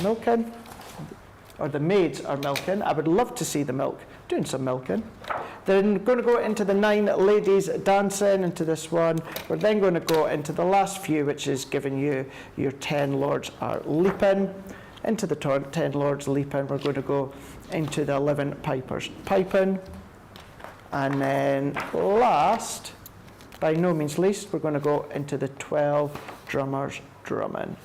milking, or the maids are milking. I would love to see the milk doing some milking. Then going to go into the 9 ladies dancing into this one. We're then going to go into the last few, which is giving you your 10 lords are leaping. Into the 10 lords leaping, we're going to go into the 11 pipers piping. And then last, by no means least, we're going to go into the 12 drummers drumming.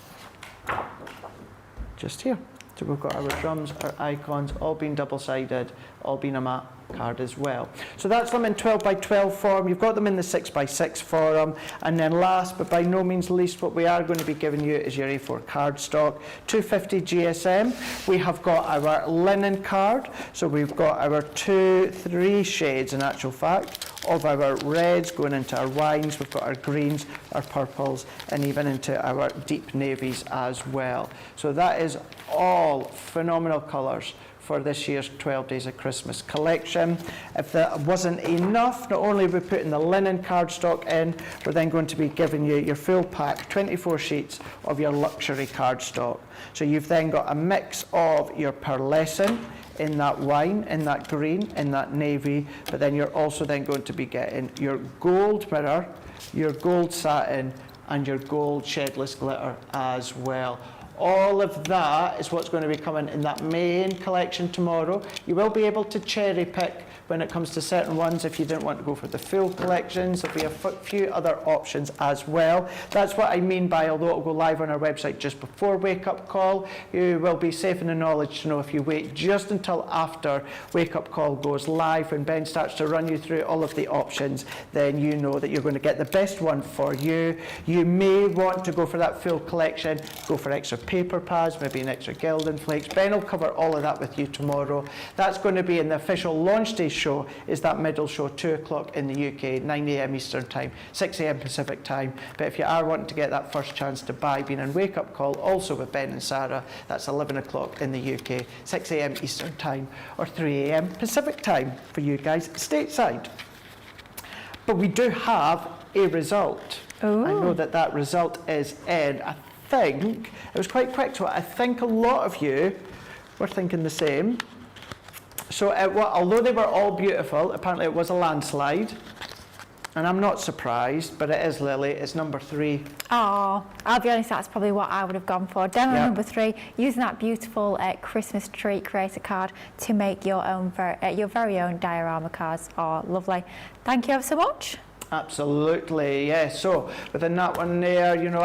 Just here. So we've got our drums, our icons, all being double-sided, all being a map card as well. So that's them in 12 by 12 form. You've got them in the 6 by 6 form. And then last, but by no means least, what we are going to be giving you is your A4 cardstock, 250 GSM. We have got our linen card. So we've got our 3 shades, in actual fact, of our reds going into our wines. We've got our greens, our purples, and even into our deep navies as well. So that is all phenomenal colours for this year's 12 Days of Christmas collection. If that wasn't enough, not only are we putting the linen cardstock in, we're then going to be giving you your full pack, 24 sheets of your luxury cardstock. So you've then got a mix of your pearlescent in that wine, in that green, in that navy, but then you're also then going to be getting your gold mirror, your gold satin, and your gold shedless glitter as well. All of that is what's going to be coming in that main collection tomorrow. You will be able to cherry pick when it comes to certain ones if you didn't want to go for the full collections. There'll be a few other options as well. That's what I mean by, although it'll go live on our website just before Wake Up Call, you will be safe in the knowledge to know if you wait just until after Wake Up Call goes live, when Ben starts to run you through all of the options, then you know that you're going to get the best one for you. You may want to go for that full collection, go for extra paper pads, maybe an extra Gildan flakes. Ben will cover all of that with you tomorrow. That's going to be in the official launch day show, is that middle show, 2 o'clock in the UK, 9 a.m. Eastern Time, 6 a.m. Pacific Time. But if you are wanting to get that first chance to buy being on Wake Up Call, also with Ben and Sarah, that's 11 o'clock in the UK, 6 a.m. Eastern Time, or 3 a.m. Pacific Time for you guys stateside. But we do have a result. Ooh. I know that that result is in, I think, it was quite quick to it, I think a lot of you were thinking the same. So although they were all beautiful, apparently it was a landslide. And I'm not surprised, but it is Lily. It's number 3. Oh, I'll be honest, that's probably what I would have gone for. Demo number 3, using that beautiful Christmas tree creator card to make your own, your very own diorama cards. Oh, lovely. Thank you ever so much. Absolutely, yes. So within that one there, you know,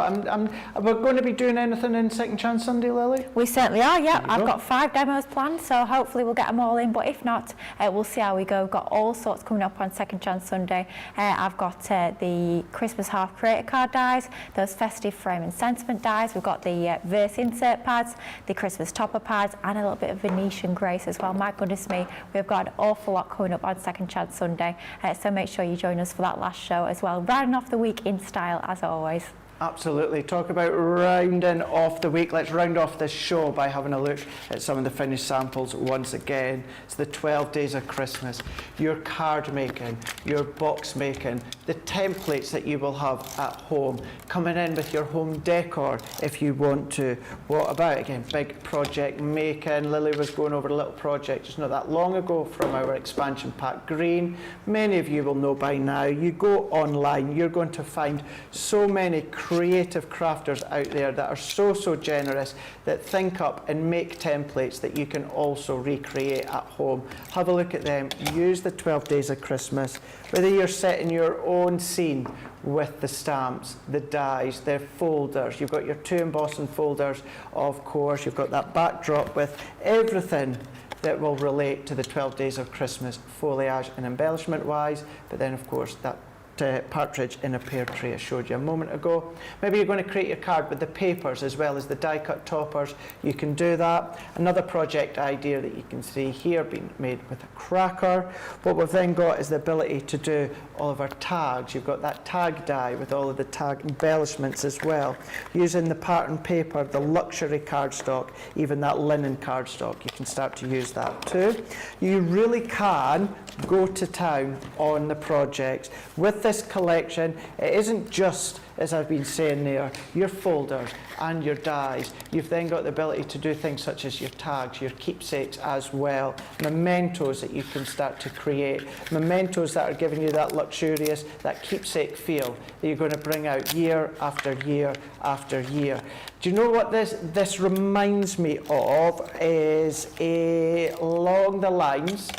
we're going to be doing anything in Second Chance Sunday, Lily? We certainly are, yeah. I've got 5 demos planned, so hopefully we'll get them all in. But if not, we'll see how we go. We've got all sorts coming up on Second Chance Sunday. I've got the Christmas half creator card dies, those festive frame and sentiment dies. We've got the verse insert pads, the Christmas topper pads, and a little bit of Venetian grace as well. My goodness me, we've got an awful lot coming up on Second Chance Sunday. So make sure you join us for that last show as well, rounding off the week in style as always. Absolutely. Talk about rounding off the week. Let's round off this show by having a look at some of the finished samples once again. It's the 12 Days of Christmas. Your card making, your box making, the templates that you will have at home, coming in with your home decor if you want to. What about, again, big project making? Lily was going over a little project just not that long ago from our expansion pack green. Many of you will know by now. You go online, you're going to find so many creative crafters out there that are so generous, that think up and make templates that you can also recreate at home. Have a look at them. Use the 12 Days of Christmas. Whether you're setting your own scene with the stamps, the dies, their folders. You've got your 2 embossing folders, of course. You've got that backdrop with everything that will relate to the 12 Days of Christmas, foliage and embellishment wise. But then, of course, that partridge in a pear tree I showed you a moment ago. Maybe you're going to create your card with the papers as well as the die cut toppers. You can do that. Another project idea that you can see here being made with a cracker. What we've then got is the ability to do all of our tags. You've got that tag die with all of the tag embellishments as well. Using the pattern paper, the luxury cardstock, even that linen cardstock, you can start to use that too. You really can go to town on the projects. With this collection, it isn't just, as I've been saying there, your folders and your dies. You've then got the ability to do things such as your tags, your keepsakes as well, mementos that you can start to create, mementos that are giving you that luxurious, that keepsake feel that you're going to bring out year after year after year. Do you know what this reminds me of is along the lines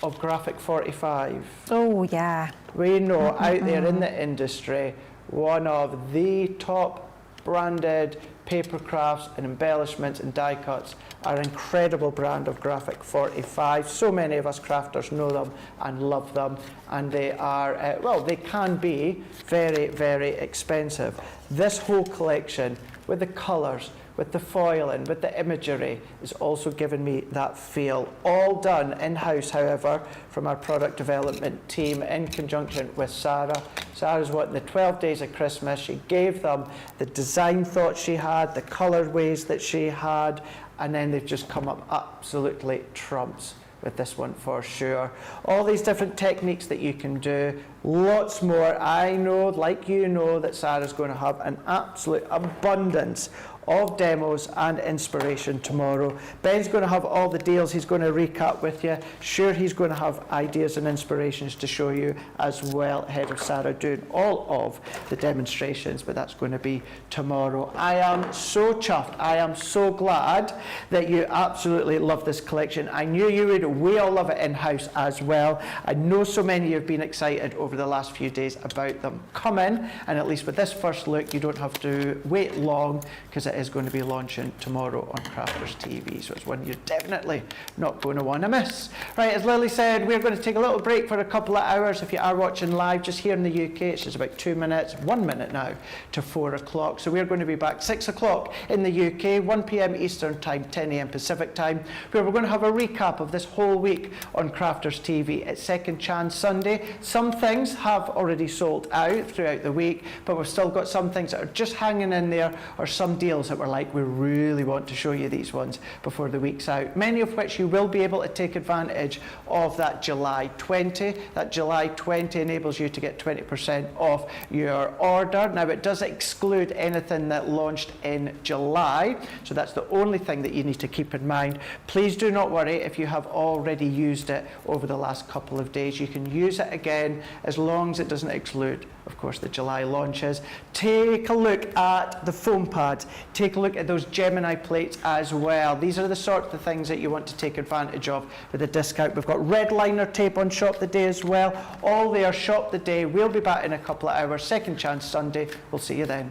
of Graphic 45. Oh, yeah. We know out there in the industry, one of the top branded paper crafts and embellishments and die cuts are an incredible brand of Graphic 45. So many of us crafters know them and love them, and they are, well, they can be very, very expensive. This whole collection with the colours, with the foiling, with the imagery, is also giving me that feel. All done in-house, however, from our product development team in conjunction with Sarah. Sarah's wanting the 12 days of Christmas. She gave them the design thoughts she had, the colourways that she had, and then they've just come up absolutely trumps with this one for sure. All these different techniques that you can do, lots more. I know, like you know, that Sarah's going to have an absolute abundance of demos and inspiration tomorrow. Ben's going to have all the deals he's going to recap with you. Sure, he's going to have ideas and inspirations to show you as well ahead of Sarah doing all of the demonstrations, but that's going to be tomorrow. I am so chuffed. I am so glad that you absolutely love this collection. I knew you would. We all love it in-house as well. I know so many of you have been excited over the last few days about them. Come in, and at least with this first look, you don't have to wait long, because it is going to be launching tomorrow on Crafters TV, so it's one you're definitely not going to want to miss. Right, as Lily said, we're going to take a little break for a couple of hours. If you are watching live, just here in the UK, it's just about 2 minutes, 1 minute now to 4 o'clock. So we're going to be back 6 o'clock in the UK, 1 p.m. Eastern Time, 10 a.m. Pacific Time, where we're going to have a recap of this whole week on Crafters TV. It's Second Chance Sunday. Some things have already sold out throughout the week, but we've still got some things that are just hanging in there, or some deals that we're like, we really want to show you these ones before the week's out. Many of which you will be able to take advantage of that July 20. That July 20 enables you to get 20% off your order. Now, it does exclude anything that launched in July, so that's the only thing that you need to keep in mind. Please do not worry if you have already used it over the last couple of days. You can use it again as long as it doesn't exclude, of course, the July launches. Take a look at the foam pads. Take a look at those Gemini plates as well. These are the sorts of things that you want to take advantage of with a discount. We've got red liner tape on Shop the Day as well. All there, Shop the Day. We'll be back in a couple of hours. Second Chance Sunday. We'll see you then.